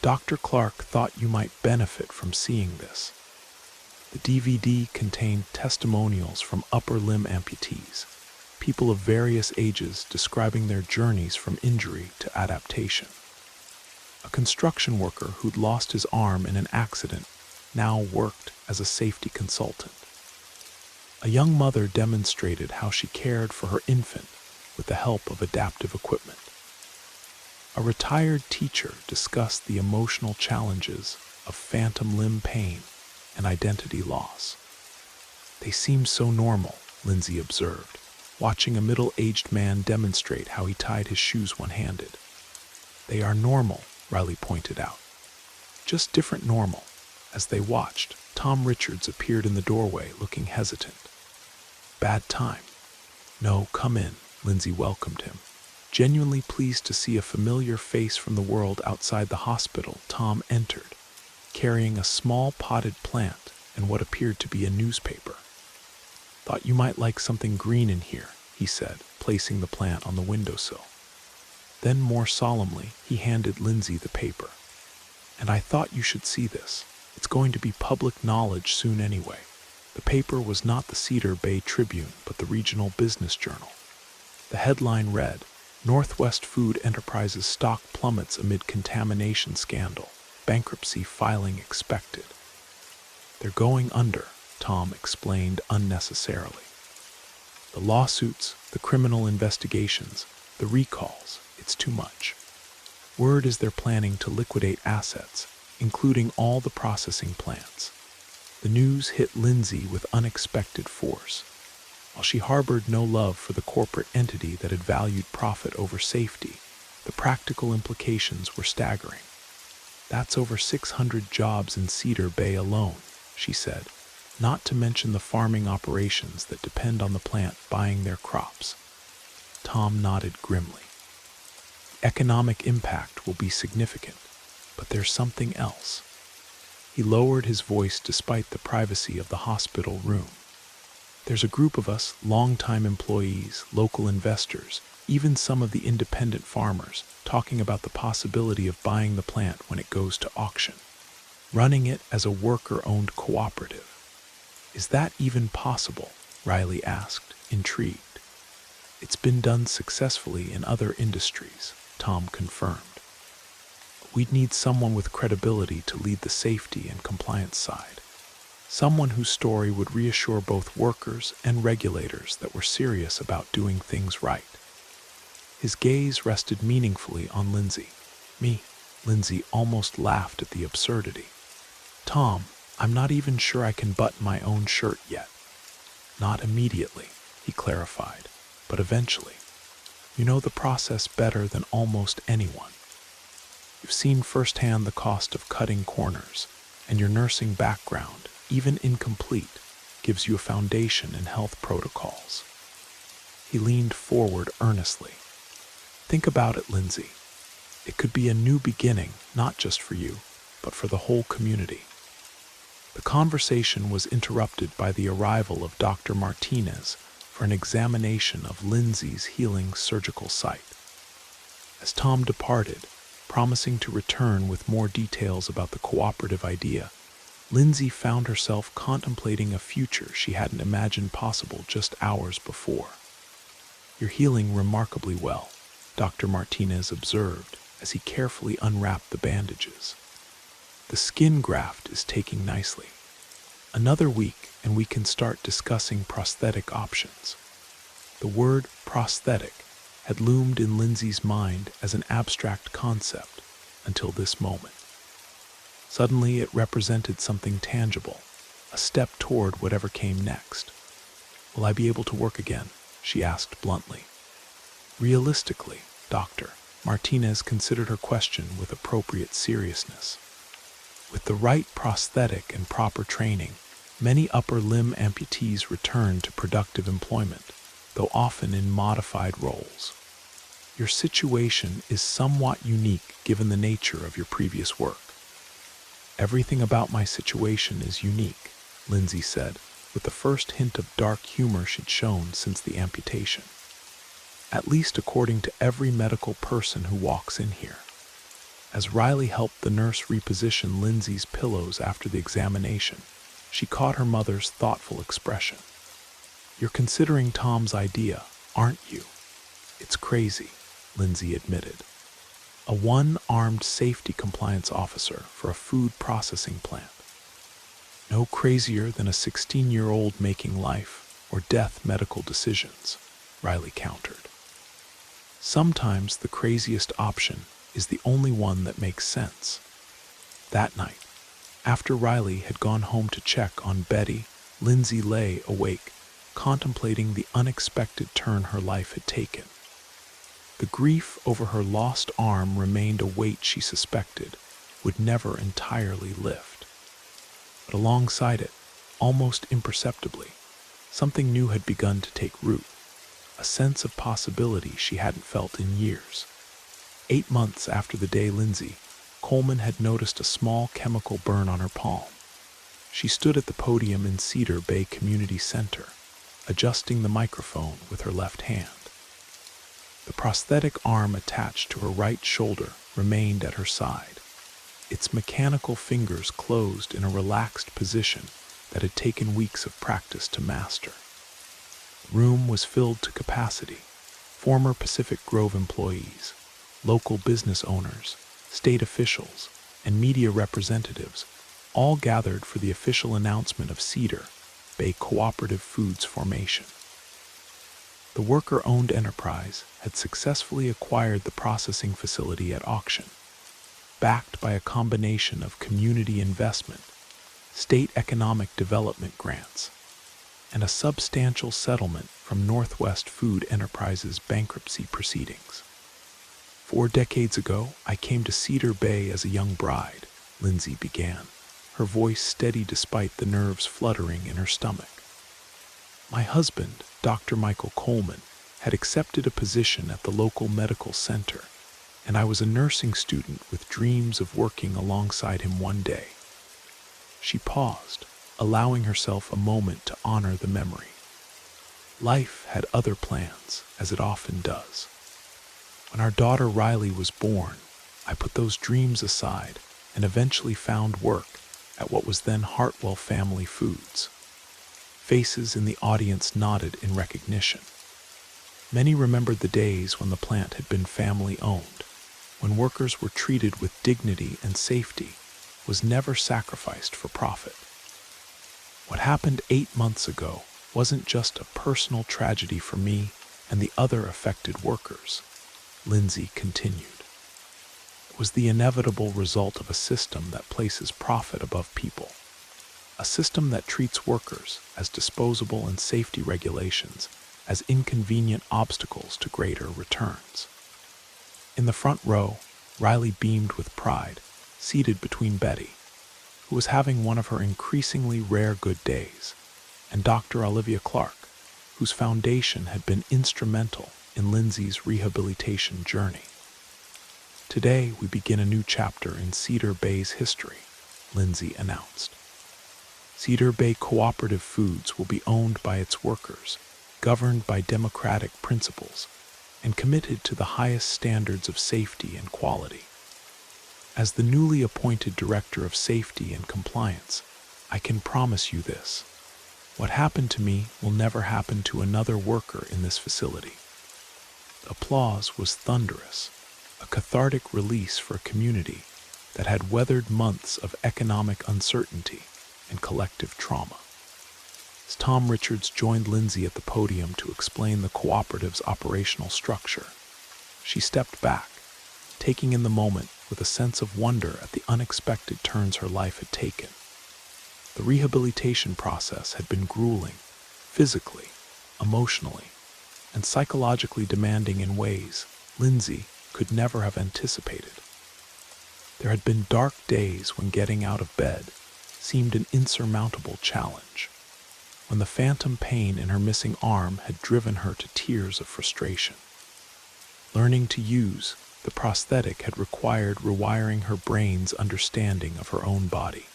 Dr. Clark thought you might benefit from seeing this. The DVD contained testimonials from upper limb amputees, people of various ages describing their journeys from injury to adaptation. A construction worker who'd lost his arm in an accident now worked as a safety consultant. A young mother demonstrated how she cared for her infant with the help of adaptive equipment. A retired teacher discussed the emotional challenges of phantom limb pain and identity loss. They seemed so normal, Lindsay observed, watching a middle-aged man demonstrate how he tied his shoes one-handed. They are normal, Riley pointed out. Just different normal. As they watched, Tom Richards appeared in the doorway looking hesitant. Bad time. No, come in, Lindsay welcomed him. Genuinely pleased to see a familiar face from the world outside the hospital, Tom entered, carrying a small potted plant and what appeared to be a newspaper. Thought you might like something green in here, he said, placing the plant on the windowsill. Then more solemnly, he handed Lindsay the paper. And I thought you should see this. It's going to be public knowledge soon anyway. The paper was not the Cedar Bay Tribune, but the Regional Business Journal. The headline read, "Northwest Food Enterprises stock plummets amid contamination scandal. Bankruptcy filing expected." "They're going under," Tom explained unnecessarily. "The lawsuits, the criminal investigations, the recalls, it's too much. Word is they're planning to liquidate assets, including all the processing plants." The news hit Lindsay with unexpected force. While she harbored no love for the corporate entity that had valued profit over safety, the practical implications were staggering. "That's over 600 jobs in Cedar Bay alone," she said, "not to mention the farming operations that depend on the plant buying their crops." Tom nodded grimly. "The economic impact will be significant, but there's something else." He lowered his voice despite the privacy of the hospital room. "There's a group of us, longtime employees, local investors, even some of the independent farmers, talking about the possibility of buying the plant when it goes to auction, running it as a worker-owned cooperative." "Is that even possible?" Riley asked, intrigued. "It's been done successfully in other industries," Tom confirmed. "We'd need someone with credibility to lead the safety and compliance side. Someone whose story would reassure both workers and regulators that we're serious about doing things right." His gaze rested meaningfully on Lindsay. "Me?" Lindsay almost laughed at the absurdity. "Tom, I'm not even sure I can button my own shirt yet." "Not immediately," he clarified, "but eventually. You know the process better than almost anyone. You've seen firsthand the cost of cutting corners, and your nursing background, even incomplete, gives you a foundation in health protocols." He leaned forward earnestly. "Think about it, Lindsay. It could be a new beginning, not just for you, but for the whole community." The conversation was interrupted by the arrival of Dr. Martinez for an examination of Lindsay's healing surgical site. As Tom departed, promising to return with more details about the cooperative idea, Lindsay found herself contemplating a future she hadn't imagined possible just hours before. "You're healing remarkably well," Dr. Martinez observed as he carefully unwrapped the bandages. "The skin graft is taking nicely. Another week and we can start discussing prosthetic options." The word prosthetic had loomed in Lindsay's mind as an abstract concept until this moment. Suddenly it represented something tangible, a step toward whatever came next. "Will I be able to work again?" she asked bluntly. "Realistically, Doctor," Martinez considered her question with appropriate seriousness. "With the right prosthetic and proper training, many upper limb amputees return to productive employment, though often in modified roles. Your situation is somewhat unique given the nature of your previous work." "Everything about my situation is unique," Lindsay said, with the first hint of dark humor she'd shown since the amputation. "At least according to every medical person who walks in here." As Riley helped the nurse reposition Lindsay's pillows after the examination, she caught her mother's thoughtful expression. "You're considering Tom's idea, aren't you?" "It's crazy," Lindsay admitted. "A one-armed safety compliance officer for a food processing plant. No crazier than a 16-year-old making life or death medical decisions," Riley countered. "Sometimes the craziest option is the only one that makes sense." That night, after Riley had gone home to check on Betty, Lindsay lay awake, contemplating the unexpected turn her life had taken. The grief over her lost arm remained a weight she suspected would never entirely lift. But alongside it, almost imperceptibly, something new had begun to take root, a sense of possibility she hadn't felt in years. 8 months after the day Lindsay, Coleman had noticed a small chemical burn on her palm. She stood at the podium in Cedar Bay Community Center, adjusting the microphone with her left hand. The prosthetic arm attached to her right shoulder remained at her side. Its mechanical fingers closed in a relaxed position that had taken weeks of practice to master. The room was filled to capacity. Former Pacific Grove employees, local business owners, state officials, and media representatives all gathered for the official announcement of Cedar Bay Cooperative Foods formation. The worker-owned enterprise had successfully acquired the processing facility at auction, backed by a combination of community investment, state economic development grants, and a substantial settlement from Northwest Food Enterprises bankruptcy proceedings. 4 decades ago, I came to Cedar Bay as a young bride, Lindsay began, her voice steady despite the nerves fluttering in her stomach. My husband, Dr. Michael Coleman, had accepted a position at the local medical center, and I was a nursing student with dreams of working alongside him one day. She paused, allowing herself a moment to honor the memory. Life had other plans, as it often does. When our daughter Riley was born, I put those dreams aside and eventually found work at what was then Hartwell Family Foods. Faces in the audience nodded in recognition. Many remembered the days when the plant had been family-owned, when workers were treated with dignity and safety was never sacrificed for profit. What happened 8 months ago wasn't just a personal tragedy for me and the other affected workers, Lindsay continued. It was the inevitable result of a system that places profit above people, a system that treats workers as disposable and safety regulations as inconvenient obstacles to greater returns. In the front row, Riley beamed with pride, seated between Betty, who was having one of her increasingly rare good days, and Dr. Olivia Clark, whose foundation had been instrumental in Lindsay's rehabilitation journey. Today, we begin a new chapter in Cedar Bay's history, Lindsay announced. Cedar Bay Cooperative Foods will be owned by its workers, governed by democratic principles, and committed to the highest standards of safety and quality. As the newly appointed Director of Safety and Compliance, I can promise you this. What happened to me will never happen to another worker in this facility. The applause was thunderous, a cathartic release for a community that had weathered months of economic uncertainty and collective trauma. As Tom Richards joined Lindsay at the podium to explain the cooperative's operational structure, she stepped back, taking in the moment with a sense of wonder at the unexpected turns her life had taken. The rehabilitation process had been grueling, physically, emotionally, and psychologically demanding in ways Lindsay could never have anticipated. There had been dark days when getting out of bed seemed an insurmountable challenge, when the phantom pain in her missing arm had driven her to tears of frustration. Learning to use the prosthetic had required rewiring her brain's understanding of her own body.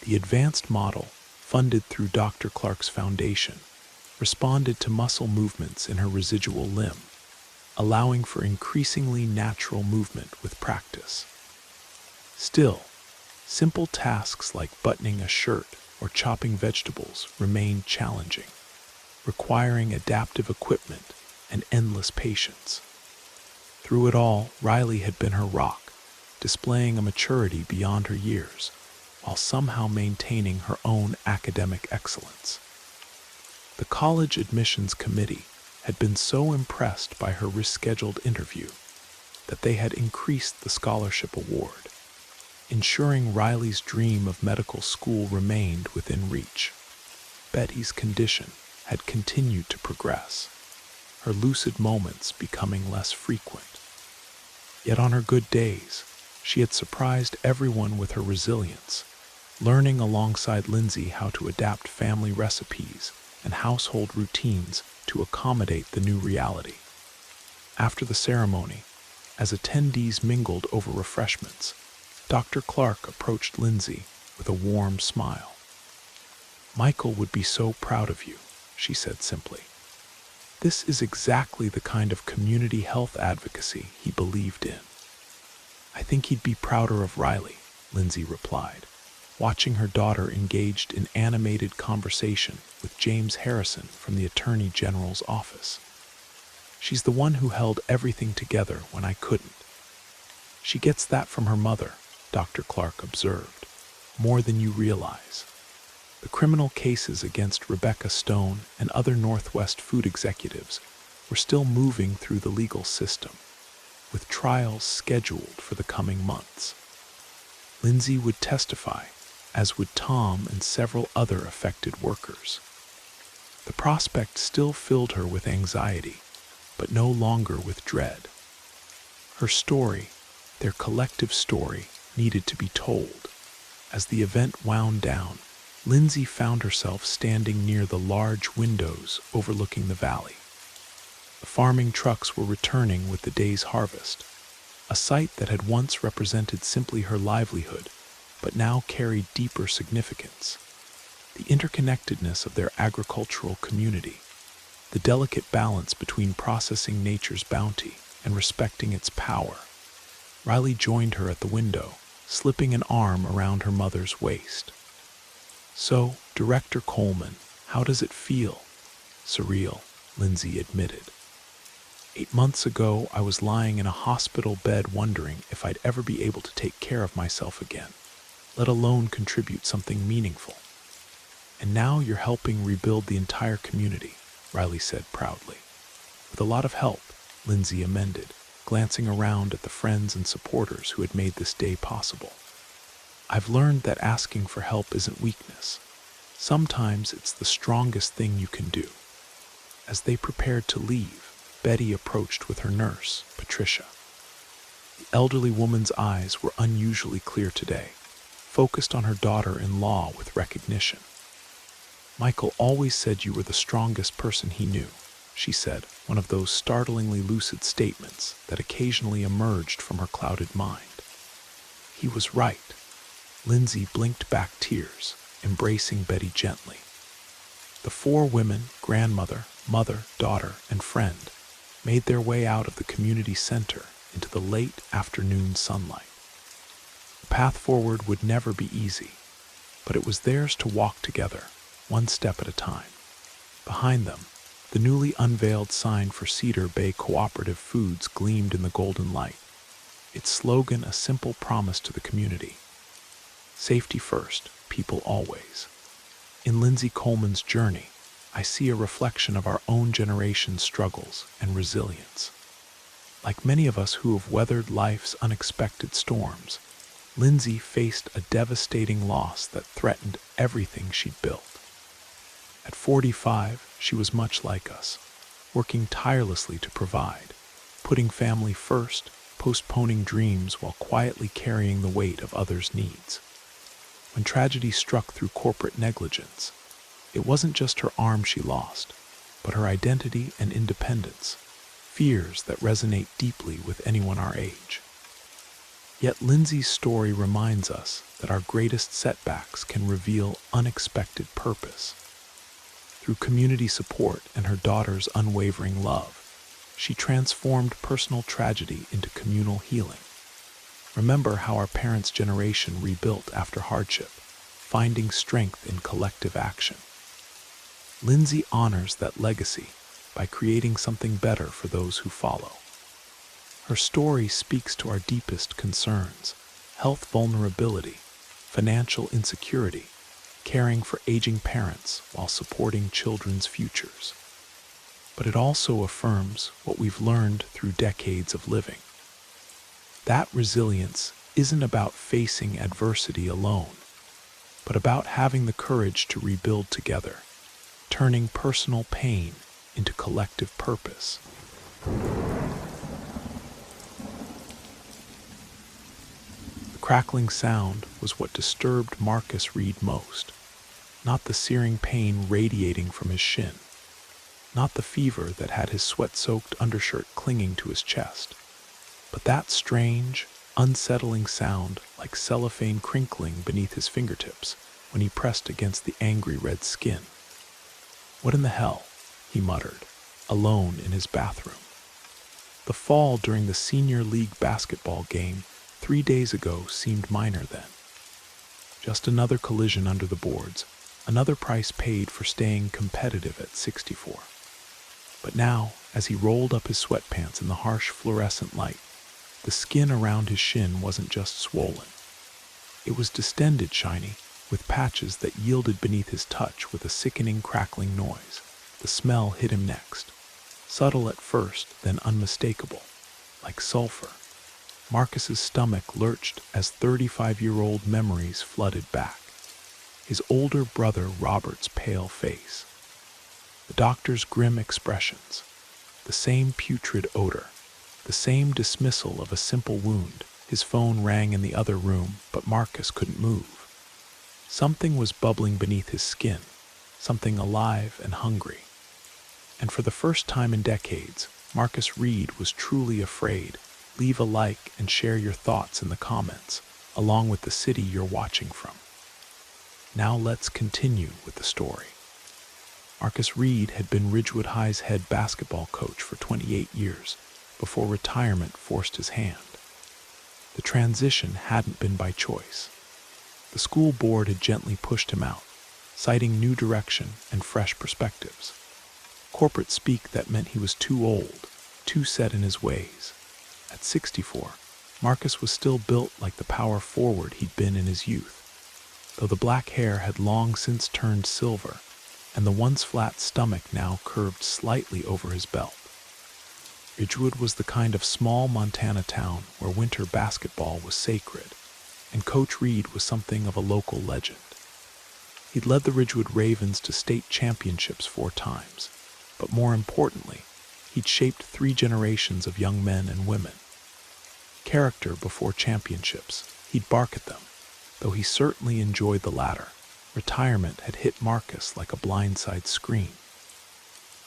The advanced model, funded through Dr. Clark's foundation, responded to muscle movements in her residual limb, allowing for increasingly natural movement with practice. Still, simple tasks like buttoning a shirt or chopping vegetables remained challenging, requiring adaptive equipment and endless patience. Through it all, Riley had been her rock, displaying a maturity beyond her years, while somehow maintaining her own academic excellence. The college admissions committee had been so impressed by her rescheduled interview that they had increased the scholarship award, ensuring Riley's dream of medical school remained within reach. Betty's condition had continued to progress, her lucid moments becoming less frequent. Yet on her good days, she had surprised everyone with her resilience, learning alongside Lindsay how to adapt family recipes and household routines to accommodate the new reality. After the ceremony, as attendees mingled over refreshments, Dr. Clark approached Lindsay with a warm smile. "Michael would be so proud of you," she said simply. "This is exactly the kind of community health advocacy he believed in." I think he'd be prouder of Riley, Lindsay replied, watching her daughter engaged in animated conversation with James Harrison from the Attorney General's office. She's the one who held everything together when I couldn't. She gets that from her mother, Dr. Clark observed, more than you realize. The criminal cases against Rebecca Stone and other Northwest food executives were still moving through the legal system, with trials scheduled for the coming months. Lindsay would testify, as would Tom and several other affected workers. The prospect still filled her with anxiety, but no longer with dread. Her story, their collective story, needed to be told. As the event wound down, Lindsay found herself standing near the large windows overlooking the valley. The farming trucks were returning with the day's harvest, a sight that had once represented simply her livelihood, but now carried deeper significance. The interconnectedness of their agricultural community, the delicate balance between processing nature's bounty and respecting its power. Riley joined her at the window, slipping an arm around her mother's waist. "So, Director Coleman, how does it feel?" "Surreal," Lindsay admitted. 8 months ago, I was lying in a hospital bed wondering if I'd ever be able to take care of myself again, let alone contribute something meaningful. And now you're helping rebuild the entire community, Riley said proudly. With a lot of help, Lindsay amended, glancing around at the friends and supporters who had made this day possible. I've learned that asking for help isn't weakness. Sometimes it's the strongest thing you can do. As they prepared to leave, Betty approached with her nurse, Patricia. The elderly woman's eyes were unusually clear today, focused on her daughter-in-law with recognition. "Michael always said you were the strongest person he knew," she said, one of those startlingly lucid statements that occasionally emerged from her clouded mind. He was right. Lindsay blinked back tears, embracing Betty gently. The 4 women, grandmother, mother, daughter, and friend, made their way out of the community center into the late afternoon sunlight. The path forward would never be easy, but it was theirs to walk together, one step at a time. Behind them, the newly unveiled sign for Cedar Bay Cooperative Foods gleamed in the golden light, its slogan a simple promise to the community. Safety first, people always. In Lindsay Coleman's journey, I see a reflection of our own generation's struggles and resilience. Like many of us who have weathered life's unexpected storms, Lindsay faced a devastating loss that threatened everything she'd built. At 45, she was much like us, working tirelessly to provide, putting family first, postponing dreams while quietly carrying the weight of others' needs. When tragedy struck through corporate negligence, it wasn't just her arm she lost, but her identity and independence, fears that resonate deeply with anyone our age. Yet Lindsay's story reminds us that our greatest setbacks can reveal unexpected purpose. Through community support and her daughter's unwavering love, she transformed personal tragedy into communal healing. Remember how our parents' generation rebuilt after hardship, finding strength in collective action. Lindsay honors that legacy by creating something better for those who follow. Her story speaks to our deepest concerns: health vulnerability, financial insecurity, caring for aging parents while supporting children's futures. But it also affirms what we've learned through decades of living. That resilience isn't about facing adversity alone, but about having the courage to rebuild together, turning personal pain into collective purpose. The crackling sound was what disturbed Marcus Reed most, not the searing pain radiating from his shin, not the fever that had his sweat-soaked undershirt clinging to his chest, but that strange, unsettling sound like cellophane crinkling beneath his fingertips when he pressed against the angry red skin. "What in the hell?" he muttered, alone in his bathroom. The fall during the senior league basketball game 3 days ago seemed minor then. Just another collision under the boards, another price paid for staying competitive at 64. But now, as he rolled up his sweatpants in the harsh fluorescent light, the skin around his shin wasn't just swollen. It was distended shiny, with patches that yielded beneath his touch with a sickening crackling noise. The smell hit him next, subtle at first, then unmistakable, like sulfur. Marcus's stomach lurched as 35-year-old memories flooded back. His older brother Robert's pale face, the doctor's grim expressions, the same putrid odor, the same dismissal of a simple wound. His phone rang in the other room, but Marcus couldn't move. Something was bubbling beneath his skin, something alive and hungry. And for the first time in decades, Marcus Reed was truly afraid. Leave a like and share your thoughts in the comments, along with the city you're watching from. Now let's continue with the story. Marcus Reed had been Ridgewood High's head basketball coach for 28 years, before retirement forced his hand. The transition hadn't been by choice. The school board had gently pushed him out, citing new direction and fresh perspectives. Corporate speak that meant he was too old, too set in his ways. At 64, Marcus was still built like the power forward he'd been in his youth, though the black hair had long since turned silver, and the once flat stomach now curved slightly over his belt. Ridgewood was the kind of small Montana town where winter basketball was sacred, and Coach Reed was something of a local legend. He'd led the Ridgewood Ravens to state championships 4 times, but more importantly, he'd shaped 3 generations of young men and women. Character before championships, he'd bark at them, though he certainly enjoyed the latter. Retirement had hit Marcus like a blindside scream.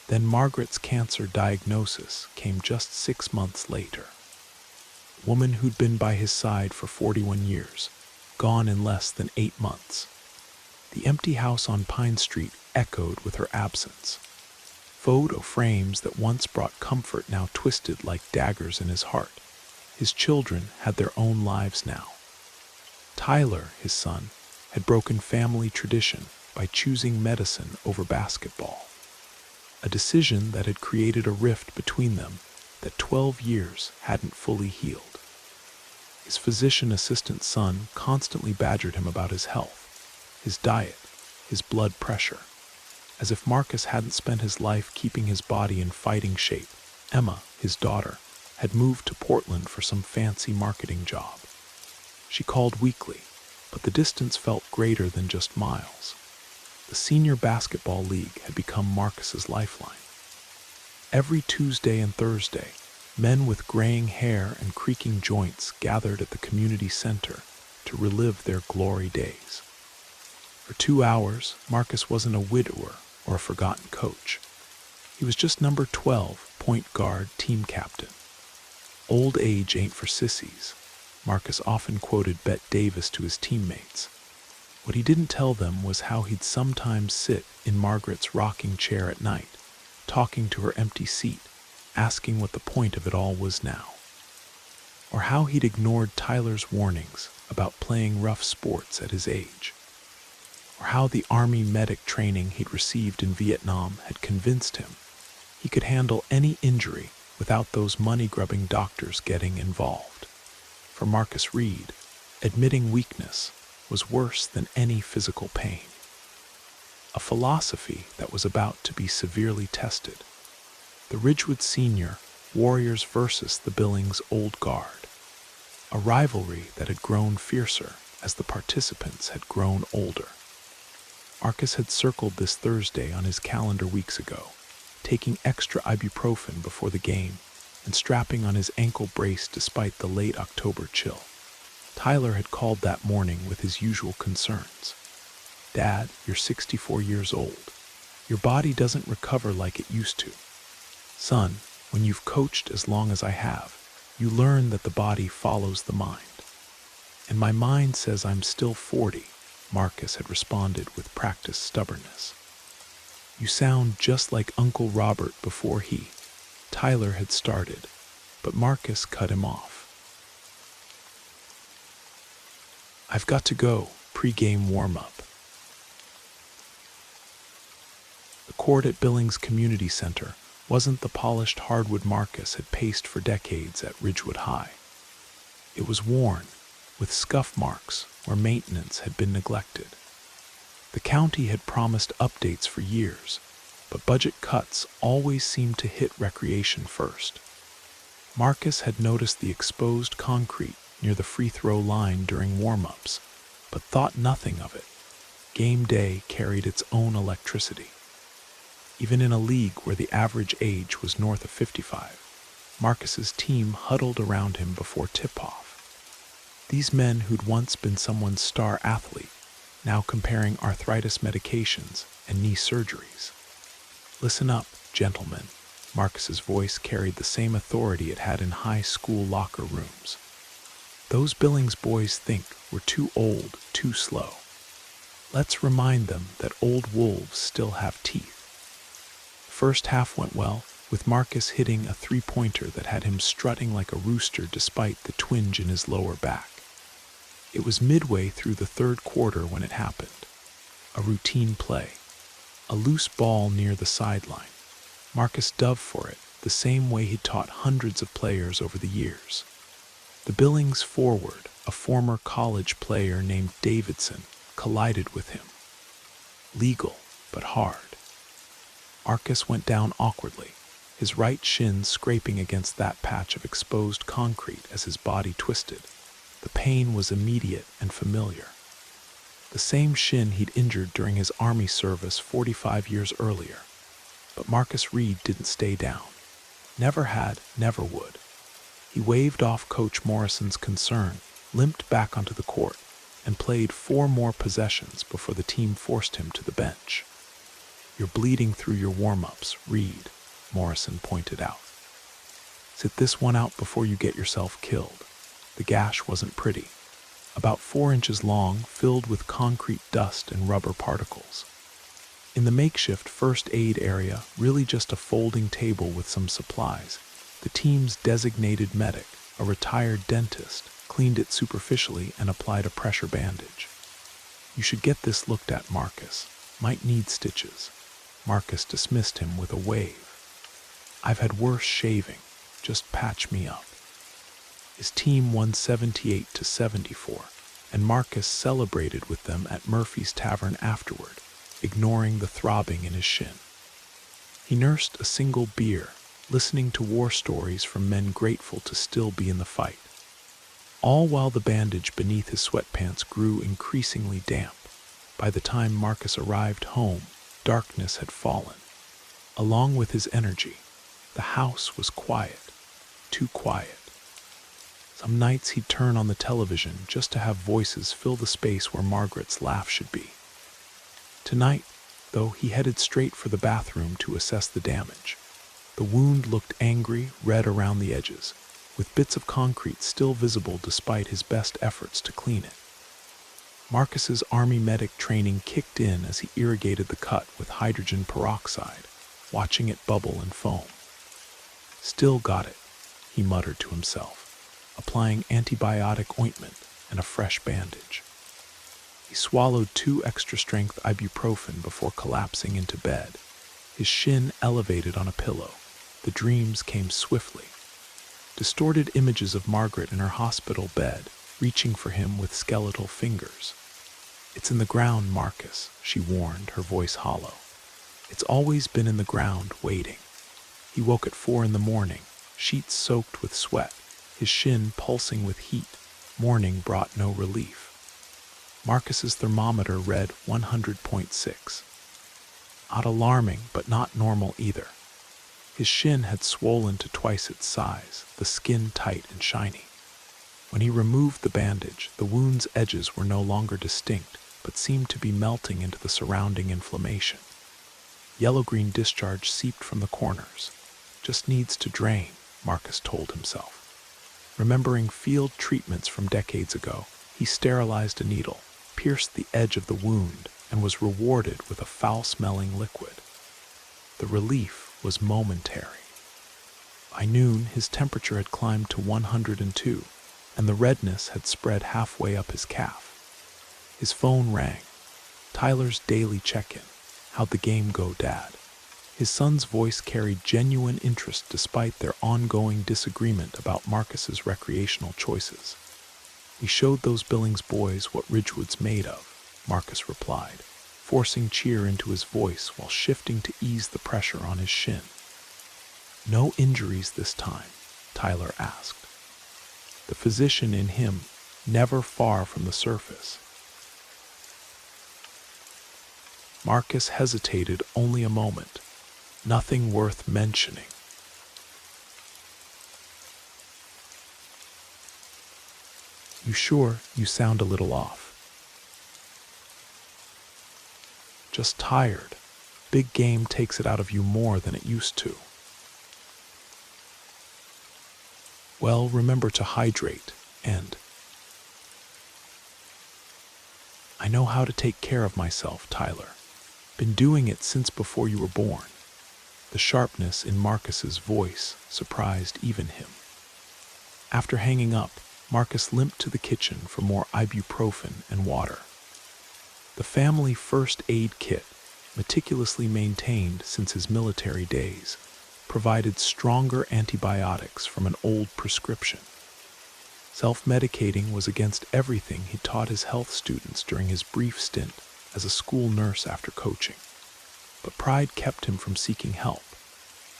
Then Margaret's cancer diagnosis came just 6 months later. A woman who'd been by his side for 41 years, gone in less than 8 months. The empty house on Pine Street echoed with her absence. Photo frames that once brought comfort now twisted like daggers in his heart. His children had their own lives now. Tyler, his son, had broken family tradition by choosing medicine over basketball, a decision that had created a rift between them that 12 years hadn't fully healed. His physician assistant son constantly badgered him about his health, his diet, his blood pressure, as if Marcus hadn't spent his life keeping his body in fighting shape. Emma, his daughter, had moved to Portland for some fancy marketing job. She called weekly, but the distance felt greater than just miles. The senior basketball league had become Marcus's lifeline. Every Tuesday and Thursday, men with graying hair and creaking joints gathered at the community center to relive their glory days. For 2 hours, Marcus wasn't a widower or a forgotten coach. He was just number 12, point guard, team captain. Old age ain't for sissies, Marcus often quoted Bette Davis to his teammates. What he didn't tell them was how he'd sometimes sit in Margaret's rocking chair at night, talking to her empty seat, asking what the point of it all was now. Or how he'd ignored Tyler's warnings about playing rough sports at his age. Or how the Army medic training he'd received in Vietnam had convinced him he could handle any injury without those money-grubbing doctors getting involved. For Marcus Reed, admitting weakness was worse than any physical pain. A philosophy that was about to be severely tested. The Ridgewood Senior Warriors versus the Billings Old Guard. A rivalry that had grown fiercer as the participants had grown older. Marcus had circled this Thursday on his calendar weeks ago, taking extra ibuprofen before the game and strapping on his ankle brace despite the late October chill. Tyler had called that morning with his usual concerns. "Dad, you're 64 years old. Your body doesn't recover like it used to." "Son, when you've coached as long as I have, you learn that the body follows the mind." "And my mind says I'm still 40, Marcus had responded with practiced stubbornness. "You sound just like Uncle Robert before he..." Tyler had started, but Marcus cut him off. I've got to go. Pre-game warm-up. The court at Billings Community Center wasn't the polished hardwood Marcus had paced for decades at Ridgewood High. It was worn, with scuff marks where maintenance had been neglected. The county had promised updates for years, but budget cuts always seemed to hit recreation first. Marcus had noticed the exposed concrete near the free throw line during warm-ups, but thought nothing of it. Game day carried its own electricity. Even in a league where the average age was north of 55, Marcus's team huddled around him before tip-off. These men who'd once been someone's star athlete, now comparing arthritis medications and knee surgeries. Listen up, gentlemen. Marcus's voice carried the same authority it had in high school locker rooms. Those Billings boys think we're too old, too slow. Let's remind them that old wolves still have teeth. The first half went well, with Marcus hitting a three-pointer that had him strutting like a rooster despite the twinge in his lower back. It was midway through the third quarter when it happened. A routine play. A loose ball near the sideline. Marcus dove for it, the same way he'd taught hundreds of players over the years. The Billings forward, a former college player named Davidson, collided with him. Legal, but hard. Marcus went down awkwardly, his right shin scraping against that patch of exposed concrete as his body twisted. The pain was immediate and familiar. The same shin he'd injured during his Army service 45 years earlier. But Marcus Reed didn't stay down. Never had, never would. He waved off Coach Morrison's concern, limped back onto the court, and played 4 more possessions before the team forced him to the bench. "You're bleeding through your warm-ups, Reed," Morrison pointed out. "Sit this one out before you get yourself killed." The gash wasn't pretty. About 4 inches long, filled with concrete dust and rubber particles. In the makeshift first aid area, really just a folding table with some supplies, the team's designated medic, a retired dentist, cleaned it superficially and applied a pressure bandage. "You should get this looked at, Marcus. Might need stitches." Marcus dismissed him with a wave. "I've had worse shaving. Just patch me up." His team won 78-74, and Marcus celebrated with them at Murphy's Tavern afterward, ignoring the throbbing in his shin. He nursed a single beer, listening to war stories from men grateful to still be in the fight. All while the bandage beneath his sweatpants grew increasingly damp. By the time Marcus arrived home, darkness had fallen. Along with his energy, the house was quiet, too quiet. Some nights he'd turn on the television just to have voices fill the space where Margaret's laugh should be. Tonight, though, he headed straight for the bathroom to assess the damage. The wound looked angry, red around the edges, with bits of concrete still visible despite his best efforts to clean it. Marcus's Army medic training kicked in as he irrigated the cut with hydrogen peroxide, watching it bubble and foam. "Still got it," he muttered to himself, applying antibiotic ointment and a fresh bandage. He swallowed 2 extra-strength ibuprofen before collapsing into bed, his shin elevated on a pillow. The dreams came swiftly. Distorted images of Margaret in her hospital bed, reaching for him with skeletal fingers. "It's in the ground, Marcus," she warned, her voice hollow. "It's always been in the ground, waiting." He woke at 4 in the morning, sheets soaked with sweat, his shin pulsing with heat. Morning brought no relief. Marcus's thermometer read 100.6. Not alarming, but not normal either. His shin had swollen to twice its size, the skin tight and shiny. When he removed the bandage, the wound's edges were no longer distinct, but seemed to be melting into the surrounding inflammation. Yellow-green discharge seeped from the corners. "Just needs to drain," Marcus told himself. Remembering field treatments from decades ago, he sterilized a needle, pierced the edge of the wound, and was rewarded with a foul-smelling liquid. The relief was momentary. By noon, his temperature had climbed to 102, and the redness had spread halfway up his calf. His phone rang. Tyler's daily check-in. How'd the game go, Dad? His son's voice carried genuine interest despite their ongoing disagreement about Marcus's recreational choices. We showed those Billings boys what Ridgewood's made of, Marcus replied, forcing cheer into his voice while shifting to ease the pressure on his shin. No injuries this time, Tyler asked, the physician in him never far from the surface. Marcus hesitated only a moment. Nothing worth mentioning. You sure? You sound a little off. Just tired. Big game takes it out of you more than it used to. Well, remember to hydrate, and I know how to take care of myself, Tyler. Been doing it since before you were born. The sharpness in Marcus's voice surprised even him. After hanging up, Marcus limped to the kitchen for more ibuprofen and water. The family first aid kit, meticulously maintained since his military days, provided stronger antibiotics from an old prescription. Self-medicating was against everything he taught his health students during his brief stint as a school nurse after coaching. But pride kept him from seeking help.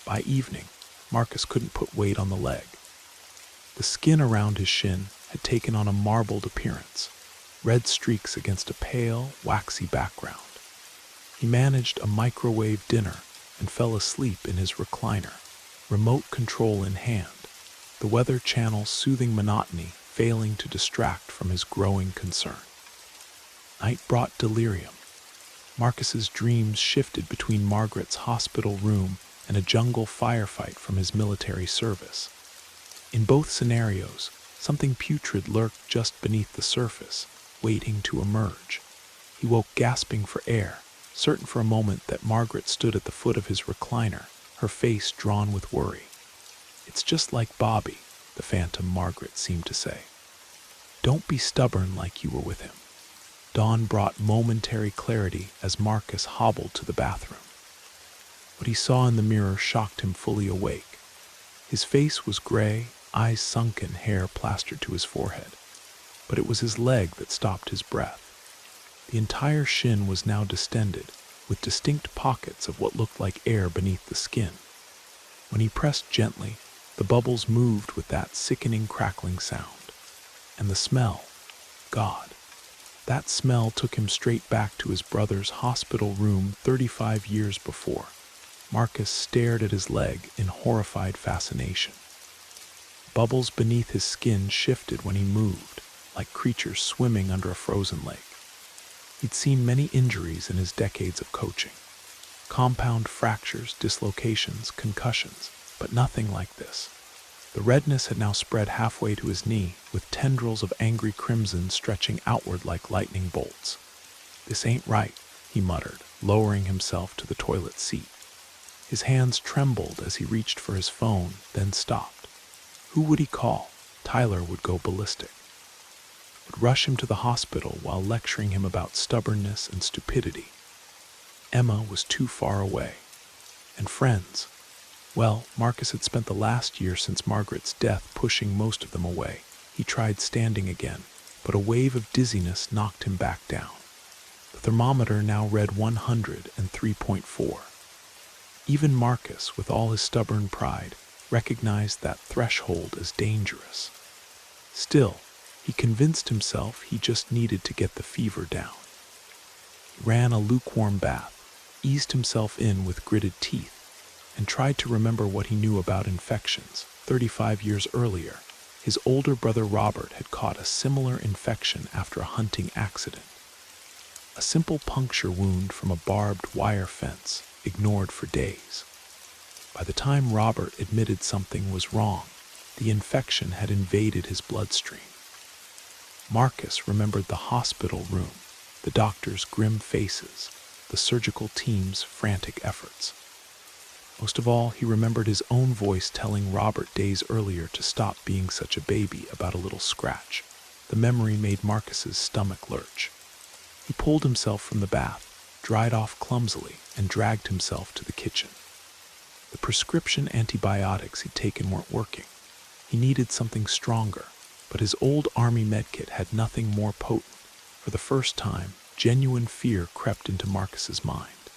By evening, Marcus couldn't put weight on the leg. The skin around his shin had taken on a marbled appearance, red streaks against a pale, waxy background. He managed a microwave dinner and fell asleep in his recliner, remote control in hand, the Weather Channel's soothing monotony failing to distract from his growing concern. Night brought delirium. Marcus's dreams shifted between Margaret's hospital room and a jungle firefight from his military service. In both scenarios, something putrid lurked just beneath the surface, waiting to emerge. He woke gasping for air, certain for a moment that Margaret stood at the foot of his recliner, her face drawn with worry. It's just like Bobby, the phantom Margaret seemed to say. Don't be stubborn like you were with him. Dawn brought momentary clarity as Marcus hobbled to the bathroom. What he saw in the mirror shocked him fully awake. His face was gray, eyes sunken, hair plastered to his forehead. But it was his leg that stopped his breath. The entire shin was now distended, with distinct pockets of what looked like air beneath the skin. When he pressed gently, the bubbles moved with that sickening crackling sound. And the smell, God, that smell took him straight back to his brother's hospital room 35 years before. Marcus stared at his leg in horrified fascination. Bubbles beneath his skin shifted when he moved, like creatures swimming under a frozen lake. He'd seen many injuries in his decades of coaching. Compound fractures, dislocations, concussions, but nothing like this. The redness had now spread halfway to his knee, with tendrils of angry crimson stretching outward like lightning bolts. This ain't right, he muttered, lowering himself to the toilet seat. His hands trembled as he reached for his phone, then stopped. Who would he call? Tyler would go ballistic. Would rush him to the hospital while lecturing him about stubbornness and stupidity. Emma was too far away. And friends. Well, Marcus had spent the last year since Margaret's death pushing most of them away. He tried standing again, but a wave of dizziness knocked him back down. The thermometer now read 103.4. Even Marcus, with all his stubborn pride, recognized that threshold as dangerous. Still, he convinced himself he just needed to get the fever down. He ran a lukewarm bath, eased himself in with gritted teeth, and tried to remember what he knew about infections. 35 years earlier, his older brother Robert had caught a similar infection after a hunting accident. A simple puncture wound from a barbed wire fence, ignored for days. By the time Robert admitted something was wrong, the infection had invaded his bloodstream. Marcus remembered the hospital room, the doctors' grim faces, the surgical team's frantic efforts. Most of all, he remembered his own voice telling Robert days earlier to stop being such a baby about a little scratch. The memory made Marcus's stomach lurch. He pulled himself from the bath, dried off clumsily, and dragged himself to the kitchen. The prescription antibiotics he'd taken weren't working. He needed something stronger, but his old army medkit had nothing more potent. For the first time, genuine fear crept into Marcus's mind.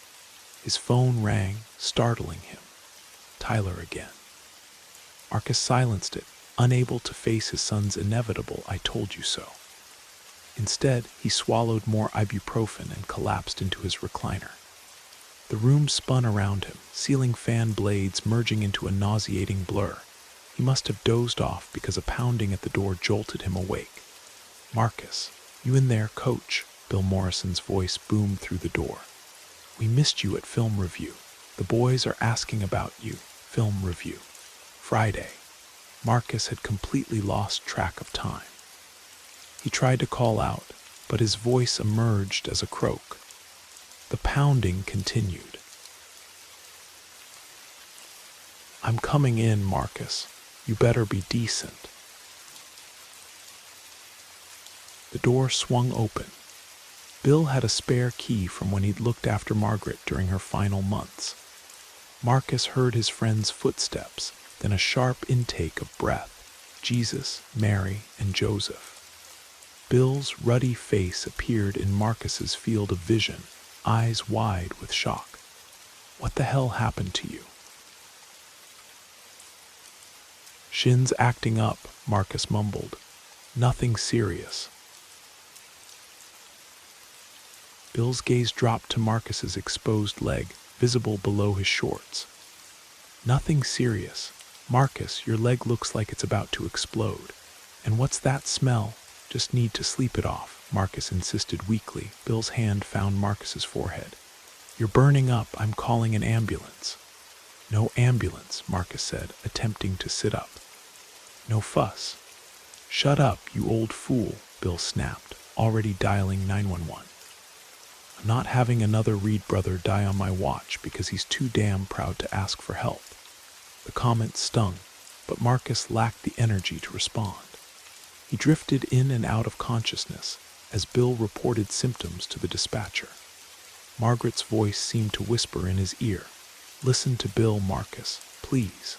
His phone rang, startling him. Tyler again. Marcus silenced it, unable to face his son's inevitable "I told you so." Instead, he swallowed more ibuprofen and collapsed into his recliner. The room spun around him, ceiling fan blades merging into a nauseating blur. He must have dozed off because a pounding at the door jolted him awake. "Marcus, you in there, coach?" Bill Morrison's voice boomed through the door. "We missed you at film review. The boys are asking about you." Film review. Friday. Marcus had completely lost track of time. He tried to call out, but his voice emerged as a croak. The pounding continued. "I'm coming in, Marcus. You better be decent." The door swung open. Bill had a spare key from when he'd looked after Margaret during her final months. Marcus heard his friend's footsteps, then a sharp intake of breath. Jesus, Mary, and Joseph. Bill's ruddy face appeared in Marcus's field of vision, eyes wide with shock. "What the hell happened to you?" "Shin's acting up," Marcus mumbled. "Nothing serious." Bill's gaze dropped to Marcus's exposed leg, visible below his shorts. "Nothing serious. Marcus, your leg looks like it's about to explode. And what's that smell? Just need to sleep it off," Marcus insisted weakly. Bill's hand found Marcus's forehead. "You're burning up. I'm calling an ambulance." "No ambulance," Marcus said, attempting to sit up. "No fuss." "Shut up, you old fool," Bill snapped, already dialing 911. "I'm not having another Reed brother die on my watch because he's too damn proud to ask for help." The comment stung, but Marcus lacked the energy to respond. He drifted in and out of consciousness as Bill reported symptoms to the dispatcher. Margaret's voice seemed to whisper in his ear, "Listen to Bill, Marcus, please."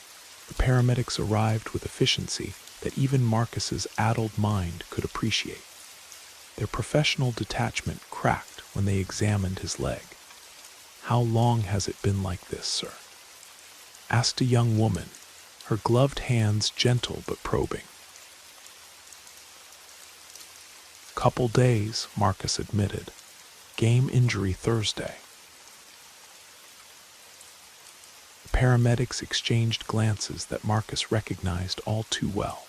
The paramedics arrived with efficiency that even Marcus's addled mind could appreciate. Their professional detachment cracked when they examined his leg. "How long has it been like this, sir?" asked a young woman, her gloved hands gentle but probing. "Couple days," Marcus admitted. "Game injury Thursday." The paramedics exchanged glances that Marcus recognized all too well.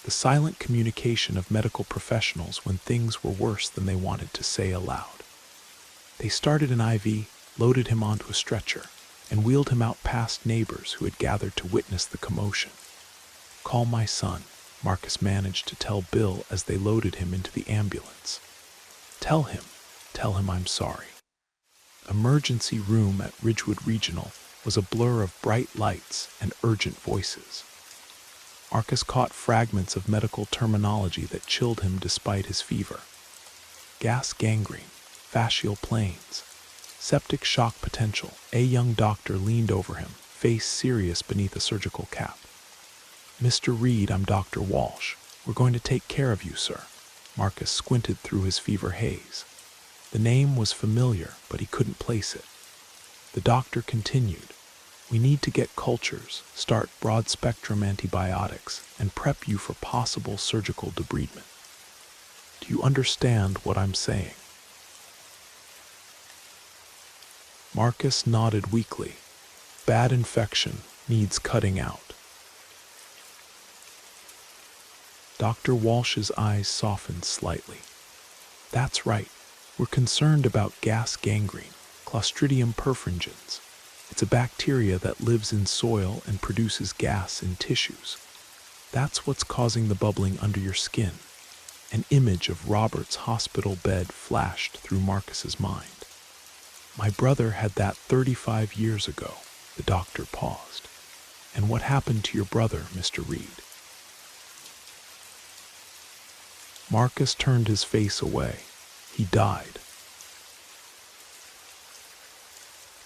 The silent communication of medical professionals when things were worse than they wanted to say aloud. They started an IV, loaded him onto a stretcher, and wheeled him out past neighbors who had gathered to witness the commotion. "Call my son," Marcus managed to tell Bill as they loaded him into the ambulance. Tell him I'm sorry." Emergency room at Ridgewood Regional was a blur of bright lights and urgent voices. Marcus caught fragments of medical terminology that chilled him despite his fever. Gas gangrene, fascial planes, septic shock potential. A young doctor leaned over him, face serious beneath a surgical cap. "Mr. Reed, I'm Dr. Walsh. We're going to take care of you, sir." Marcus squinted through his fever haze. The name was familiar, but he couldn't place it. The doctor continued, "We need to get cultures, start broad-spectrum antibiotics, and prep you for possible surgical debridement. Do you understand what I'm saying?" Marcus nodded weakly. "Bad infection, needs cutting out." Dr. Walsh's eyes softened slightly. "That's right. We're concerned about gas gangrene, Clostridium perfringens. It's a bacteria that lives in soil and produces gas in tissues. That's what's causing the bubbling under your skin." An image of Robert's hospital bed flashed through Marcus's mind. "My brother had that 35 years ago." The doctor paused. "And what happened to your brother, Mr. Reed?" Marcus turned his face away. He died.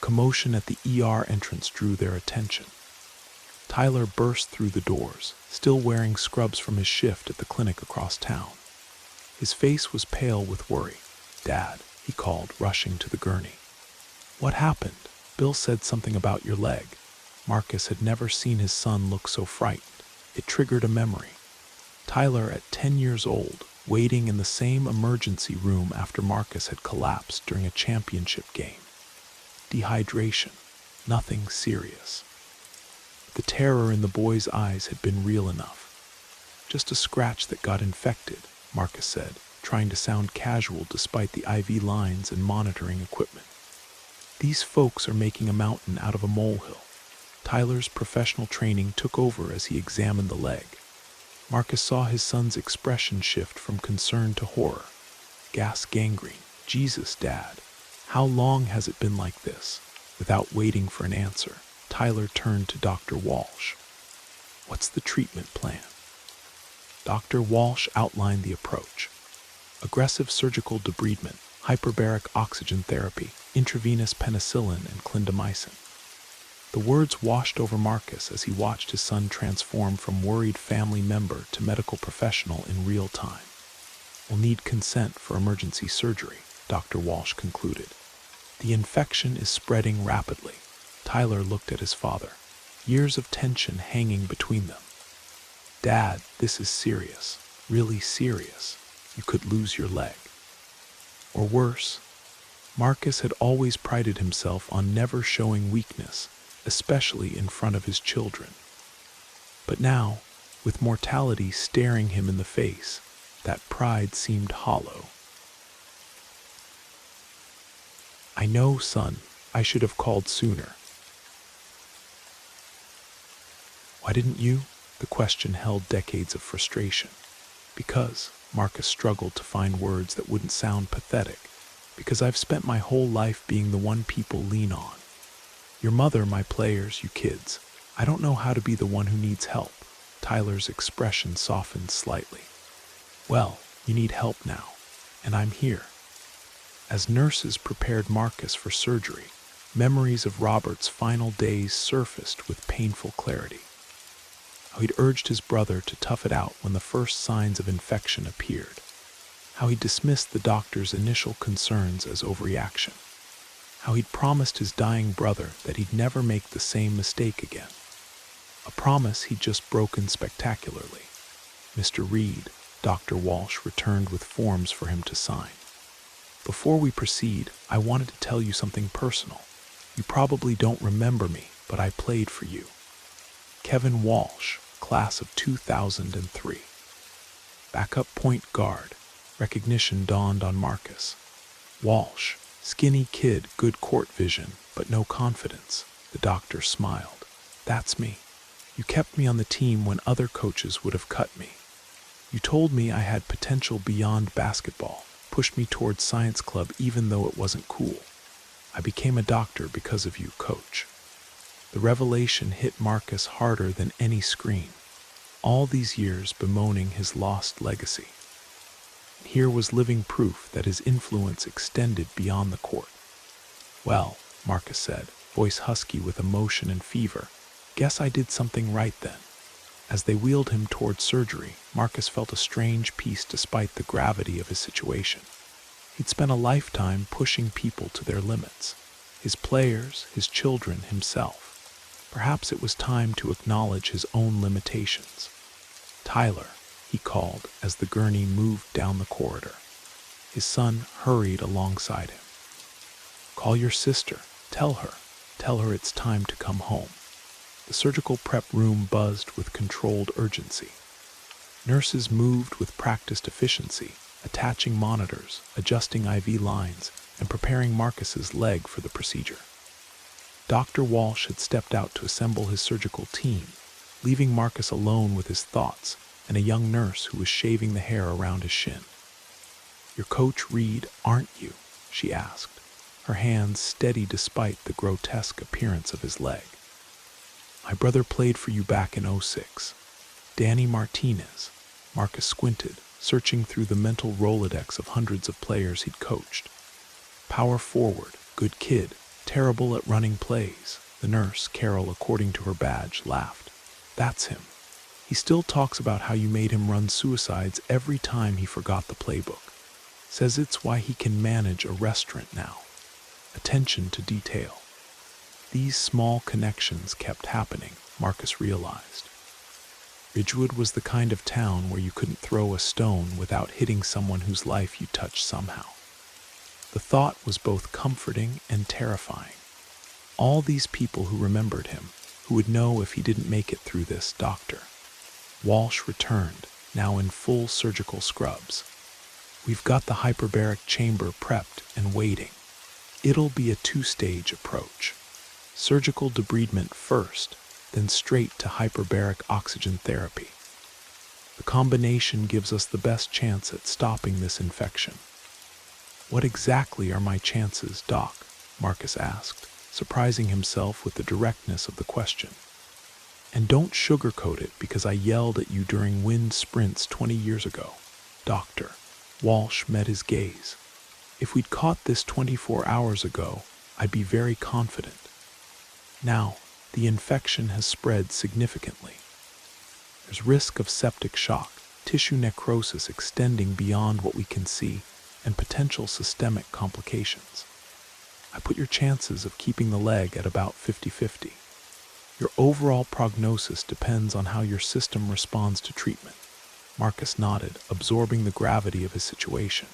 Commotion at the ER entrance drew their attention. Tyler burst through the doors, still wearing scrubs from his shift at the clinic across town. His face was pale with worry. "Dad," he called, rushing to the gurney. "What happened?" "Bill said something about your leg." Marcus had never seen his son look so frightened. It triggered a memory. Tyler, at 10 years old, waiting in the same emergency room after Marcus had collapsed during a championship game. Dehydration. Nothing serious. The terror in the boy's eyes had been real enough. "Just a scratch that got infected," Marcus said, trying to sound casual despite the IV lines and monitoring equipment. "These folks are making a mountain out of a molehill." Tyler's professional training took over as he examined the leg. Marcus saw his son's expression shift from concern to horror. "Gas gangrene. Jesus, Dad. How long has it been like this?" Without waiting for an answer, Tyler turned to Dr. Walsh. "What's the treatment plan?" Dr. Walsh outlined the approach. Aggressive surgical debridement, hyperbaric oxygen therapy, intravenous penicillin, and clindamycin. The words washed over Marcus as he watched his son transform from worried family member to medical professional in real time. "We'll need consent for emergency surgery," Dr. Walsh concluded. "The infection is spreading rapidly." Tyler looked at his father, years of tension hanging between them. "Dad, this is serious, really serious. You could lose your leg. Or worse." Marcus had always prided himself on never showing weakness, especially in front of his children. But now, with mortality staring him in the face, that pride seemed hollow. "I know, son. I should have called sooner." "Why didn't you?" The question held decades of frustration. "Because," Marcus struggled to find words that wouldn't sound pathetic, "because I've spent my whole life being the one people lean on. Your mother, my players, you kids. I don't know how to be the one who needs help." Tyler's expression softened slightly. "Well, you need help now, and I'm here." As nurses prepared Marcus for surgery, memories of Robert's final days surfaced with painful clarity. How he'd urged his brother to tough it out when the first signs of infection appeared. How he dismissed the doctor's initial concerns as overreaction. How he'd promised his dying brother that he'd never make the same mistake again. A promise he'd just broken spectacularly. "Mr. Reed," Dr. Walsh returned with forms for him to sign. "Before we proceed, I wanted to tell you something personal. You probably don't remember me, but I played for you. Kevin Walsh, class of 2003. Backup point guard." Recognition dawned on Marcus. "Walsh, skinny kid, good court vision, but no confidence." The doctor smiled. "That's me. You kept me on the team when other coaches would have cut me. You told me I had potential beyond basketball, pushed me towards science club even though it wasn't cool. I became a doctor because of you, coach." The revelation hit Marcus harder than any scream. All these years bemoaning his lost legacy. Here was living proof that his influence extended beyond the court. "Well," Marcus said, voice husky with emotion and fever, "guess I did something right then." As they wheeled him toward surgery, Marcus felt a strange peace despite the gravity of his situation. He'd spent a lifetime pushing people to their limits. His players, his children, himself. Perhaps it was time to acknowledge his own limitations. "Tyler," he called as the gurney moved down the corridor. His son hurried alongside him. "Call your sister. Tell her it's time to come home." The surgical prep room buzzed with controlled urgency. Nurses moved with practiced efficiency, attaching monitors, adjusting IV lines, and preparing Marcus's leg for the procedure. Dr. Walsh had stepped out to assemble his surgical team, leaving Marcus alone with his thoughts and a young nurse who was shaving the hair around his shin. "You're Coach Reed, aren't you?" she asked, her hands steady despite the grotesque appearance of his leg. "My brother played for you back in '06. Danny Martinez." Marcus squinted, searching through the mental Rolodex of hundreds of players he'd coached. Power forward, good kid, terrible at running plays. The nurse, Carol, according to her badge, laughed. That's him. He still talks about how you made him run suicides every time he forgot the playbook. Says it's why he can manage a restaurant now. Attention to detail. These small connections kept happening, Marcus realized. Ridgewood was the kind of town where you couldn't throw a stone without hitting someone whose life you touched somehow. The thought was both comforting and terrifying. All these people who remembered him, who would know if he didn't make it through this, Dr. Walsh returned, now in full surgical scrubs. We've got the hyperbaric chamber prepped and waiting. It'll be a 2-stage approach. Surgical debridement first, then straight to hyperbaric oxygen therapy. The combination gives us the best chance at stopping this infection. What exactly are my chances, Doc? Marcus asked, surprising himself with the directness of the question. And don't sugarcoat it because I yelled at you during wind sprints 20 years ago. Dr. Walsh met his gaze. If we'd caught this 24 hours ago, I'd be very confident. Now, the infection has spread significantly. There's risk of septic shock, tissue necrosis extending beyond what we can see, and potential systemic complications. I put your chances of keeping the leg at about 50-50. Your overall prognosis depends on how your system responds to treatment. Marcus nodded, absorbing the gravity of his situation.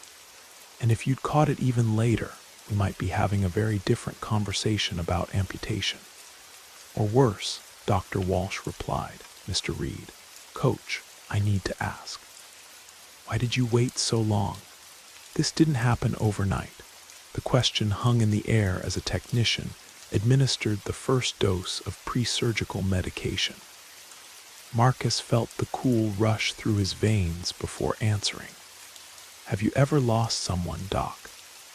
And if you'd caught it even later, we might be having a very different conversation about amputation. Or worse, Dr. Walsh replied. Mr. Reed, Coach, I need to ask. Why did you wait so long? This didn't happen overnight. The question hung in the air as a technician administered the first dose of pre-surgical medication. Marcus felt the cool rush through his veins before answering. Have you ever lost someone, Doc?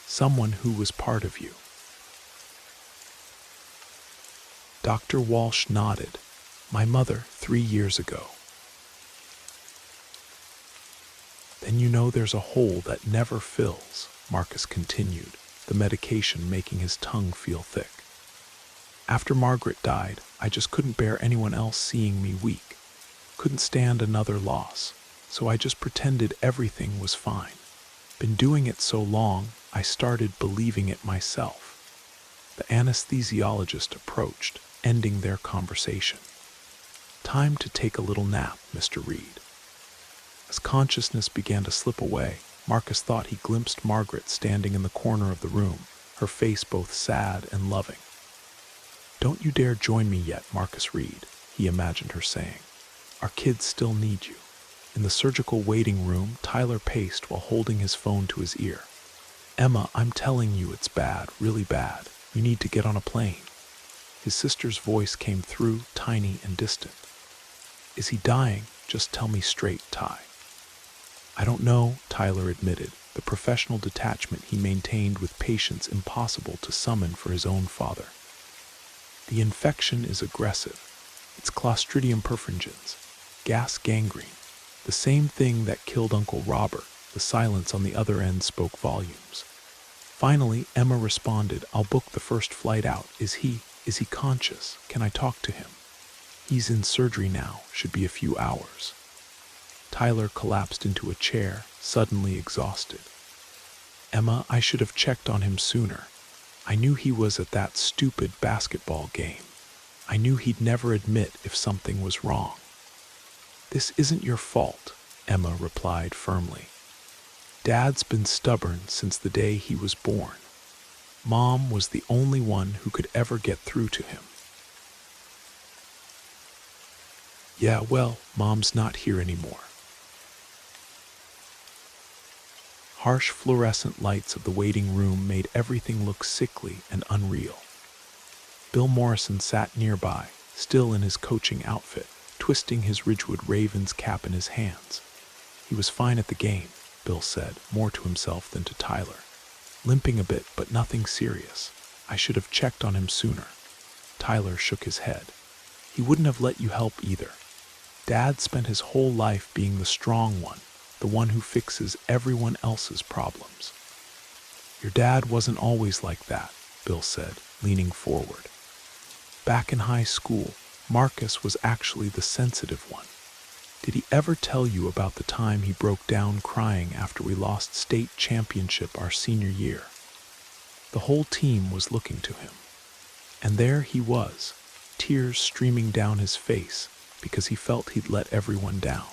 Someone who was part of you? Dr. Walsh nodded. My mother, 3 years ago. Then you know there's a hole that never fills, Marcus continued, the medication making his tongue feel thick. After Margaret died, I just couldn't bear anyone else seeing me weak. Couldn't stand another loss, so I just pretended everything was fine. Been doing it so long, I started believing it myself. The anesthesiologist approached, ending their conversation. Time to take a little nap, Mr. Reed. As consciousness began to slip away, Marcus thought he glimpsed Margaret standing in the corner of the room, her face both sad and loving. Don't you dare join me yet, Marcus Reed, he imagined her saying. Our kids still need you. In the surgical waiting room, Tyler paced while holding his phone to his ear. Emma, I'm telling you it's bad, really bad. You need to get on a plane. His sister's voice came through, tiny and distant. Is he dying? Just tell me straight, Ty. I don't know, Tyler admitted, the professional detachment he maintained with patience impossible to summon for his own father. The infection is aggressive. It's Clostridium perfringens, gas gangrene, the same thing that killed Uncle Robert. The silence on the other end spoke volumes. Finally, Emma responded, I'll book the first flight out. Is he conscious? Can I talk to him? He's in surgery now, should be a few hours. Tyler collapsed into a chair, suddenly exhausted. Emma, I should have checked on him sooner. I knew he was at that stupid basketball game. I knew he'd never admit if something was wrong. This isn't your fault, Emma replied firmly. Dad's been stubborn since the day he was born. Mom was the only one who could ever get through to him. Yeah, well, Mom's not here anymore. Harsh fluorescent lights of the waiting room made everything look sickly and unreal. Bill Morrison sat nearby, still in his coaching outfit, twisting his Ridgewood Ravens cap in his hands. He was fine at the game, Bill said, more to himself than to Tyler. Limping a bit, but nothing serious. I should have checked on him sooner. Tyler shook his head. He wouldn't have let you help either. Dad spent his whole life being the strong one, the one who fixes everyone else's problems. Your dad wasn't always like that, Bill said, leaning forward. Back in high school, Marcus was actually the sensitive one. Did he ever tell you about the time he broke down crying after we lost state championship our senior year? The whole team was looking to him. And there he was, tears streaming down his face because he felt he'd let everyone down.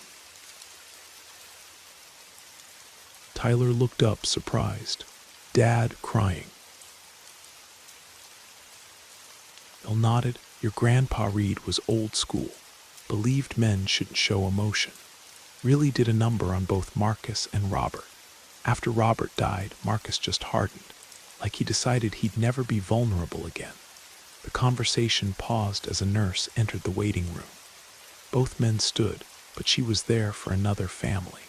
Tyler looked up, surprised. Dad crying. Bill nodded. Your grandpa Reed was old school. Believed men shouldn't show emotion. Really did a number on both Marcus and Robert. After Robert died, Marcus just hardened, like he decided he'd never be vulnerable again. The conversation paused as a nurse entered the waiting room. Both men stood, but she was there for another family.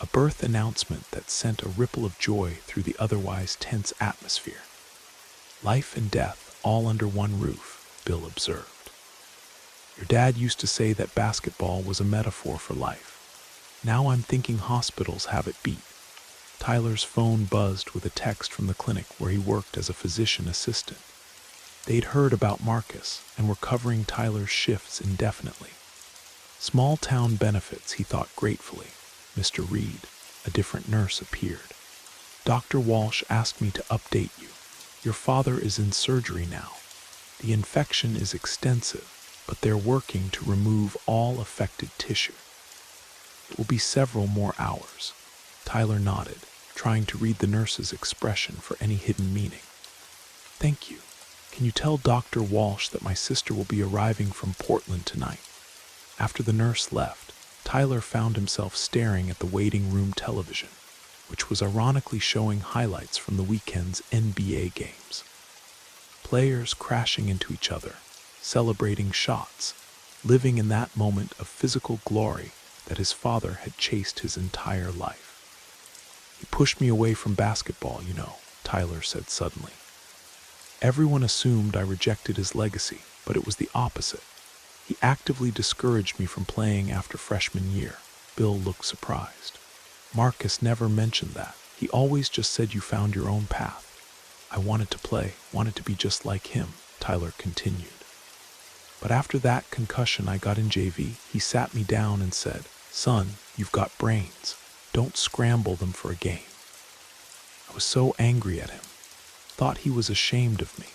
A birth announcement that sent a ripple of joy through the otherwise tense atmosphere. Life and death all under one roof, Bill observed. Your dad used to say that basketball was a metaphor for life. Now I'm thinking hospitals have it beat. Tyler's phone buzzed with a text from the clinic where he worked as a physician assistant. They'd heard about Marcus and were covering Tyler's shifts indefinitely. Small town benefits, he thought gratefully. Mr. Reed, a different nurse, appeared. Dr. Walsh asked me to update you. Your father is in surgery now. The infection is extensive, but they're working to remove all affected tissue. It will be several more hours. Tyler nodded, trying to read the nurse's expression for any hidden meaning. Thank you. Can you tell Dr. Walsh that my sister will be arriving from Portland tonight? After the nurse left, Tyler found himself staring at the waiting room television, which was ironically showing highlights from the weekend's NBA games. Players crashing into each other, celebrating shots, living in that moment of physical glory that his father had chased his entire life. He pushed me away from basketball, Tyler said suddenly. Everyone assumed I rejected his legacy, but it was the opposite. He actively discouraged me from playing after freshman year. Bill looked surprised. Marcus never mentioned that. He always just said you found your own path. I wanted to play, wanted to be just like him, Tyler continued. But after that concussion I got in JV, he sat me down and said, "Son, you've got brains. Don't scramble them for a game." I was so angry at him. Thought he was ashamed of me.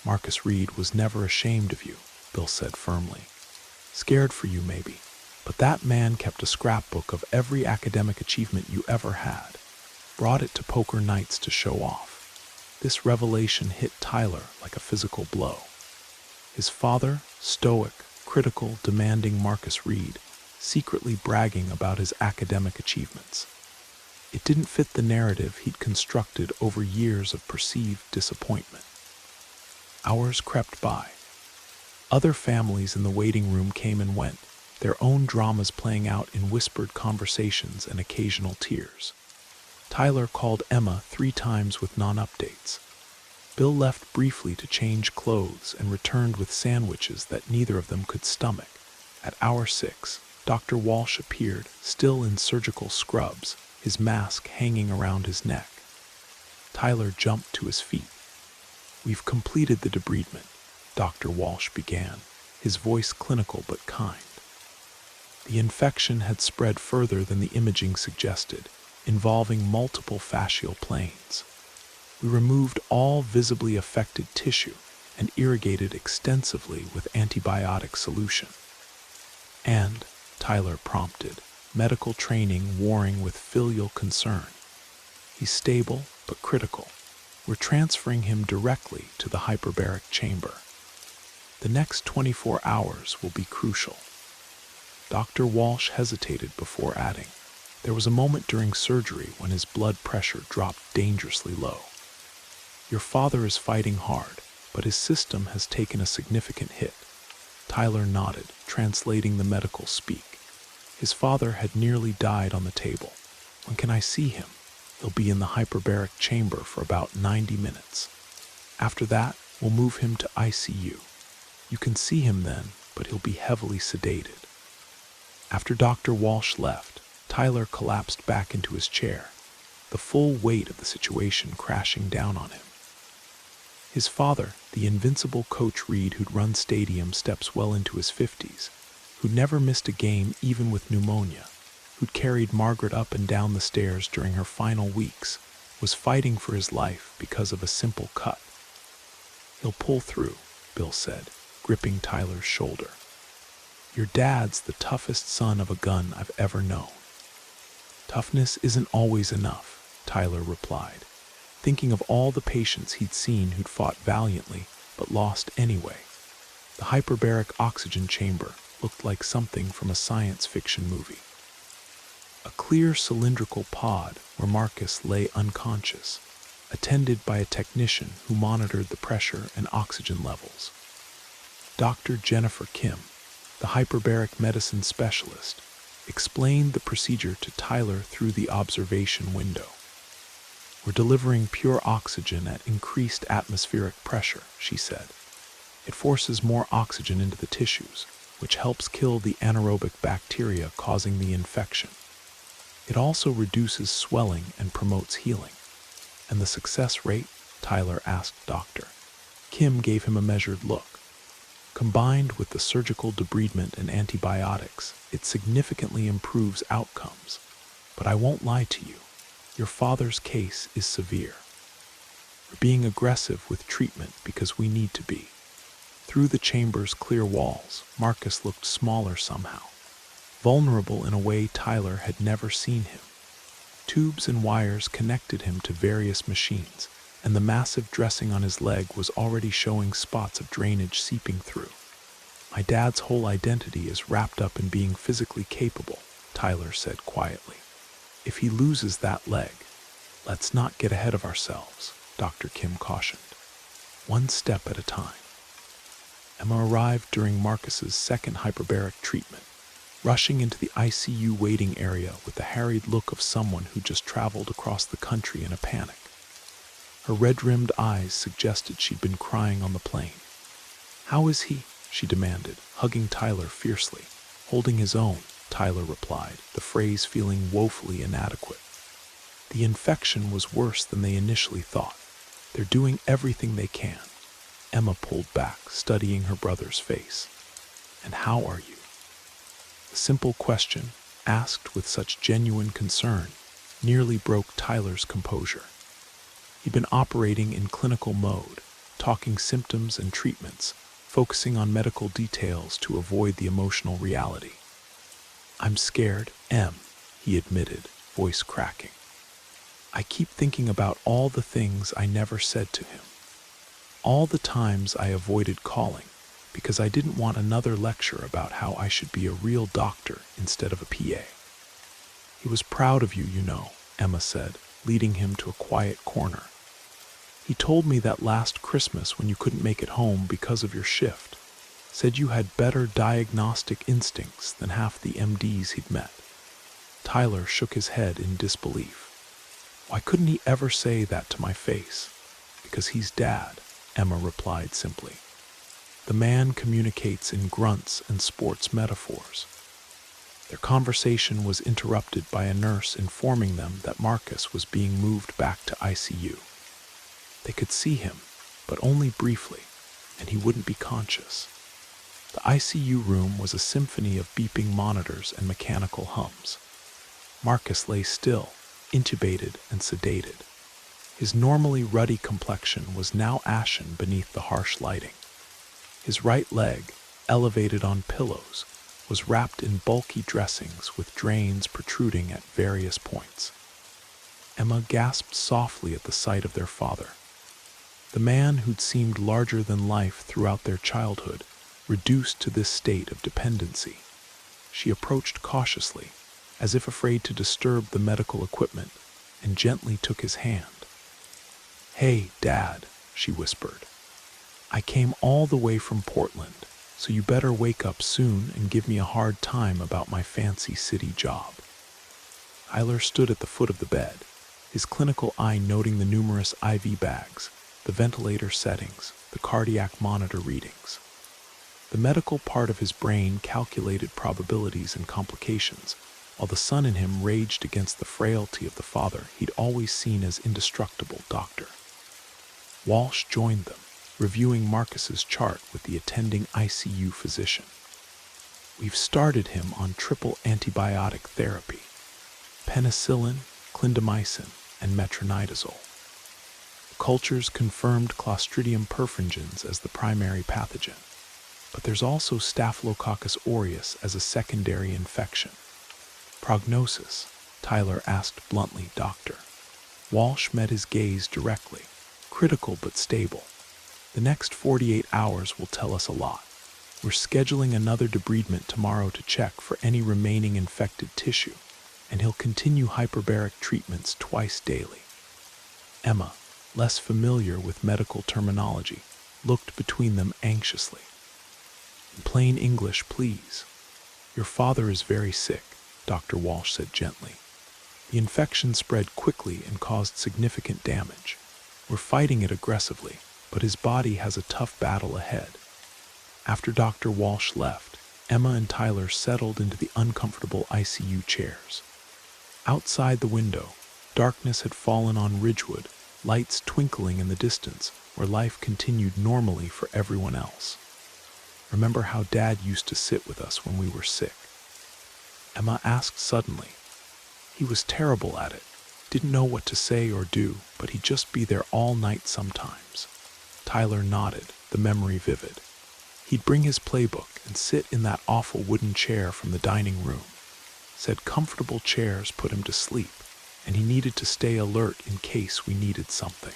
Marcus Reed was never ashamed of you, Bill said firmly. Scared for you maybe, but that man kept a scrapbook of every academic achievement you ever had. Brought it to poker nights to show off. This revelation hit Tyler like a physical blow. His father, stoic, critical, demanding Marcus Reed, secretly bragging about his academic achievements. It didn't fit the narrative he'd constructed over years of perceived disappointment. Hours crept by. Other families in the waiting room came and went, their own dramas playing out in whispered conversations and occasional tears. Tyler called Emma 3 times with non-updates. Bill left briefly to change clothes and returned with sandwiches that neither of them could stomach. At hour 6, Dr. Walsh appeared, still in surgical scrubs, his mask hanging around his neck. Tyler jumped to his feet. "We've completed the debridement," Dr. Walsh began, his voice clinical but kind. The infection had spread further than the imaging suggested, involving multiple fascial planes. We removed all visibly affected tissue and irrigated extensively with antibiotic solution. And, Tyler prompted, medical training warring with filial concern. He's stable but critical. We're transferring him directly to the hyperbaric chamber. The next 24 hours will be crucial. Dr. Walsh hesitated before adding, "There was a moment during surgery when his blood pressure dropped dangerously low. Your father is fighting hard, but his system has taken a significant hit." Tyler nodded, translating the medical speak. His father had nearly died on the table. "When can I see him?" "He'll be in the hyperbaric chamber for about 90 minutes. After that, we'll move him to ICU. You can see him then, but he'll be heavily sedated." After Dr. Walsh left, Tyler collapsed back into his chair, the full weight of the situation crashing down on him. His father, the invincible Coach Reed who'd run stadium steps well into his 50s, who'd never missed a game even with pneumonia, who'd carried Margaret up and down the stairs during her final weeks, was fighting for his life because of a simple cut. "He'll pull through," Bill said, gripping Tyler's shoulder. "Your dad's the toughest son of a gun I've ever known." "Toughness isn't always enough," Tyler replied, thinking of all the patients he'd seen who'd fought valiantly but lost anyway. The hyperbaric oxygen chamber looked like something from a science fiction movie. A clear cylindrical pod where Marcus lay unconscious, attended by a technician who monitored the pressure and oxygen levels. Dr. Jennifer Kim, the hyperbaric medicine specialist, explained the procedure to Tyler through the observation window. "We're delivering pure oxygen at increased atmospheric pressure," she said. "It forces more oxygen into the tissues, which helps kill the anaerobic bacteria causing the infection. It also reduces swelling and promotes healing." "And the success rate?" Tyler asked Dr. Kim gave him a measured look. "Combined with the surgical debridement and antibiotics, it significantly improves outcomes. But I won't lie to you. Your father's case is severe. We're being aggressive with treatment because we need to be." Through the chamber's clear walls, Marcus looked smaller somehow, vulnerable in a way Tyler had never seen him. Tubes and wires connected him to various machines, and the massive dressing on his leg was already showing spots of drainage seeping through. "My dad's whole identity is wrapped up in being physically capable," Tyler said quietly. "If he loses that leg, let's not get ahead of ourselves," Dr. Kim cautioned. "One step at a time." Emma arrived during Marcus's second hyperbaric treatment, rushing into the ICU waiting area with the harried look of someone who just traveled across the country in a panic. Her red-rimmed eyes suggested she'd been crying on the plane. "How is he?" she demanded, hugging Tyler fiercely. "Holding his own," Tyler replied, the phrase feeling woefully inadequate. "The infection was worse than they initially thought. They're doing everything they can." Emma pulled back, studying her brother's face. "And how are you?" The simple question, asked with such genuine concern, nearly broke Tyler's composure. He'd been operating in clinical mode, talking symptoms and treatments, focusing on medical details to avoid the emotional reality. "I'm scared, Em," he admitted, voice cracking. "I keep thinking about all the things I never said to him. All the times I avoided calling because I didn't want another lecture about how I should be a real doctor instead of a PA. He was proud of you, you know," Emma said, leading him to a quiet corner. "He told me that last Christmas when you couldn't make it home because of your shift. Said you had better diagnostic instincts than half the MDs he'd met." Tyler shook his head in disbelief. "Why couldn't he ever say that to my face?" "Because he's Dad," Emma replied simply. "The man communicates in grunts and sports metaphors." Their conversation was interrupted by a nurse informing them that Marcus was being moved back to ICU. They could see him, but only briefly, and he wouldn't be conscious. The ICU room was a symphony of beeping monitors and mechanical hums. Marcus lay still, intubated and sedated. His normally ruddy complexion was now ashen beneath the harsh lighting. His right leg, elevated on pillows, was wrapped in bulky dressings with drains protruding at various points. Emma gasped softly at the sight of their father. The man who'd seemed larger than life throughout their childhood, reduced to this state of dependency. She approached cautiously, as if afraid to disturb the medical equipment, and gently took his hand. "Hey, Dad," she whispered. "I came all the way from Portland, so you better wake up soon and give me a hard time about my fancy city job." Tyler stood at the foot of the bed, his clinical eye noting the numerous IV bags, the ventilator settings, the cardiac monitor readings. The medical part of his brain calculated probabilities and complications, while the son in him raged against the frailty of the father he'd always seen as indestructible doctor. Walsh joined them, reviewing Marcus's chart with the attending ICU physician. "We've started him on triple antibiotic therapy: penicillin, clindamycin, and metronidazole. The cultures confirmed Clostridium perfringens as the primary pathogen, but there's also Staphylococcus aureus as a secondary infection." "Prognosis?" Tyler asked bluntly, "Doctor." Walsh met his gaze directly. "Critical but stable. The next 48 hours will tell us a lot. We're scheduling another debridement tomorrow to check for any remaining infected tissue, and he'll continue hyperbaric treatments twice daily." Emma, less familiar with medical terminology, looked between them anxiously. "In plain English, please." "Your father is very sick," Dr. Walsh said gently. "The infection spread quickly and caused significant damage. We're fighting it aggressively, but his body has a tough battle ahead." After Dr. Walsh left, Emma and Tyler settled into the uncomfortable ICU chairs. Outside the window, darkness had fallen on Ridgewood, lights twinkling in the distance where life continued normally for everyone else. "Remember how Dad used to sit with us when we were sick?" Emma asked suddenly. "He was terrible at it. Didn't know what to say or do, but he'd just be there all night sometimes." Tyler nodded, the memory vivid. "He'd bring his playbook and sit in that awful wooden chair from the dining room. Said comfortable chairs put him to sleep, and he needed to stay alert in case we needed something.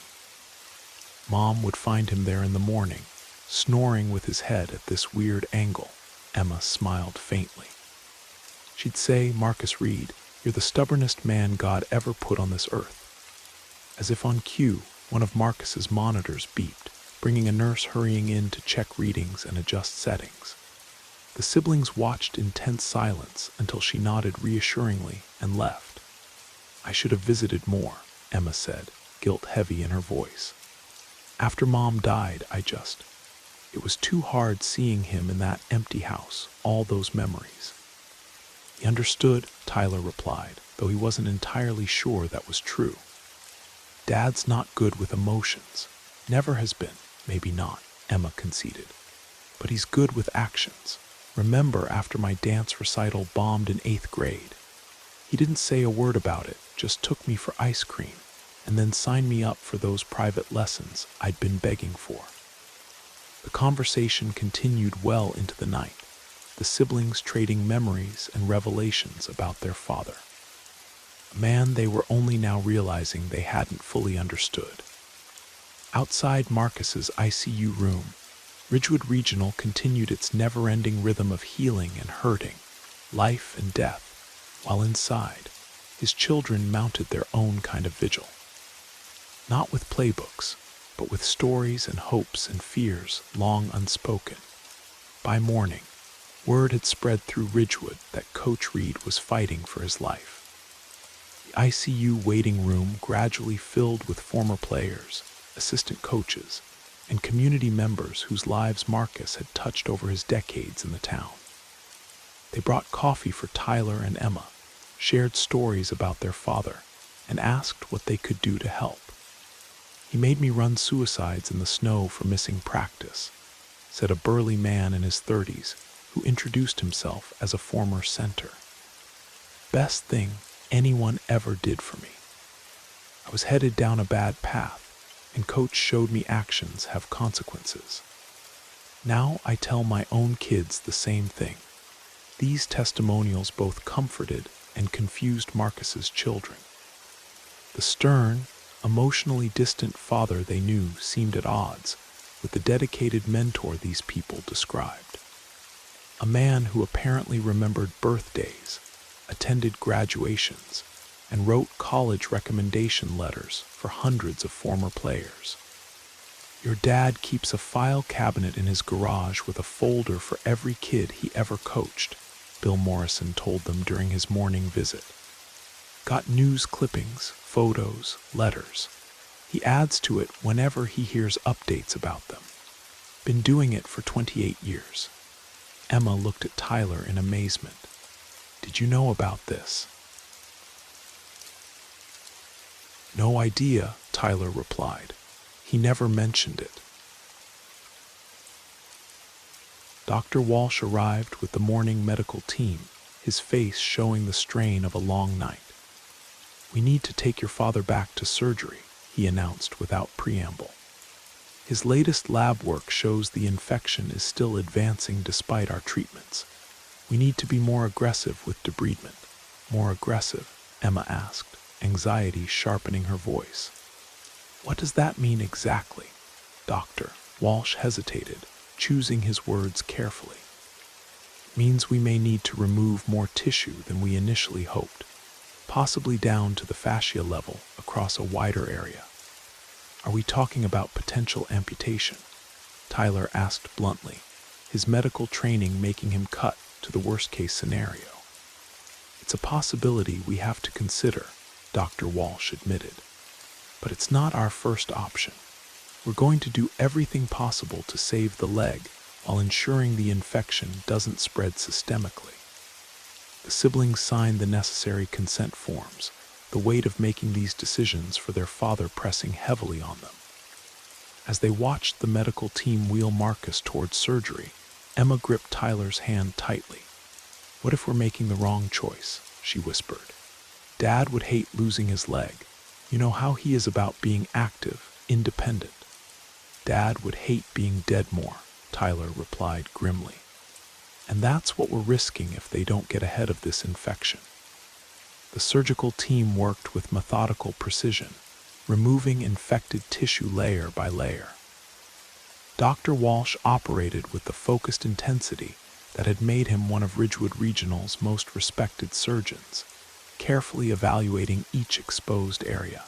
Mom would find him there in the morning, snoring with his head at this weird angle." Emma smiled faintly. "She'd say, 'Marcus Reed, you're the stubbornest man God ever put on this earth.'" As if on cue, one of Marcus's monitors beeped, bringing a nurse hurrying in to check readings and adjust settings. The siblings watched in tense silence until she nodded reassuringly and left. "I should have visited more," Emma said, guilt heavy in her voice. "After Mom died, it was too hard seeing him in that empty house, all those memories." "He understood," Tyler replied, though he wasn't entirely sure that was true. "Dad's not good with emotions. Never has been." "Maybe not," Emma conceded. "But he's good with actions. Remember after my dance recital bombed in 8th grade? He didn't say a word about it, just took me for ice cream, and then signed me up for those private lessons I'd been begging for." The conversation continued well into the night, the siblings trading memories and revelations about their father, a man they were only now realizing they hadn't fully understood. Outside Marcus's ICU room, Ridgewood Regional continued its never-ending rhythm of healing and hurting, life and death, while inside, his children mounted their own kind of vigil. Not with playbooks, but with stories and hopes and fears long unspoken. By morning, word had spread through Ridgewood that Coach Reed was fighting for his life. The ICU waiting room gradually filled with former players, assistant coaches, and community members whose lives Marcus had touched over his decades in the town. They brought coffee for Tyler and Emma, shared stories about their father, and asked what they could do to help. "He made me run suicides in the snow for missing practice," said a burly man in his 30s who introduced himself as a former center. "Best thing anyone ever did for me. I was headed down a bad path, and Coach showed me actions have consequences. Now I tell my own kids the same thing." These testimonials both comforted and confused Marcus's children. The stern, emotionally distant father they knew seemed at odds with the dedicated mentor these people described. A man who apparently remembered birthdays, attended graduations, and wrote college recommendation letters for hundreds of former players. "Your dad keeps a file cabinet in his garage with a folder for every kid he ever coached," Bill Morrison told them during his morning visit. "Got news clippings, photos, letters. He adds to it whenever he hears updates about them. Been doing it for 28 years. Emma looked at Tyler in amazement. Did you know about this? No idea, Tyler replied. He never mentioned it. Dr. Walsh arrived with the morning medical team, his face showing the strain of a long night. "We need to take your father back to surgery," he announced without preamble. "His latest lab work shows the infection is still advancing despite our treatments. We need to be more aggressive with debridement." "More aggressive?" Emma asked, anxiety sharpening her voice. "What does that mean exactly?" Dr. Walsh hesitated, choosing his words carefully. "It means we may need to remove more tissue than we initially hoped, possibly down to the fascia level across a wider area." "Are we talking about potential amputation?" Tyler asked bluntly, his medical training making him cut to the worst-case scenario. "It's a possibility we have to consider," Dr. Walsh admitted. "But it's not our first option. We're going to do everything possible to save the leg while ensuring the infection doesn't spread systemically." The siblings signed the necessary consent forms, the weight of making these decisions for their father pressing heavily on them. As they watched the medical team wheel Marcus towards surgery, Emma gripped Tyler's hand tightly. "What if we're making the wrong choice?" she whispered. "Dad would hate losing his leg. You know how he is about being active, independent." "Dad would hate being dead more," Tyler replied grimly. "And that's what we're risking if they don't get ahead of this infection." The surgical team worked with methodical precision, removing infected tissue layer by layer. Dr. Walsh operated with the focused intensity that had made him one of Ridgewood Regional's most respected surgeons, carefully evaluating each exposed area.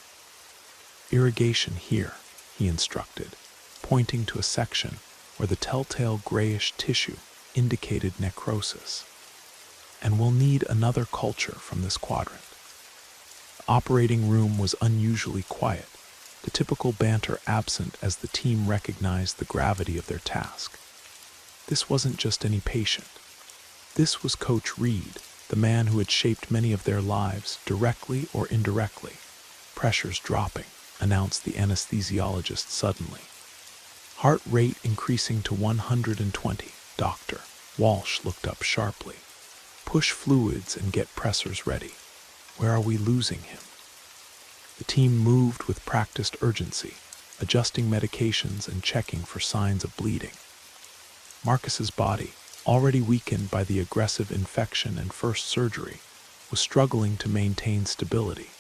"Irrigation here," he instructed, pointing to a section where the telltale grayish tissue indicated necrosis. "And we'll need another culture from this quadrant." The operating room was unusually quiet, the typical banter absent as the team recognized the gravity of their task. This wasn't just any patient. This was Coach Reed, the man who had shaped many of their lives, directly or indirectly. "Pressure's dropping," announced the anesthesiologist suddenly. "Heart rate increasing to 120. Dr. Walsh looked up sharply. "Push fluids and get pressors ready. Where are we losing him?" The team moved with practiced urgency, adjusting medications and checking for signs of bleeding. Marcus's body, already weakened by the aggressive infection and first surgery, was struggling to maintain stability.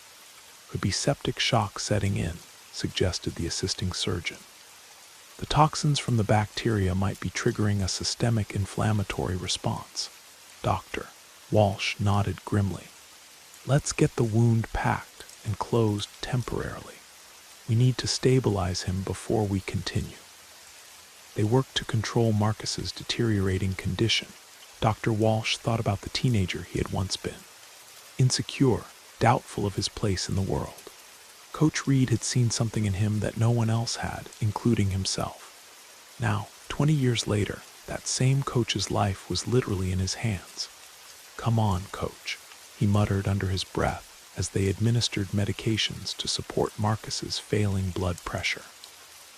"Could be septic shock setting in," suggested the assisting surgeon. "The toxins from the bacteria might be triggering a systemic inflammatory response." Dr. Walsh nodded grimly. "Let's get the wound packed and closed temporarily. We need to stabilize him before we continue." They worked to control Marcus's deteriorating condition. Dr. Walsh thought about the teenager he had once been. Insecure, doubtful of his place in the world. Coach Reed had seen something in him that no one else had, including himself. Now, 20 years later, that same coach's life was literally in his hands. "Come on, coach," he muttered under his breath as they administered medications to support Marcus's failing blood pressure.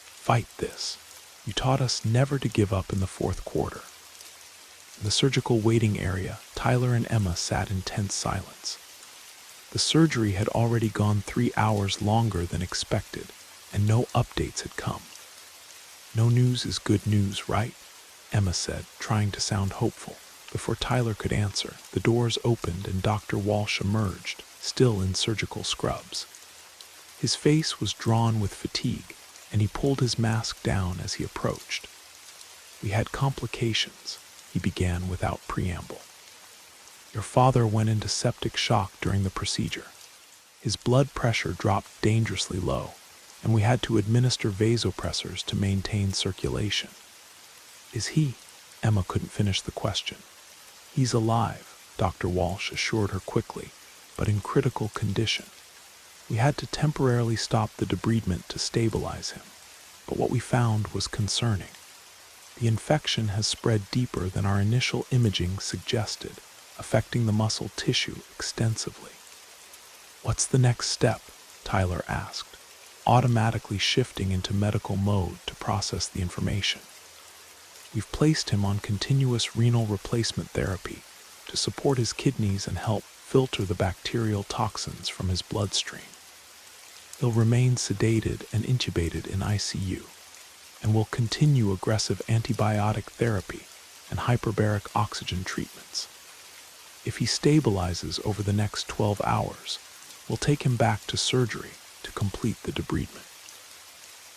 "Fight this. You taught us never to give up in the fourth quarter." In the surgical waiting area, Tyler and Emma sat in tense silence. The surgery had already gone 3 hours longer than expected, and no updates had come. "No news is good news, right?" Emma said, trying to sound hopeful. Before Tyler could answer, the doors opened and Dr. Walsh emerged, still in surgical scrubs. His face was drawn with fatigue, and he pulled his mask down as he approached. "We had complications," he began without preamble. "Your father went into septic shock during the procedure. His blood pressure dropped dangerously low, and we had to administer vasopressors to maintain circulation." "Is he?" Emma couldn't finish the question. "He's alive," Dr. Walsh assured her quickly, "but in critical condition. We had to temporarily stop the debridement to stabilize him, but what we found was concerning. The infection has spread deeper than our initial imaging suggested. affecting the muscle tissue extensively. "What's the next step?" Tyler asked, automatically shifting into medical mode to process the information. "We've placed him on continuous renal replacement therapy to support his kidneys and help filter the bacterial toxins from his bloodstream. He'll remain sedated and intubated in ICU, and will continue aggressive antibiotic therapy and hyperbaric oxygen treatments. If he stabilizes over the next 12 hours, we'll take him back to surgery to complete the debridement."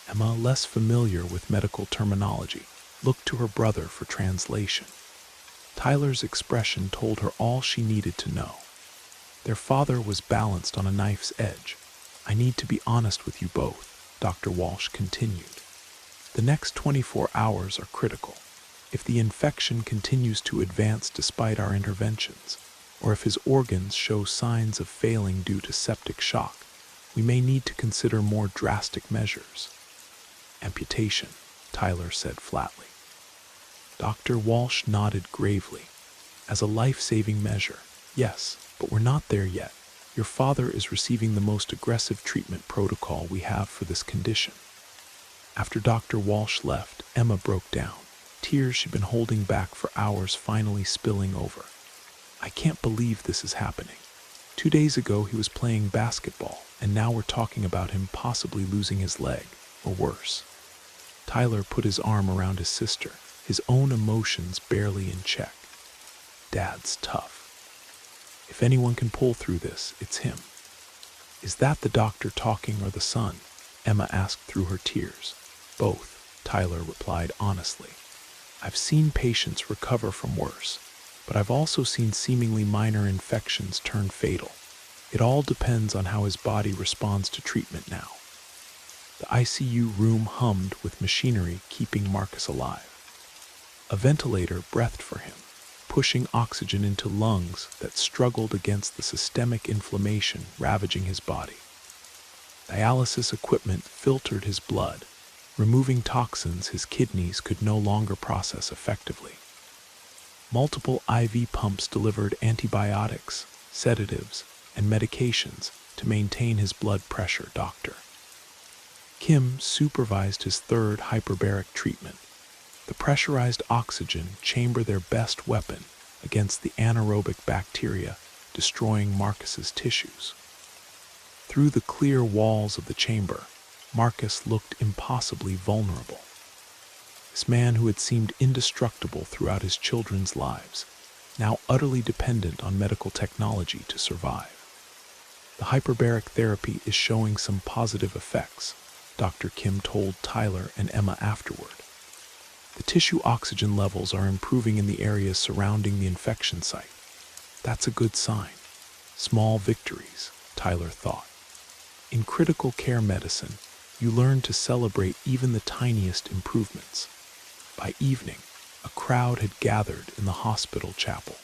Emma, less familiar with medical terminology, looked to her brother for translation. Tyler's expression told her all she needed to know. Their father was balanced on a knife's edge. "I need to be honest with you both," Dr. Walsh continued. "The next 24 hours are critical. If the infection continues to advance despite our interventions, or if his organs show signs of failing due to septic shock, we may need to consider more drastic measures." "Amputation," Tyler said flatly. Dr. Walsh nodded gravely. "As a life-saving measure, yes, but we're not there yet. Your father is receiving the most aggressive treatment protocol we have for this condition." After Dr. Walsh left, Emma broke down, tears she'd been holding back for hours finally spilling over. "I can't believe this is happening. 2 days ago he was playing basketball, and now we're talking about him possibly losing his leg, or worse." Tyler put his arm around his sister, his own emotions barely in check. "Dad's tough. If anyone can pull through this, it's him." "Is that the doctor talking or the son?" Emma asked through her tears. "Both," Tyler replied honestly. "I've seen patients recover from worse, but I've also seen seemingly minor infections turn fatal. It all depends on how his body responds to treatment now." The ICU room hummed with machinery keeping Marcus alive. A ventilator breathed for him, pushing oxygen into lungs that struggled against the systemic inflammation ravaging his body. Dialysis equipment filtered his blood, removing toxins his kidneys could no longer process effectively. Multiple IV pumps delivered antibiotics, sedatives, and medications to maintain his blood pressure. Dr. Kim supervised his third hyperbaric treatment, the pressurized oxygen chamber, their best weapon against the anaerobic bacteria destroying Marcus's tissues. Through the clear walls of the chamber, Marcus looked impossibly vulnerable. This man who had seemed indestructible throughout his children's lives, now utterly dependent on medical technology to survive. "The hyperbaric therapy is showing some positive effects," Dr. Kim told Tyler and Emma afterward. "The tissue oxygen levels are improving in the areas surrounding the infection site. That's a good sign. Small victories," Tyler thought. In critical care medicine, you learn to celebrate even the tiniest improvements. By evening, a crowd had gathered in the hospital chapel.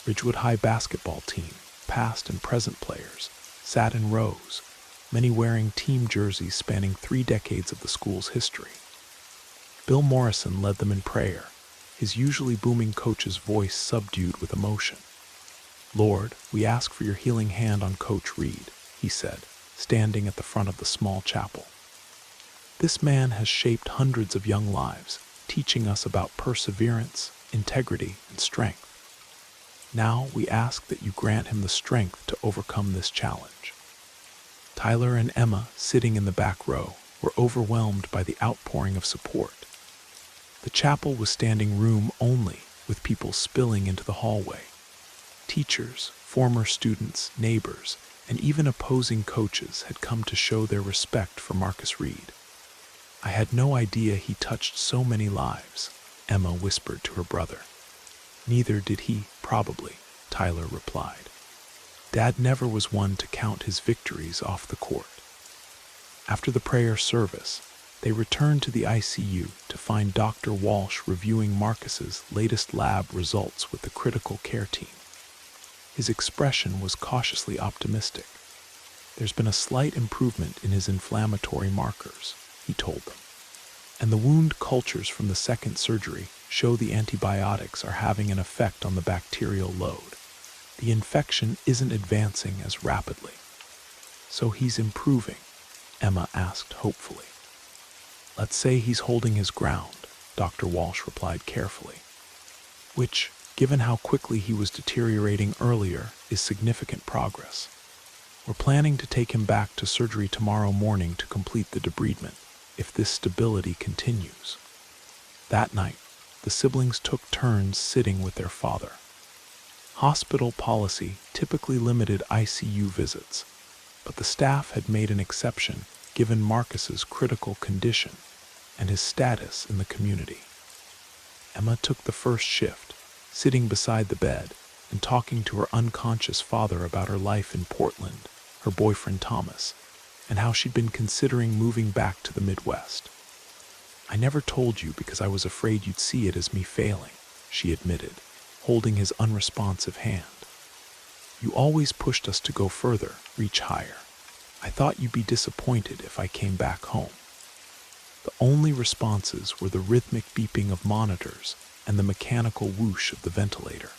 Ridgewood High basketball team, past and present players, sat in rows, many wearing team jerseys spanning 3 decades of the school's history. Bill Morrison led them in prayer, his usually booming coach's voice subdued with emotion. "Lord, we ask for your healing hand on Coach Reed," he said, standing at the front of the small chapel. "This man has shaped hundreds of young lives, teaching us about perseverance, integrity, and strength. Now we ask that you grant him the strength to overcome this challenge." Tyler and Emma, sitting in the back row, were overwhelmed by the outpouring of support. The chapel was standing room only, with people spilling into the hallway. Teachers, former students, neighbors, and even opposing coaches had come to show their respect for Marcus Reed. "I had no idea he touched so many lives," Emma whispered to her brother. "Neither did he, probably," Tyler replied. "Dad never was one to count his victories off the court." After the prayer service, they returned to the ICU to find Dr. Walsh reviewing Marcus's latest lab results with the critical care team. His expression was cautiously optimistic. "There's been a slight improvement in his inflammatory markers," he told them, "and the wound cultures from the second surgery show the antibiotics are having an effect on the bacterial load. The infection isn't advancing as rapidly. So he's improving? Emma asked hopefully. Let's say he's holding his ground, Dr. Walsh replied carefully. Which, given how quickly he was deteriorating earlier, is significant progress. We're planning to take him back to surgery tomorrow morning to complete the debridement, if this stability continues. That night, the siblings took turns sitting with their father. Hospital policy typically limited ICU visits, but the staff had made an exception given Marcus's critical condition and his status in the community. Emma took the first shift, sitting beside the bed and talking to her unconscious father about her life in Portland, her boyfriend Thomas, and how she'd been considering moving back to the Midwest. I never told you because I was afraid you'd see it as me failing, she admitted, holding his unresponsive hand. You always pushed us to go further, reach higher. I thought you'd be disappointed if I came back home. The only responses were the rhythmic beeping of monitors and the mechanical whoosh of the ventilator.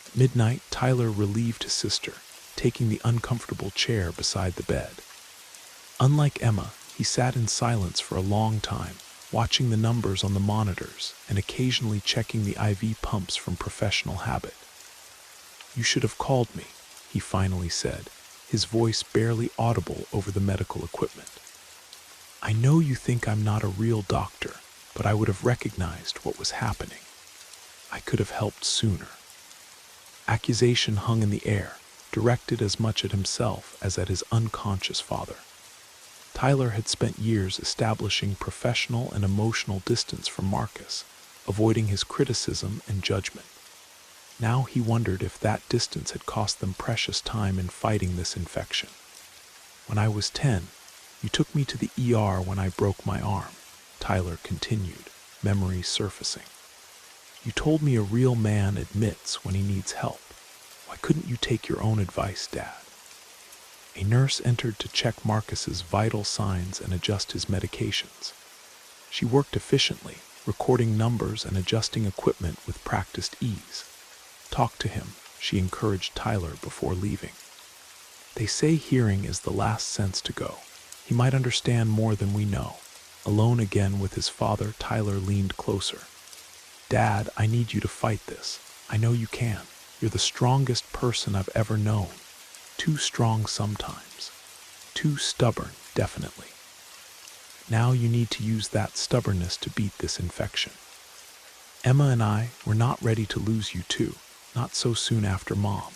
At midnight, Tyler relieved his sister, taking the uncomfortable chair beside the bed. Unlike Emma, he sat in silence for a long time, watching the numbers on the monitors and occasionally checking the IV pumps from professional habit. You should have called me, he finally said, his voice barely audible over the medical equipment. I know you think I'm not a real doctor, but I would have recognized what was happening. I could have helped sooner. Accusation hung in the air, directed as much at himself as at his unconscious father. Tyler had spent years establishing professional and emotional distance from Marcus, avoiding his criticism and judgment. Now he wondered if that distance had cost them precious time in fighting this infection. When I was 10, you took me to the ER when I broke my arm, Tyler continued, memories surfacing. You told me a real man admits when he needs help. Why couldn't you take your own advice, Dad? A nurse entered to check Marcus's vital signs and adjust his medications. She worked efficiently, recording numbers and adjusting equipment with practiced ease. Talk to him, she encouraged Tyler before leaving. They say hearing is the last sense to go. He might understand more than we know. Alone again with his father, Tyler leaned closer. Dad, I need you to fight this. I know you can. You're the strongest person I've ever known. Too strong sometimes. Too stubborn, definitely. Now you need to use that stubbornness to beat this infection. Emma and I were not ready to lose you too, not so soon after Mom.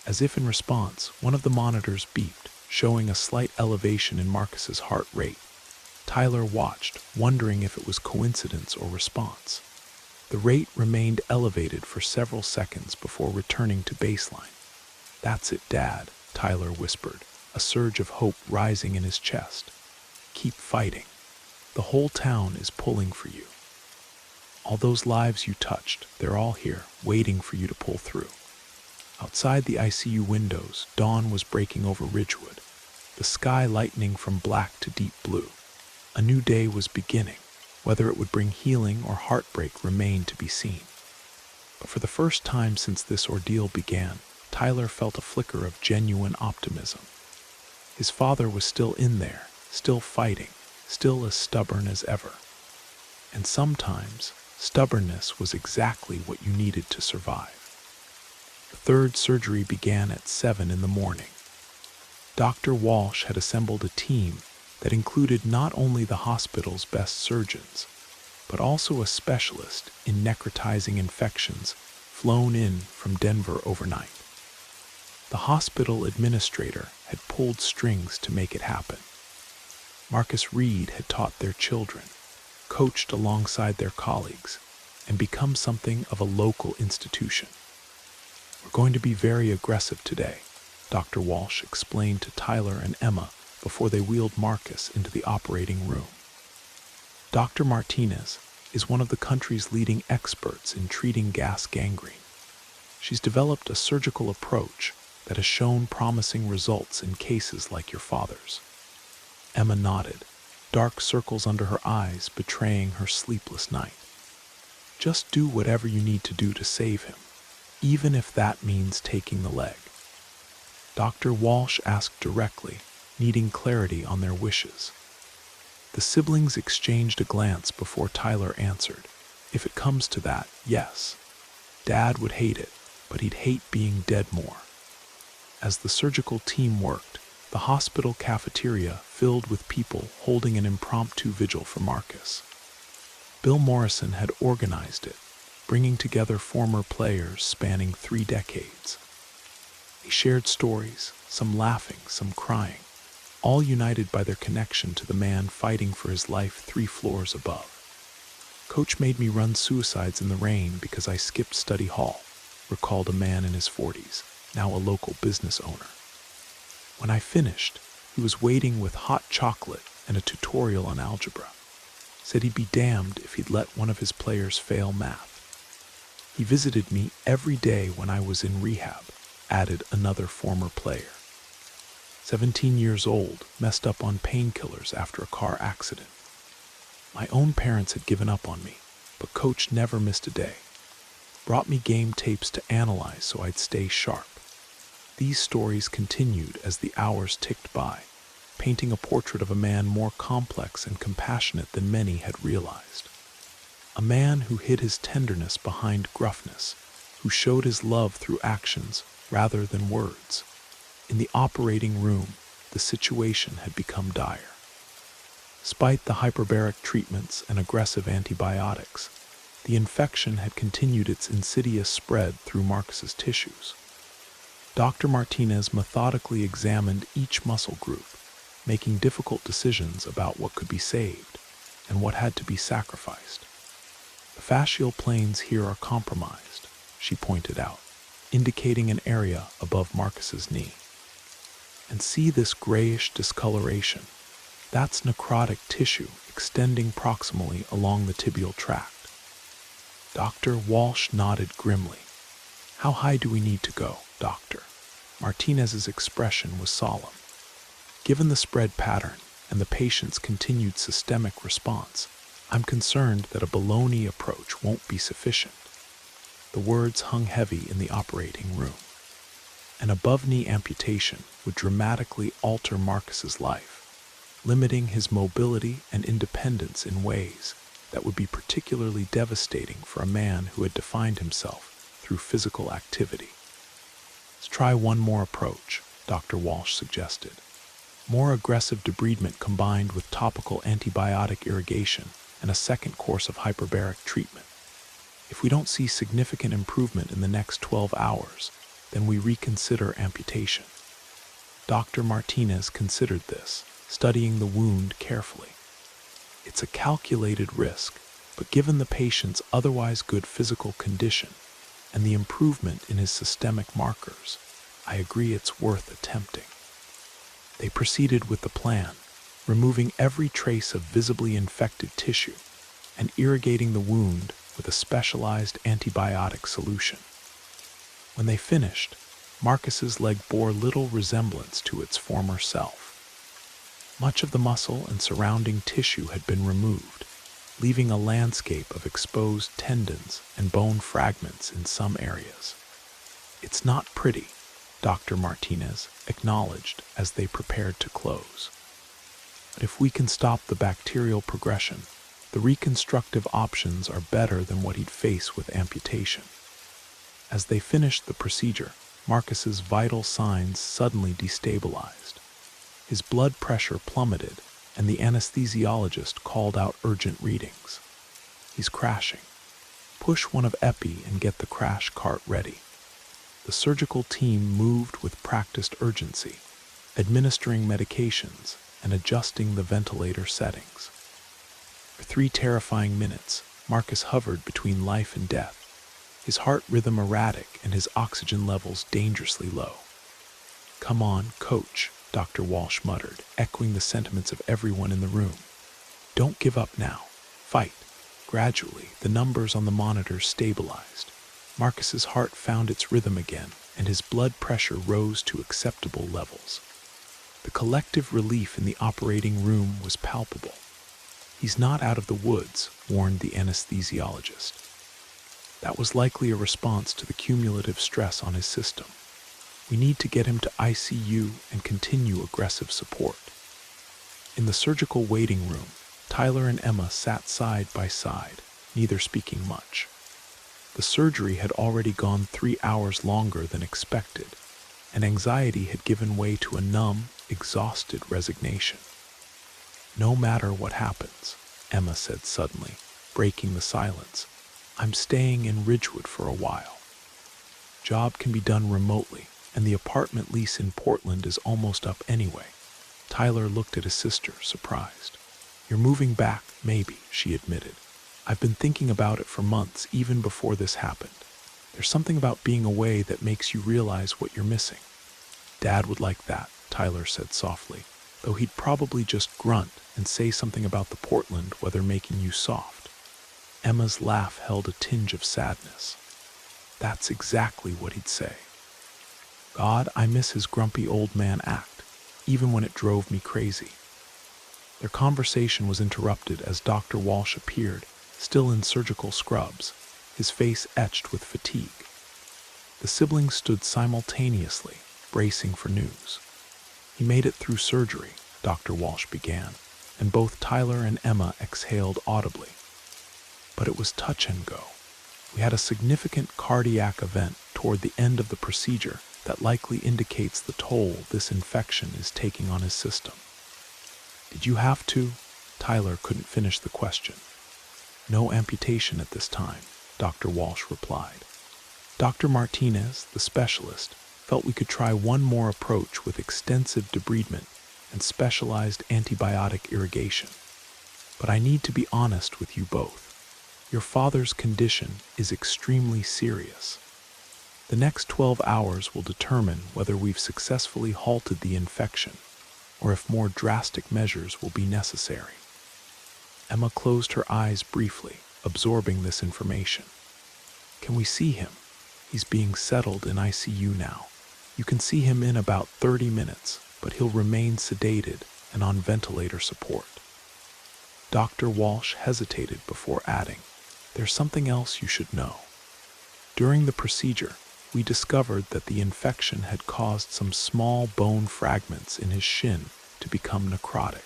As if in response, one of the monitors beeped, showing a slight elevation in Marcus's heart rate. Tyler watched, wondering if it was coincidence or response. The rate remained elevated for several seconds before returning to baseline. That's it, Dad, Tyler whispered, a surge of hope rising in his chest. Keep fighting. The whole town is pulling for you. All those lives you touched, they're all here, waiting for you to pull through. Outside the ICU windows, dawn was breaking over Ridgewood, the sky lightening from black to deep blue. A new day was beginning. Whether it would bring healing or heartbreak remained to be seen. But for the first time since this ordeal began, Tyler felt a flicker of genuine optimism. His father was still in there, still fighting, still as stubborn as ever. And sometimes, stubbornness was exactly what you needed to survive. The third surgery began at 7 in the morning. Dr. Walsh had assembled a team that included not only the hospital's best surgeons, but also a specialist in necrotizing infections flown in from Denver overnight. The hospital administrator had pulled strings to make it happen. Marcus Reed had taught their children, coached alongside their colleagues, and become something of a local institution. We're going to be very aggressive today, Dr. Walsh explained to Tyler and Emma before they wheeled Marcus into the operating room. Dr. Martinez is one of the country's leading experts in treating gas gangrene. She's developed a surgical approach that has shown promising results in cases like your father's. Emma nodded, dark circles under her eyes betraying her sleepless night. Just do whatever you need to do to save him, even if that means taking the leg. Dr. Walsh asked directly, needing clarity on their wishes. The siblings exchanged a glance before Tyler answered, "If it comes to that, yes. Dad would hate it, but he'd hate being dead more." As the surgical team worked, the hospital cafeteria filled with people holding an impromptu vigil for Marcus. Bill Morrison had organized it, bringing together former players spanning 3 decades. They shared stories, some laughing, some crying, all united by their connection to the man fighting for his life 3 floors above. "Coach made me run suicides in the rain because I skipped study hall," recalled a man in his 40s, now a local business owner. "When I finished, he was waiting with hot chocolate and a tutorial on algebra. Said he'd be damned if he'd let one of his players fail math. He visited me every day when I was in rehab," added another former player. 17 years old, messed up on painkillers after a car accident. "My own parents had given up on me, but Coach never missed a day. Brought me game tapes to analyze so I'd stay sharp." These stories continued as the hours ticked by, painting a portrait of a man more complex and compassionate than many had realized. A man who hid his tenderness behind gruffness, who showed his love through actions rather than words. In the operating room, the situation had become dire. Despite the hyperbaric treatments and aggressive antibiotics, the infection had continued its insidious spread through Marcus's tissues. Dr. Martinez methodically examined each muscle group, making difficult decisions about what could be saved and what had to be sacrificed. "The fascial planes here are compromised," she pointed out, indicating an area above Marcus's knee. "And see this grayish discoloration? That's necrotic tissue extending proximally along the tibial tract." Dr. Walsh nodded grimly. "How high do we need to go, doctor?" Martinez's expression was solemn. "Given the spread pattern and the patient's continued systemic response, I'm concerned that a below-knee approach won't be sufficient." The words hung heavy in the operating room. An above-knee amputation would dramatically alter Marcus's life, limiting his mobility and independence in ways that would be particularly devastating for a man who had defined himself through physical activity. "Let's try one more approach," Dr. Walsh suggested. "More aggressive debridement combined with topical antibiotic irrigation and a second course of hyperbaric treatment. If we don't see significant improvement in the next 12 hours, then we reconsider amputation." Dr. Martinez considered this, studying the wound carefully. "It's a calculated risk, but given the patient's otherwise good physical condition and the improvement in his systemic markers, I agree it's worth attempting." They proceeded with the plan, removing every trace of visibly infected tissue and irrigating the wound with a specialized antibiotic solution. When they finished, Marcus's leg bore little resemblance to its former self. Much of the muscle and surrounding tissue had been removed, leaving a landscape of exposed tendons and bone fragments in some areas. "It's not pretty," Dr. Martinez acknowledged as they prepared to close. "But if we can stop the bacterial progression, the reconstructive options are better than what he'd face with amputation." As they finished the procedure, Marcus's vital signs suddenly destabilized. His blood pressure plummeted, and the anesthesiologist called out urgent readings. "He's crashing. Push one of Epi and get the crash cart ready." The surgical team moved with practiced urgency, administering medications and adjusting the ventilator settings. For 3 terrifying minutes, Marcus hovered between life and death, his heart rhythm erratic and his oxygen levels dangerously low. "Come on, coach," Dr. Walsh muttered, echoing the sentiments of everyone in the room. "Don't give up now. Fight." Gradually, the numbers on the monitors stabilized. Marcus's heart found its rhythm again, and his blood pressure rose to acceptable levels. The collective relief in the operating room was palpable. "He's not out of the woods," warned the anesthesiologist. That was likely a response to the cumulative stress on his system. We need to get him to ICU and continue aggressive support. In the surgical waiting room, Tyler and Emma sat side by side, neither speaking much. The surgery had already gone 3 hours longer than expected, and anxiety had given way to a numb, exhausted resignation. "No matter what happens," Emma said suddenly, breaking the silence, "I'm staying in Ridgewood for a while. Job can be done remotely, and the apartment lease in Portland is almost up anyway." Tyler looked at his sister, surprised. "You're moving back, maybe," she admitted. "I've been thinking about it for months, even before this happened. There's something about being away that makes you realize what you're missing." "Dad would like that," Tyler said softly, though he'd probably just grunt and say something about the Portland weather making you soft. Emma's laugh held a tinge of sadness. That's exactly what he'd say. "God, I miss his grumpy old man act, even when it drove me crazy." Their conversation was interrupted as Dr. Walsh appeared, still in surgical scrubs, his face etched with fatigue. The siblings stood simultaneously, bracing for news. "He made it through surgery," Dr. Walsh began, and both Tyler and Emma exhaled audibly. "But it was touch and go. We had a significant cardiac event toward the end of the procedure that likely indicates the toll this infection is taking on his system." "Did you have to?" Tyler couldn't finish the question. "No amputation at this time," Dr. Walsh replied. "Dr. Martinez, the specialist, felt we could try one more approach with extensive debridement and specialized antibiotic irrigation. But I need to be honest with you both. Your father's condition is extremely serious. The next 12 hours will determine whether we've successfully halted the infection or if more drastic measures will be necessary." Emma closed her eyes briefly, absorbing this information. "Can we see him? He's being settled in ICU now. You can see him in about 30 minutes, but he'll remain sedated and on ventilator support." Dr. Walsh hesitated before adding, "There's something else you should know. During the procedure, we discovered that the infection had caused some small bone fragments in his shin to become necrotic.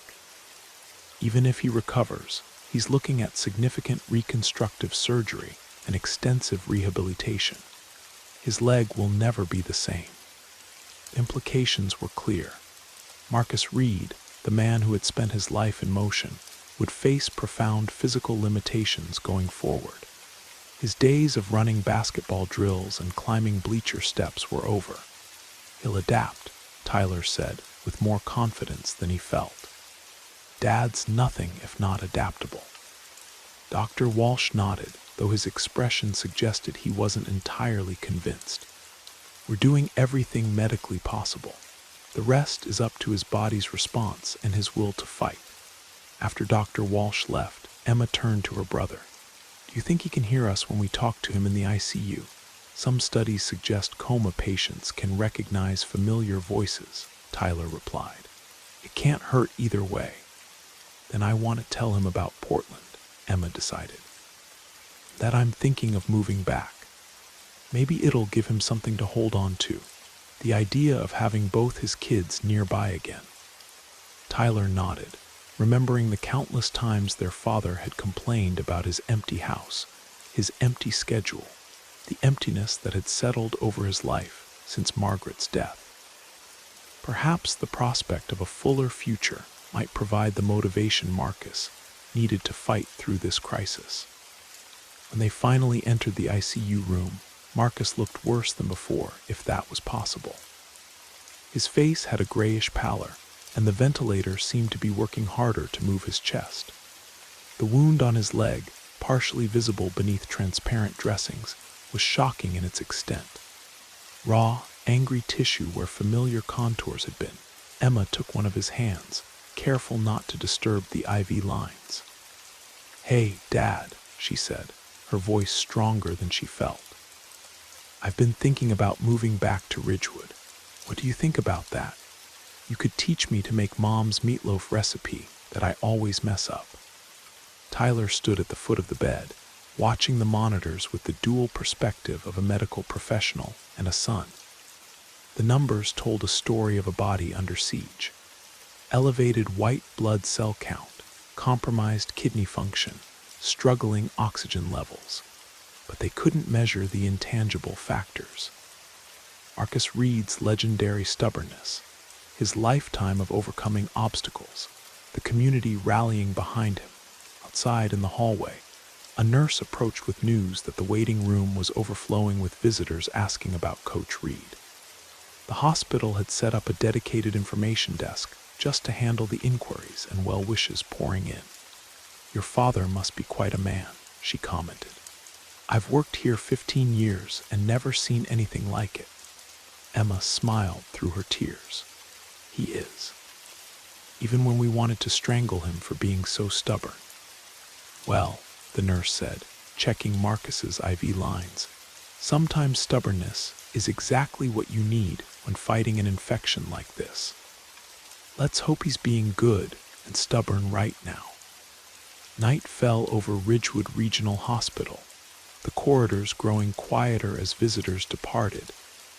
Even if he recovers, he's looking at significant reconstructive surgery and extensive rehabilitation. His leg will never be the same." The implications were clear. Marcus Reed, the man who had spent his life in motion, would face profound physical limitations going forward. His days of running basketball drills and climbing bleacher steps were over. "He'll adapt," Tyler said, with more confidence than he felt. "Dad's nothing if not adaptable." Dr. Walsh nodded, though his expression suggested he wasn't entirely convinced. "We're doing everything medically possible. The rest is up to his body's response and his will to fight." After Dr. Walsh left, Emma turned to her brother. "Do you think he can hear us when we talk to him in the ICU? Some studies suggest coma patients can recognize familiar voices," Tyler replied. "It can't hurt either way." "Then I want to tell him about Portland," Emma decided. "That I'm thinking of moving back. Maybe it'll give him something to hold on to. The idea of having both his kids nearby again." Tyler nodded, remembering the countless times their father had complained about his empty house, his empty schedule, the emptiness that had settled over his life since Margaret's death. Perhaps the prospect of a fuller future might provide the motivation Marcus needed to fight through this crisis. When they finally entered the ICU room, Marcus looked worse than before, if that was possible. His face had a grayish pallor, and the ventilator seemed to be working harder to move his chest. The wound on his leg, partially visible beneath transparent dressings, was shocking in its extent. Raw, angry tissue where familiar contours had been. Emma took one of his hands, careful not to disturb the IV lines. "Hey, Dad," she said, her voice stronger than she felt. "I've been thinking about moving back to Ridgewood. What do you think about that? You could teach me to make Mom's meatloaf recipe that I always mess up." Tyler stood at the foot of the bed, watching the monitors with the dual perspective of a medical professional and a son. The numbers told a story of a body under siege. Elevated white blood cell count, compromised kidney function, struggling oxygen levels. But they couldn't measure the intangible factors. Marcus Reed's legendary stubbornness, his lifetime of overcoming obstacles, the community rallying behind him. Outside in the hallway, a nurse approached with news that the waiting room was overflowing with visitors asking about Coach Reed. The hospital had set up a dedicated information desk just to handle the inquiries and well wishes pouring in. "Your father must be quite a man," she commented. "I've worked here 15 years and never seen anything like it." Emma smiled through her tears. "He is. Even when we wanted to strangle him for being so stubborn." "Well," the nurse said, checking Marcus's IV lines, "sometimes stubbornness is exactly what you need when fighting an infection like this. Let's hope he's being good and stubborn right now." Night fell over Ridgewood Regional Hospital, the corridors growing quieter as visitors departed,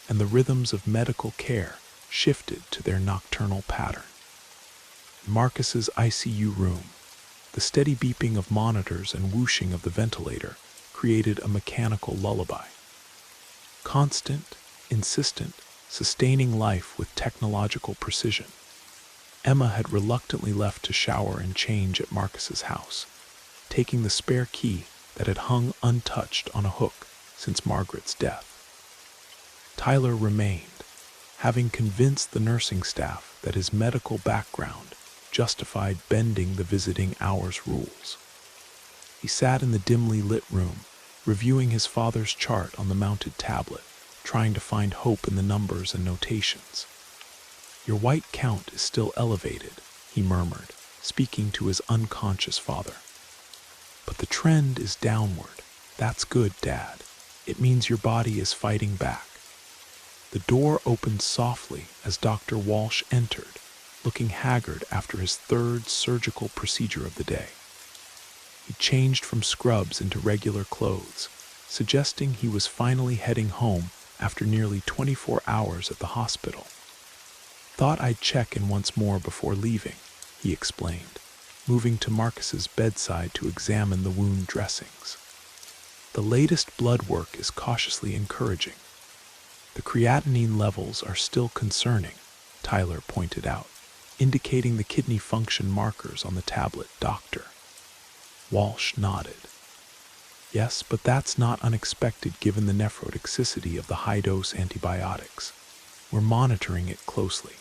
and the rhythms of medical care shifted to their nocturnal pattern. In Marcus's ICU room, the steady beeping of monitors and whooshing of the ventilator created a mechanical lullaby. Constant, insistent, sustaining life with technological precision. Emma had reluctantly left to shower and change at Marcus's house, taking the spare key that had hung untouched on a hook since Margaret's death. Tyler remained, having convinced the nursing staff that his medical background justified bending the visiting hours rules. He sat in the dimly lit room, reviewing his father's chart on the mounted tablet, trying to find hope in the numbers and notations. "Your white count is still elevated," he murmured, speaking to his unconscious father. "But the trend is downward. That's good, Dad. It means your body is fighting back." The door opened softly as Dr. Walsh entered, looking haggard after his third surgical procedure of the day. He changed from scrubs into regular clothes, suggesting he was finally heading home after nearly 24 hours at the hospital. "Thought I'd check in once more before leaving," he explained, moving to Marcus's bedside to examine the wound dressings. "The latest blood work is cautiously encouraging. The creatinine levels are still concerning," Tyler pointed out, indicating the kidney function markers on the tablet. Doctor Walsh nodded. "Yes, but that's not unexpected given the nephrotoxicity of the high-dose antibiotics. We're monitoring it closely."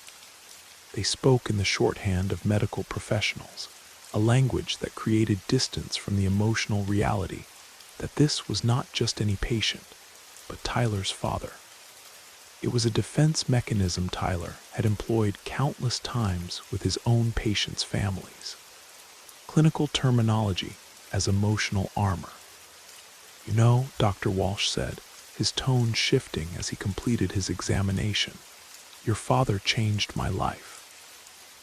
They spoke in the shorthand of medical professionals, a language that created distance from the emotional reality that this was not just any patient, but Tyler's father. It was a defense mechanism Tyler had employed countless times with his own patients' families. Clinical terminology as emotional armor. "You know," Dr. Walsh said, his tone shifting as he completed his examination, "your father changed my life.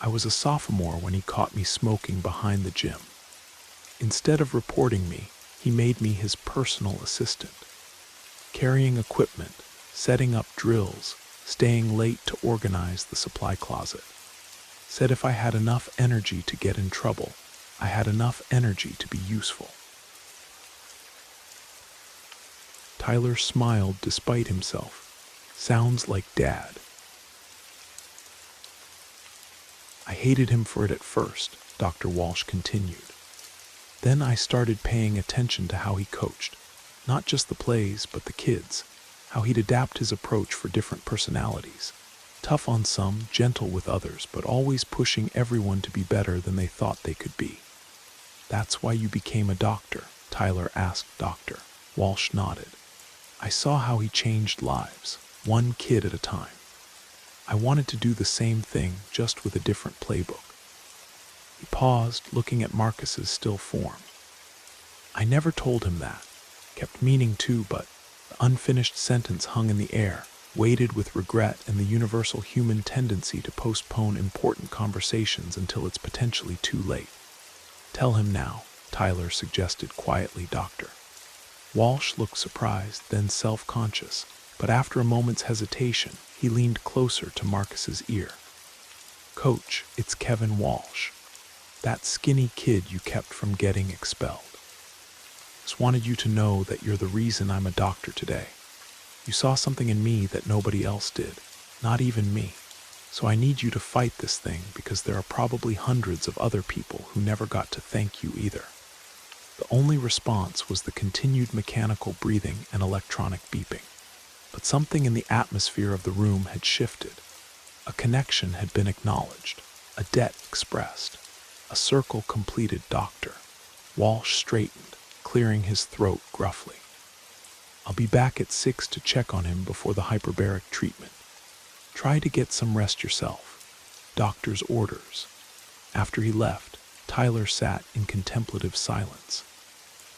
I was a sophomore when he caught me smoking behind the gym. Instead of reporting me, he made me his personal assistant, carrying equipment, setting up drills, staying late to organize the supply closet. Said if I had enough energy to get in trouble, I had enough energy to be useful." Tyler smiled despite himself. "Sounds like Dad." "I hated him for it at first," Dr. Walsh continued. "Then I started paying attention to how he coached, not just the plays, but the kids, how he'd adapt his approach for different personalities. Tough on some, gentle with others, but always pushing everyone to be better than they thought they could be." "That's why you became a doctor?" Tyler asked. Dr. Walsh nodded. "I saw how he changed lives, one kid at a time. I wanted to do the same thing, just with a different playbook." He paused, looking at Marcus's still form. "I never told him that. Kept meaning to, but..." The unfinished sentence hung in the air, weighted with regret and the universal human tendency to postpone important conversations until it's potentially too late. "Tell him now," Tyler suggested quietly. Doctor Walsh looked surprised, then self-conscious, but after a moment's hesitation, he leaned closer to Marcus's ear. "Coach, it's Kevin Walsh. That skinny kid you kept from getting expelled. Just wanted you to know that you're the reason I'm a doctor today. You saw something in me that nobody else did, not even me. So I need you to fight this thing because there are probably hundreds of other people who never got to thank you either." The only response was the continued mechanical breathing and electronic beeping. But something in the atmosphere of the room had shifted. A connection had been acknowledged, a debt expressed, a circle completed. "Doctor." Walsh straightened, clearing his throat gruffly. "I'll be back at 6 to check on him before the hyperbaric treatment. Try to get some rest yourself. Doctor's orders." After he left, Tyler sat in contemplative silence.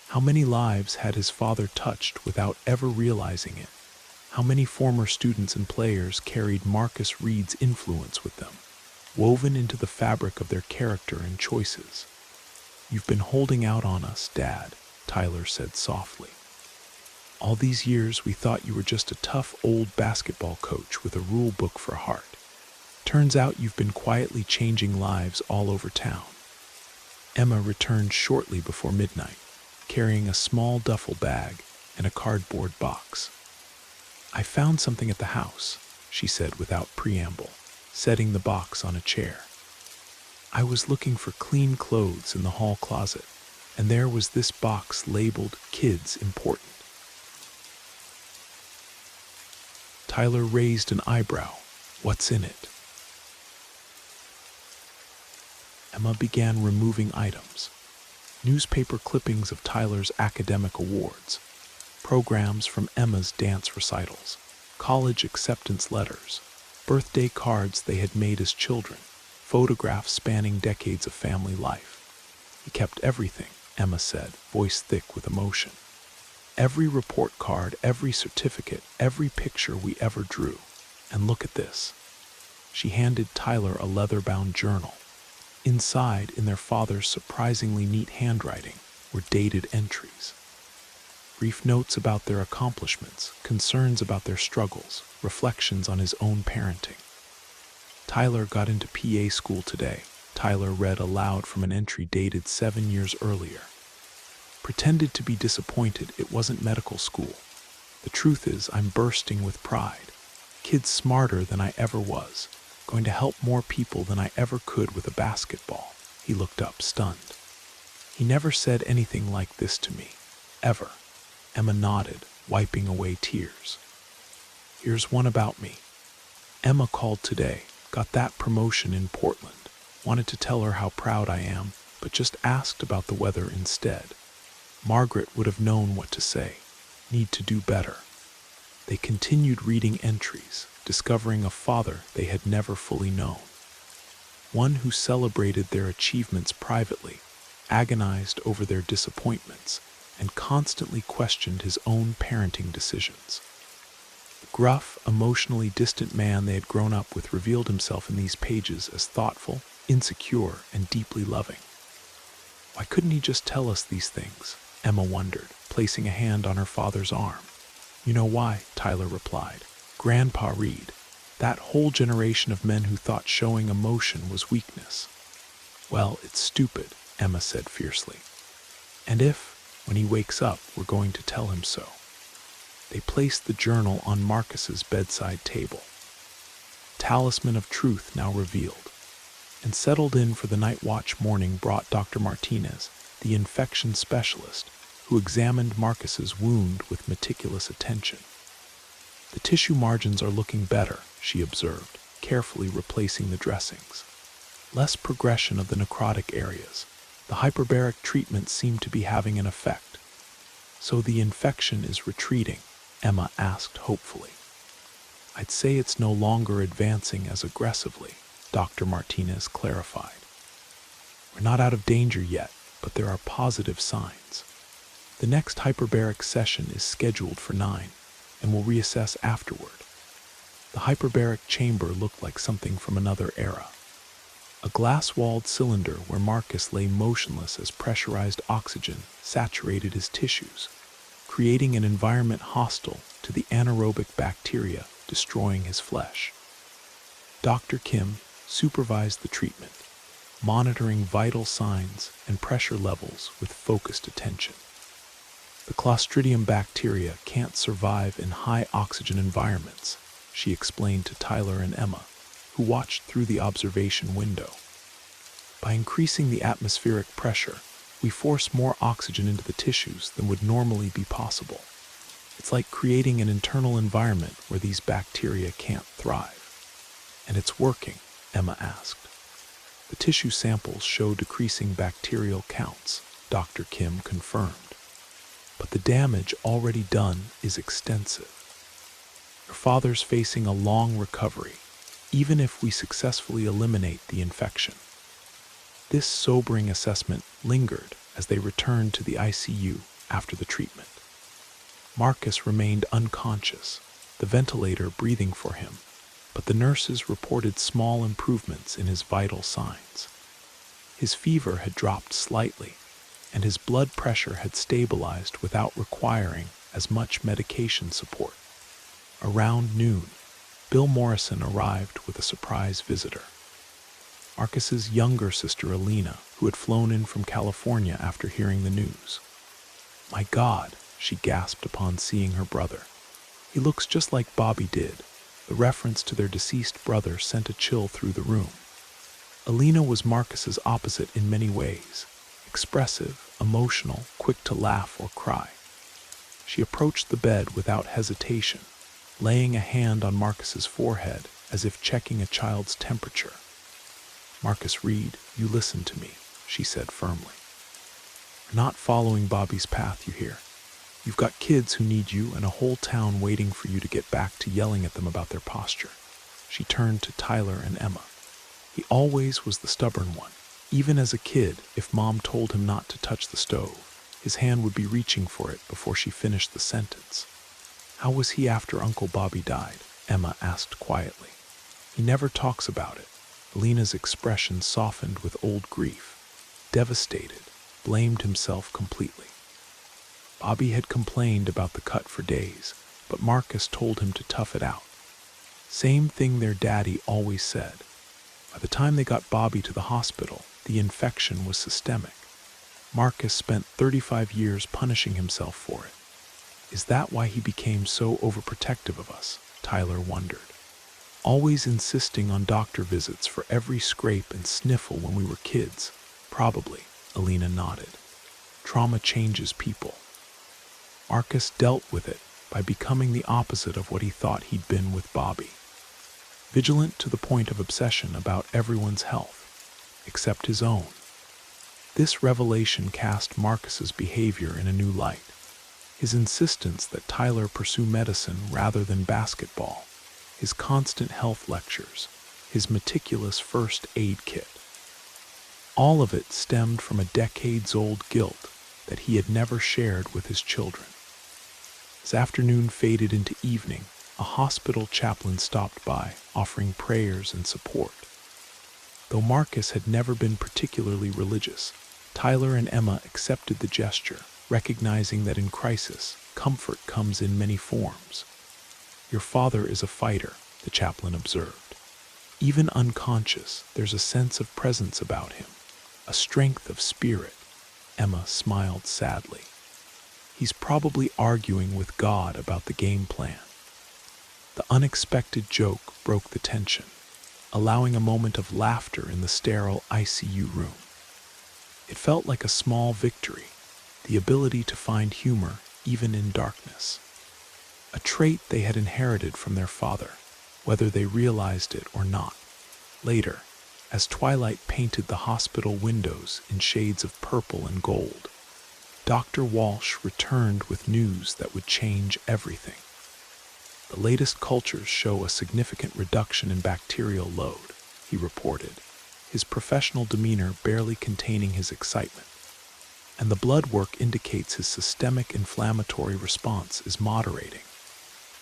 How many lives had his father touched without ever realizing it? How many former students and players carried Marcus Reed's influence with them, woven into the fabric of their character and choices? "You've been holding out on us, Dad," Tyler said softly. "All these years we thought you were just a tough old basketball coach with a rule book for heart. Turns out you've been quietly changing lives all over town." Emma returned shortly before midnight, carrying a small duffel bag and a cardboard box. "I found something at the house," she said without preamble, setting the box on a chair. "I was looking for clean clothes in the hall closet, and there was this box labeled Kids Important." Tyler raised an eyebrow. "What's in it?" Emma began removing items. Newspaper clippings of Tyler's academic awards, programs from Emma's dance recitals, college acceptance letters, birthday cards they had made as children, photographs spanning decades of family life. "He kept everything," Emma said, voice thick with emotion. "Every report card, every certificate, every picture we ever drew. And look at this." She handed Tyler a leather-bound journal. Inside, in their father's surprisingly neat handwriting, were dated entries. Brief notes about their accomplishments, concerns about their struggles, reflections on his own parenting. "Tyler got into PA school today," Tyler read aloud from an entry dated 7 years earlier. "Pretended to be disappointed it wasn't medical school. The truth is, I'm bursting with pride. Kid's smarter than I ever was. Going to help more people than I ever could with a basketball." He looked up, stunned. "He never said anything like this to me. Ever." Emma nodded, wiping away tears. "Here's one about me. Emma called today, got that promotion in Portland. Wanted to tell her how proud I am, but just asked about the weather instead. Margaret would have known what to say. Need to do better." They continued reading entries, discovering a father they had never fully known. One who celebrated their achievements privately, agonized over their disappointments, and constantly questioned his own parenting decisions. The gruff, emotionally distant man they had grown up with revealed himself in these pages as thoughtful, insecure, and deeply loving. Why couldn't he just tell us these things? Emma wondered, placing a hand on her father's arm. "You know why," Tyler replied. "Grandpa Reed. That whole generation of men who thought showing emotion was weakness." "Well, it's stupid," Emma said fiercely. "And if, when he wakes up, we're going to tell him so." They placed the journal on Marcus's bedside table. Talisman of truth now revealed. And settled in for the night watch morning brought Dr. Martinez, the infection specialist, who examined Marcus's wound with meticulous attention. "The tissue margins are looking better," she observed, carefully replacing the dressings. "Less progression of the necrotic areas. The hyperbaric treatment seemed to be having an effect." "So the infection is retreating?" Emma asked hopefully. "I'd say it's no longer advancing as aggressively," Dr. Martinez clarified. "We're not out of danger yet, but there are positive signs. The next hyperbaric session is scheduled for 9, and we'll reassess afterward." The hyperbaric chamber looked like something from another era. A glass-walled cylinder where Marcus lay motionless as pressurized oxygen saturated his tissues, creating an environment hostile to the anaerobic bacteria destroying his flesh. Dr. Kim supervised the treatment, monitoring vital signs and pressure levels with focused attention. The Clostridium bacteria can't survive in high oxygen environments, she explained to Tyler and Emma, who watched through the observation window. By increasing the atmospheric pressure, we force more oxygen into the tissues than would normally be possible. It's like creating an internal environment where these bacteria can't thrive. And it's working, Emma asked. The tissue samples show decreasing bacterial counts, Dr. Kim confirmed. But the damage already done is extensive. Your father's facing a long recovery, even if we successfully eliminate the infection. This sobering assessment lingered as they returned to the ICU after the treatment. Marcus remained unconscious, the ventilator breathing for him, but the nurses reported small improvements in his vital signs. His fever had dropped slightly, and his blood pressure had stabilized without requiring as much medication support. Around noon, Bill Morrison arrived with a surprise visitor. Marcus's younger sister Alina, who had flown in from California after hearing the news. "My God," she gasped upon seeing her brother. "He looks just like Bobby did." The reference to their deceased brother sent a chill through the room. Alina was Marcus's opposite in many ways, expressive, emotional, quick to laugh or cry. She approached the bed without hesitation, laying a hand on Marcus's forehead as if checking a child's temperature. "Marcus Reed, you listen to me," she said firmly. "You're not following Bobby's path, you hear? You've got kids who need you and a whole town waiting for you to get back to yelling at them about their posture." She turned to Tyler and Emma. "He always was the stubborn one. Even as a kid, if Mom told him not to touch the stove, his hand would be reaching for it before she finished the sentence." "How was he after Uncle Bobby died?" Emma asked quietly. "He never talks about it." Alina's expression softened with old grief. Devastated, blamed himself completely. Bobby had complained about the cut for days, but Marcus told him to tough it out. Same thing their daddy always said. By the time they got Bobby to the hospital, the infection was systemic. Marcus spent 35 years punishing himself for it. Is that why he became so overprotective of us? Tyler wondered. Always insisting on doctor visits for every scrape and sniffle when we were kids. Probably, Alina nodded. Trauma changes people. Marcus dealt with it by becoming the opposite of what he thought he'd been with Bobby. Vigilant to the point of obsession about everyone's health, except his own. This revelation cast Marcus's behavior in a new light. His insistence that Tyler pursue medicine rather than basketball, his constant health lectures, his meticulous first aid kit. All of it stemmed from a decades-old guilt that he had never shared with his children. As afternoon faded into evening, a hospital chaplain stopped by, offering prayers and support. Though Marcus had never been particularly religious, Tyler and Emma accepted the gesture, recognizing that in crisis, comfort comes in many forms. Your father is a fighter, the chaplain observed. Even unconscious, there's a sense of presence about him, a strength of spirit. Emma smiled sadly. He's probably arguing with God about the game plan. The unexpected joke broke the tension, allowing a moment of laughter in the sterile ICU room. It felt like a small victory, the ability to find humor even in darkness. A trait they had inherited from their father, whether they realized it or not. Later, as twilight painted the hospital windows in shades of purple and gold, Dr. Walsh returned with news that would change everything. The latest cultures show a significant reduction in bacterial load, he reported, his professional demeanor barely containing his excitement. And the blood work indicates his systemic inflammatory response is moderating.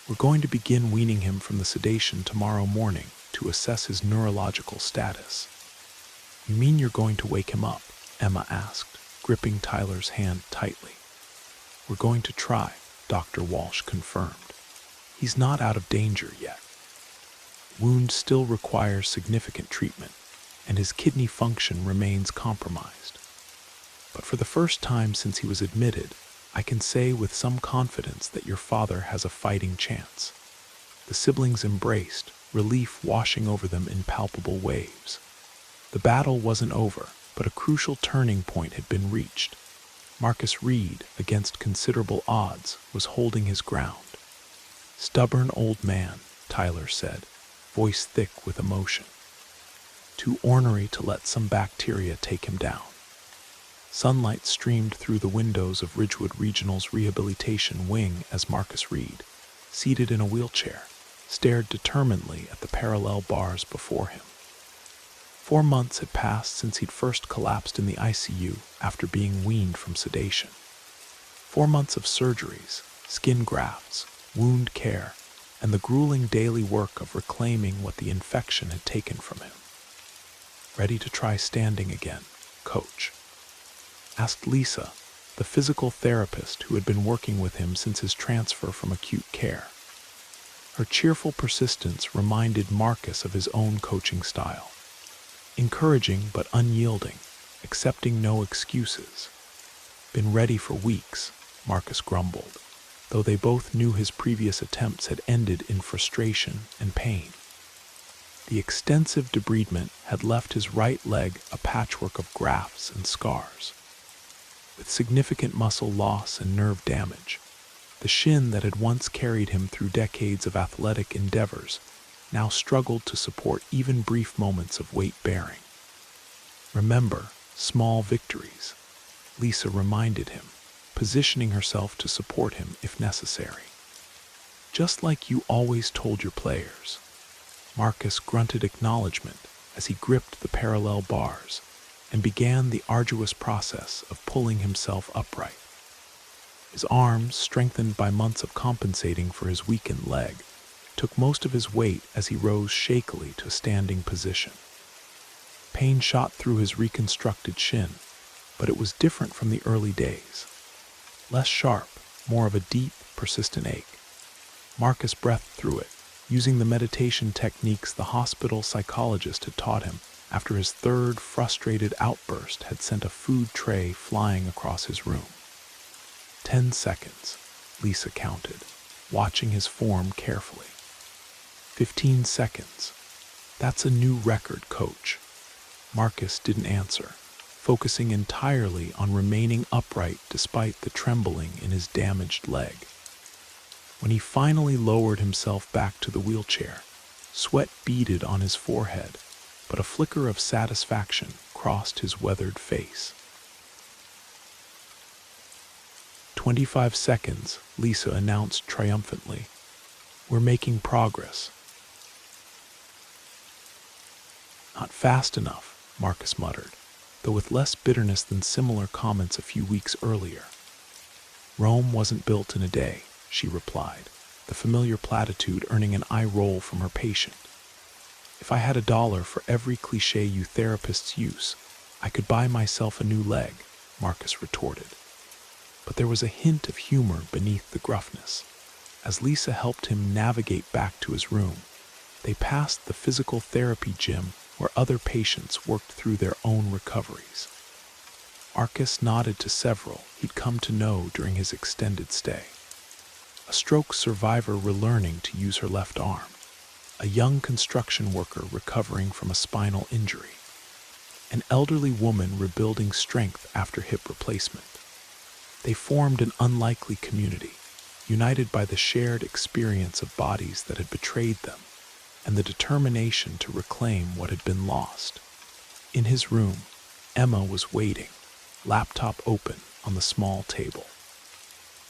We're going to begin weaning him from the sedation tomorrow morning to assess his neurological status. You mean you're going to wake him up? Emma asked, gripping Tyler's hand tightly. We're going to try, Dr. Walsh confirmed. He's not out of danger yet. Wound still requires significant treatment, and his kidney function remains compromised. But for the first time since he was admitted, I can say with some confidence that your father has a fighting chance. The siblings embraced, relief washing over them in palpable waves. The battle wasn't over, but a crucial turning point had been reached. Marcus Reed, against considerable odds, was holding his ground. "Stubborn old man," Tyler said, voice thick with emotion. "Too ornery to let some bacteria take him down." Sunlight streamed through the windows of Ridgewood Regional's rehabilitation wing as Marcus Reed, seated in a wheelchair, stared determinedly at the parallel bars before him. 4 months had passed since he'd first collapsed in the ICU after being weaned from sedation. 4 months of surgeries, skin grafts, wound care, and the grueling daily work of reclaiming what the infection had taken from him. "Ready to try standing again, coach?" asked Lisa, the physical therapist who had been working with him since his transfer from acute care. Her cheerful persistence reminded Marcus of his own coaching style. Encouraging but unyielding, accepting no excuses. "Been ready for weeks," Marcus grumbled, though they both knew his previous attempts had ended in frustration and pain. The extensive debridement had left his right leg a patchwork of grafts and scars. With significant muscle loss and nerve damage, the shin that had once carried him through decades of athletic endeavors now struggled to support even brief moments of weight-bearing. "Remember, small victories," Lisa reminded him, positioning herself to support him if necessary. "Just like you always told your players." Marcus grunted acknowledgement as he gripped the parallel bars and began the arduous process of pulling himself upright. His arms, strengthened by months of compensating for his weakened leg, took most of his weight as he rose shakily to a standing position. Pain shot through his reconstructed shin, but it was different from the early days. Less sharp, more of a deep, persistent ache. Marcus breathed through it, using the meditation techniques the hospital psychologist had taught him after his third frustrated outburst had sent a food tray flying across his room. 10 seconds, Lisa counted, watching his form carefully. 15 seconds. "That's a new record, coach." Marcus didn't answer, focusing entirely on remaining upright despite the trembling in his damaged leg. When he finally lowered himself back to the wheelchair, sweat beaded on his forehead, but a flicker of satisfaction crossed his weathered face. 25 seconds, Lisa announced triumphantly. "We're making progress." "Not fast enough," Marcus muttered, though with less bitterness than similar comments a few weeks earlier. "Rome wasn't built in a day," she replied, the familiar platitude earning an eye roll from her patient. "If I had $1 for every cliché you therapists use, I could buy myself a new leg," Marcus retorted. But there was a hint of humor beneath the gruffness. As Lisa helped him navigate back to his room, they passed the physical therapy gym where other patients worked through their own recoveries. Marcus nodded to several he'd come to know during his extended stay. A stroke survivor relearning to use her left arm, a young construction worker recovering from a spinal injury, an elderly woman rebuilding strength after hip replacement. They formed an unlikely community, united by the shared experience of bodies that had betrayed them and the determination to reclaim what had been lost. In his room, Emma was waiting, laptop open on the small table.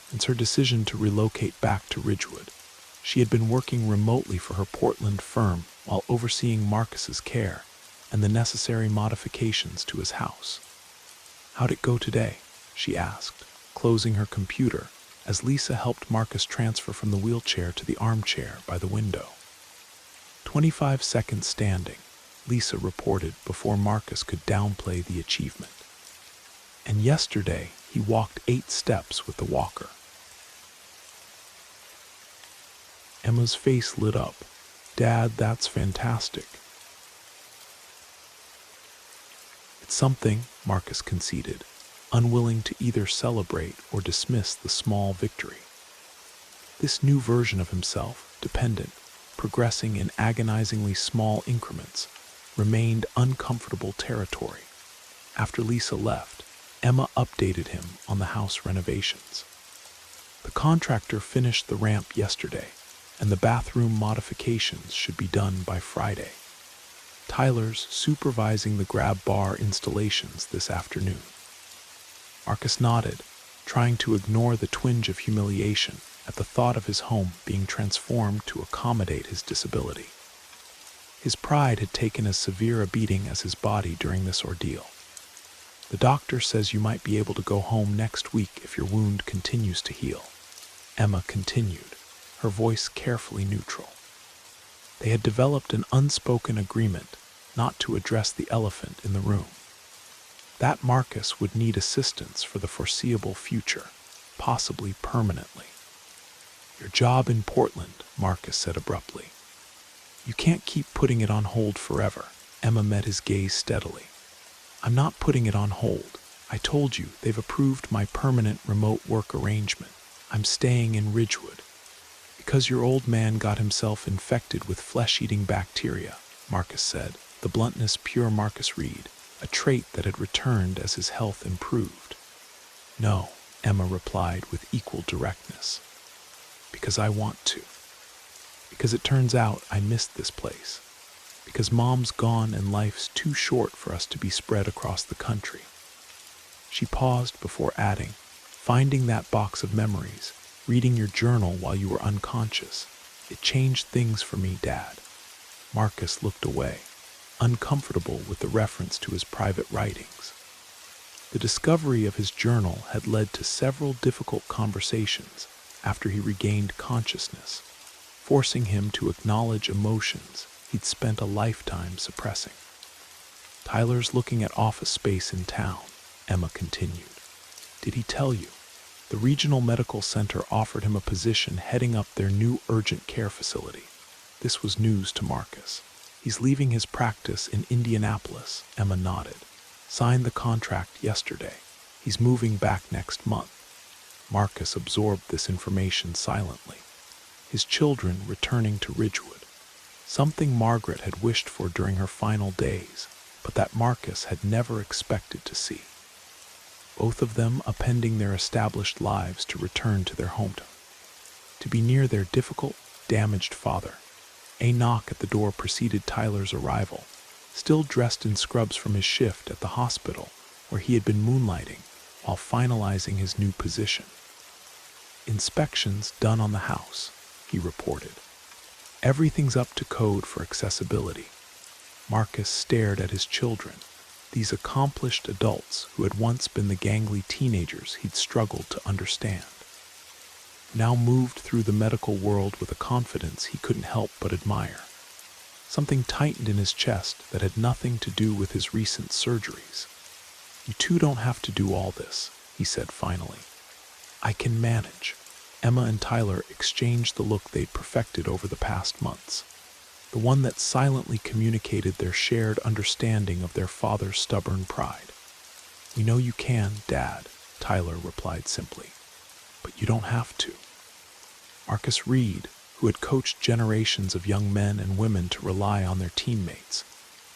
Since her decision to relocate back to Ridgewood, she had been working remotely for her Portland firm while overseeing Marcus's care and the necessary modifications to his house. "How'd it go today?" she asked, closing her computer as Lisa helped Marcus transfer from the wheelchair to the armchair by the window. 25 seconds standing, Lisa reported before Marcus could downplay the achievement. "And yesterday, he walked 8 steps with the walker." Emma's face lit up. Dad, that's fantastic. It's something, Marcus conceded, unwilling to either celebrate or dismiss the small victory. This new version of himself, dependent, progressing in agonizingly small increments, remained uncomfortable territory. After Lisa left, Emma updated him on the house renovations. The contractor finished the ramp yesterday, and the bathroom modifications should be done by Friday. Tyler's supervising the grab bar installations this afternoon. Marcus nodded, trying to ignore the twinge of humiliation at the thought of his home being transformed to accommodate his disability. His pride had taken as severe a beating as his body during this ordeal. The doctor says you might be able to go home next week if your wound continues to heal. Emma continued, her voice carefully neutral. They had developed an unspoken agreement not to address the elephant in the room. That Marcus would need assistance for the foreseeable future, possibly permanently. Your job in Portland, Marcus said abruptly. You can't keep putting it on hold forever. Emma met his gaze steadily. I'm not putting it on hold. I told you they've approved my permanent remote work arrangement. I'm staying in Ridgewood. Because your old man got himself infected with flesh-eating bacteria, Marcus said, the bluntness pure Marcus Reed, a trait that had returned as his health improved. No, Emma replied with equal directness. Because I want to. Because it turns out I missed this place. Because Mom's gone and life's too short for us to be spread across the country. She paused before adding, finding that box of memories, reading your journal while you were unconscious. It changed things for me, Dad. Marcus looked away, uncomfortable with the reference to his private writings. The discovery of his journal had led to several difficult conversations after he regained consciousness, forcing him to acknowledge emotions he'd spent a lifetime suppressing. Tyler's looking at office space in town, Emma continued. Did he tell you? The regional medical center offered him a position heading up their new urgent care facility. This was news to Marcus. He's leaving his practice in Indianapolis, Emma nodded. Signed the contract yesterday. He's moving back next month. Marcus absorbed this information silently. His children returning to Ridgewood. Something Margaret had wished for during her final days, but that Marcus had never expected to see. Both of them appending their established lives to return to their hometown. To be near their difficult, damaged father. A knock at the door preceded Tyler's arrival, still dressed in scrubs from his shift at the hospital where he had been moonlighting while finalizing his new position. Inspections done on the house, he reported. Everything's up to code for accessibility. Marcus stared at his children, these accomplished adults who had once been the gangly teenagers he'd struggled to understand. Now moved through the medical world with a confidence he couldn't help but admire. Something tightened in his chest that had nothing to do with his recent surgeries. You two don't have to do all this, he said finally. I can manage. Emma and Tyler exchanged the look they'd perfected over the past months, the one that silently communicated their shared understanding of their father's stubborn pride. We know you can, Dad, Tyler replied simply, but you don't have to. Marcus Reed, who had coached generations of young men and women to rely on their teammates,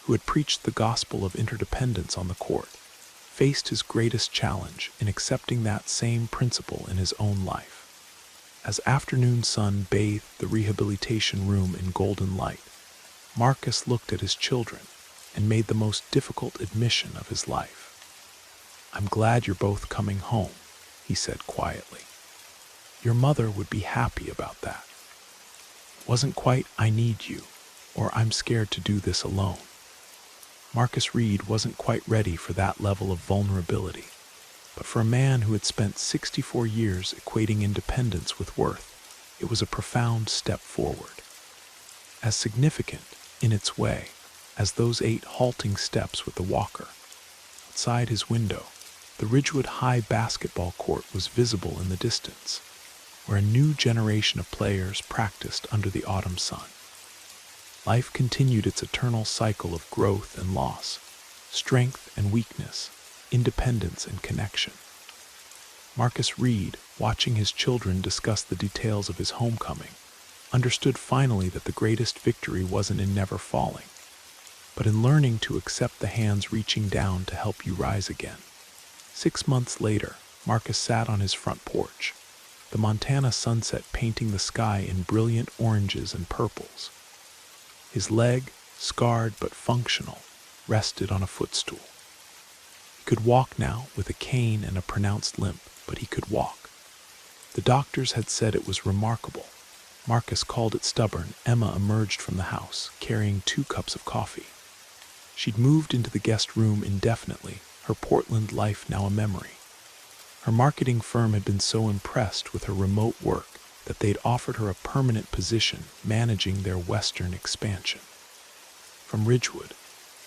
who had preached the gospel of interdependence on the court, faced his greatest challenge in accepting that same principle in his own life. As afternoon sun bathed the rehabilitation room in golden light, Marcus looked at his children and made the most difficult admission of his life. I'm glad you're both coming home, he said quietly. Your mother would be happy about that. It wasn't quite, I need you, or I'm scared to do this alone. Marcus Reed wasn't quite ready for that level of vulnerability. But for a man who had spent 64 years equating independence with worth, it was a profound step forward. As significant, in its way, as those 8 halting steps with the walker. Outside his window, the Ridgewood High basketball court was visible in the distance. where a new generation of players practiced under the autumn sun. Life continued its eternal cycle of growth and loss, strength and weakness, independence and connection. Marcus Reed, watching his children discuss the details of his homecoming, understood finally that the greatest victory wasn't in never falling, but in learning to accept the hands reaching down to help you rise again. 6 months later, Marcus sat on his front porch, the Montana sunset painting the sky in brilliant oranges and purples. His leg, scarred but functional, rested on a footstool. He could walk now with a cane and a pronounced limp, but he could walk. The doctors had said it was remarkable. Marcus called it stubborn. Emma emerged from the house, carrying 2 cups of coffee. She'd moved into the guest room indefinitely, her Portland life now a memory. Her marketing firm had been so impressed with her remote work that they'd offered her a permanent position managing their western expansion. From Ridgewood,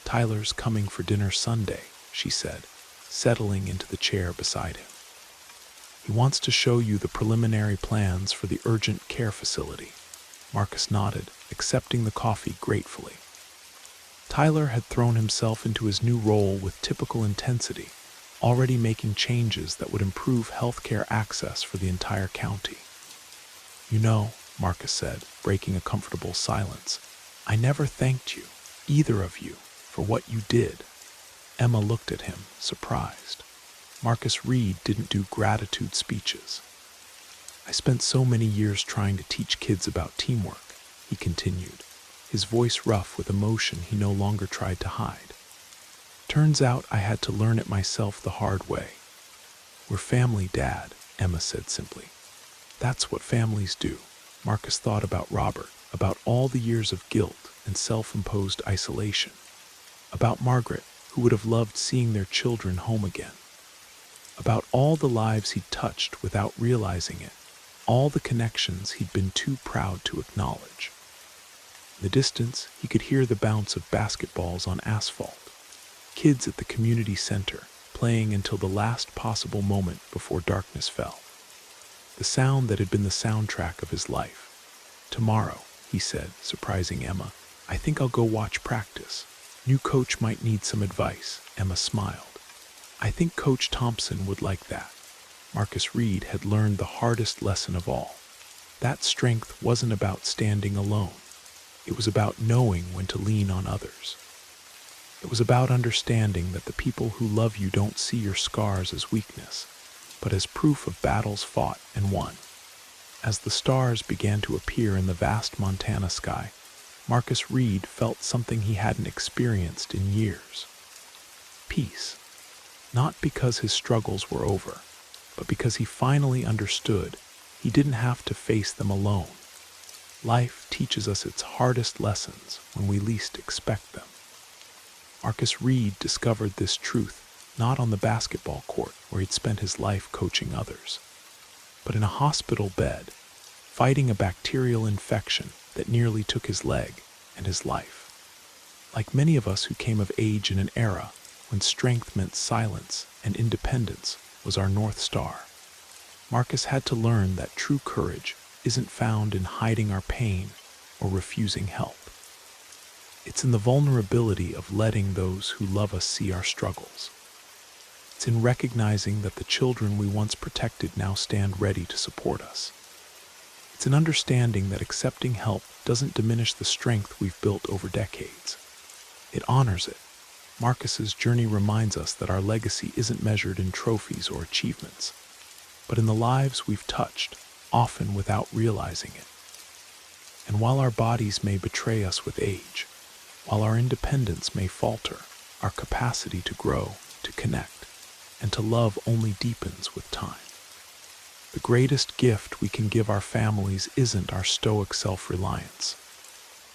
"Tyler's coming for dinner Sunday," she said, settling into the chair beside him. "He wants to show you the preliminary plans for the urgent care facility." Marcus nodded, accepting the coffee gratefully. Tyler had thrown himself into his new role with typical intensity, already making changes that would improve healthcare access for the entire county. "You know," Marcus said, breaking a comfortable silence, "I never thanked you, either of you, for what you did." Emma looked at him, surprised. Marcus Reed didn't do gratitude speeches. "I spent so many years trying to teach kids about teamwork," he continued, his voice rough with emotion he no longer tried to hide. "Turns out I had to learn it myself the hard way." "We're family, Dad," Emma said simply. "That's what families do." Marcus thought about Robert, about all the years of guilt and self-imposed isolation, about Margaret, who would have loved seeing their children home again, about all the lives he'd touched without realizing it, all the connections he'd been too proud to acknowledge. In the distance, he could hear the bounce of basketballs on asphalt, kids at the community center playing until the last possible moment before darkness fell. The sound that had been the soundtrack of his life. "Tomorrow," he said, surprising Emma, "I think I'll go watch practice. New coach might need some advice." Emma smiled. "I think Coach Thompson would like that." Marcus Reed had learned the hardest lesson of all. That strength wasn't about standing alone. It was about knowing when to lean on others. It was about understanding that the people who love you don't see your scars as weakness, but as proof of battles fought and won. As the stars began to appear in the vast Montana sky, Marcus Reed felt something he hadn't experienced in years. Peace. Not because his struggles were over, but because he finally understood he didn't have to face them alone. Life teaches us its hardest lessons when we least expect them. Marcus Reed discovered this truth not on the basketball court where he'd spent his life coaching others, but in a hospital bed, fighting a bacterial infection that nearly took his leg and his life. Like many of us who came of age in an era when strength meant silence and independence was our North Star, Marcus had to learn that true courage isn't found in hiding our pain or refusing help. It's in the vulnerability of letting those who love us see our struggles. It's in recognizing that the children we once protected now stand ready to support us. It's an understanding that accepting help doesn't diminish the strength we've built over decades. It honors it. Marcus's journey reminds us that our legacy isn't measured in trophies or achievements, but in the lives we've touched, often without realizing it. And while our bodies may betray us with age, while our independence may falter, our capacity to grow, to connect, and to love only deepens with time. The greatest gift we can give our families isn't our stoic self-reliance,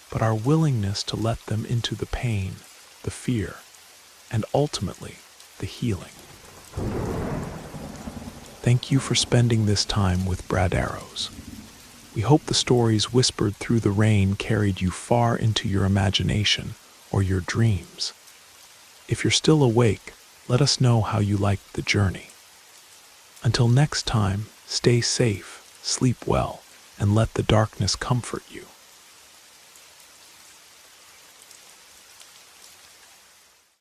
but our willingness to let them into the pain, the fear, and ultimately, the healing. Thank you for spending this time with Brad Arrows. We hope the stories whispered through the rain carried you far into your imagination or your dreams. If you're still awake, let us know how you liked the journey. Until next time, stay safe, Sleep well, and let the darkness comfort you.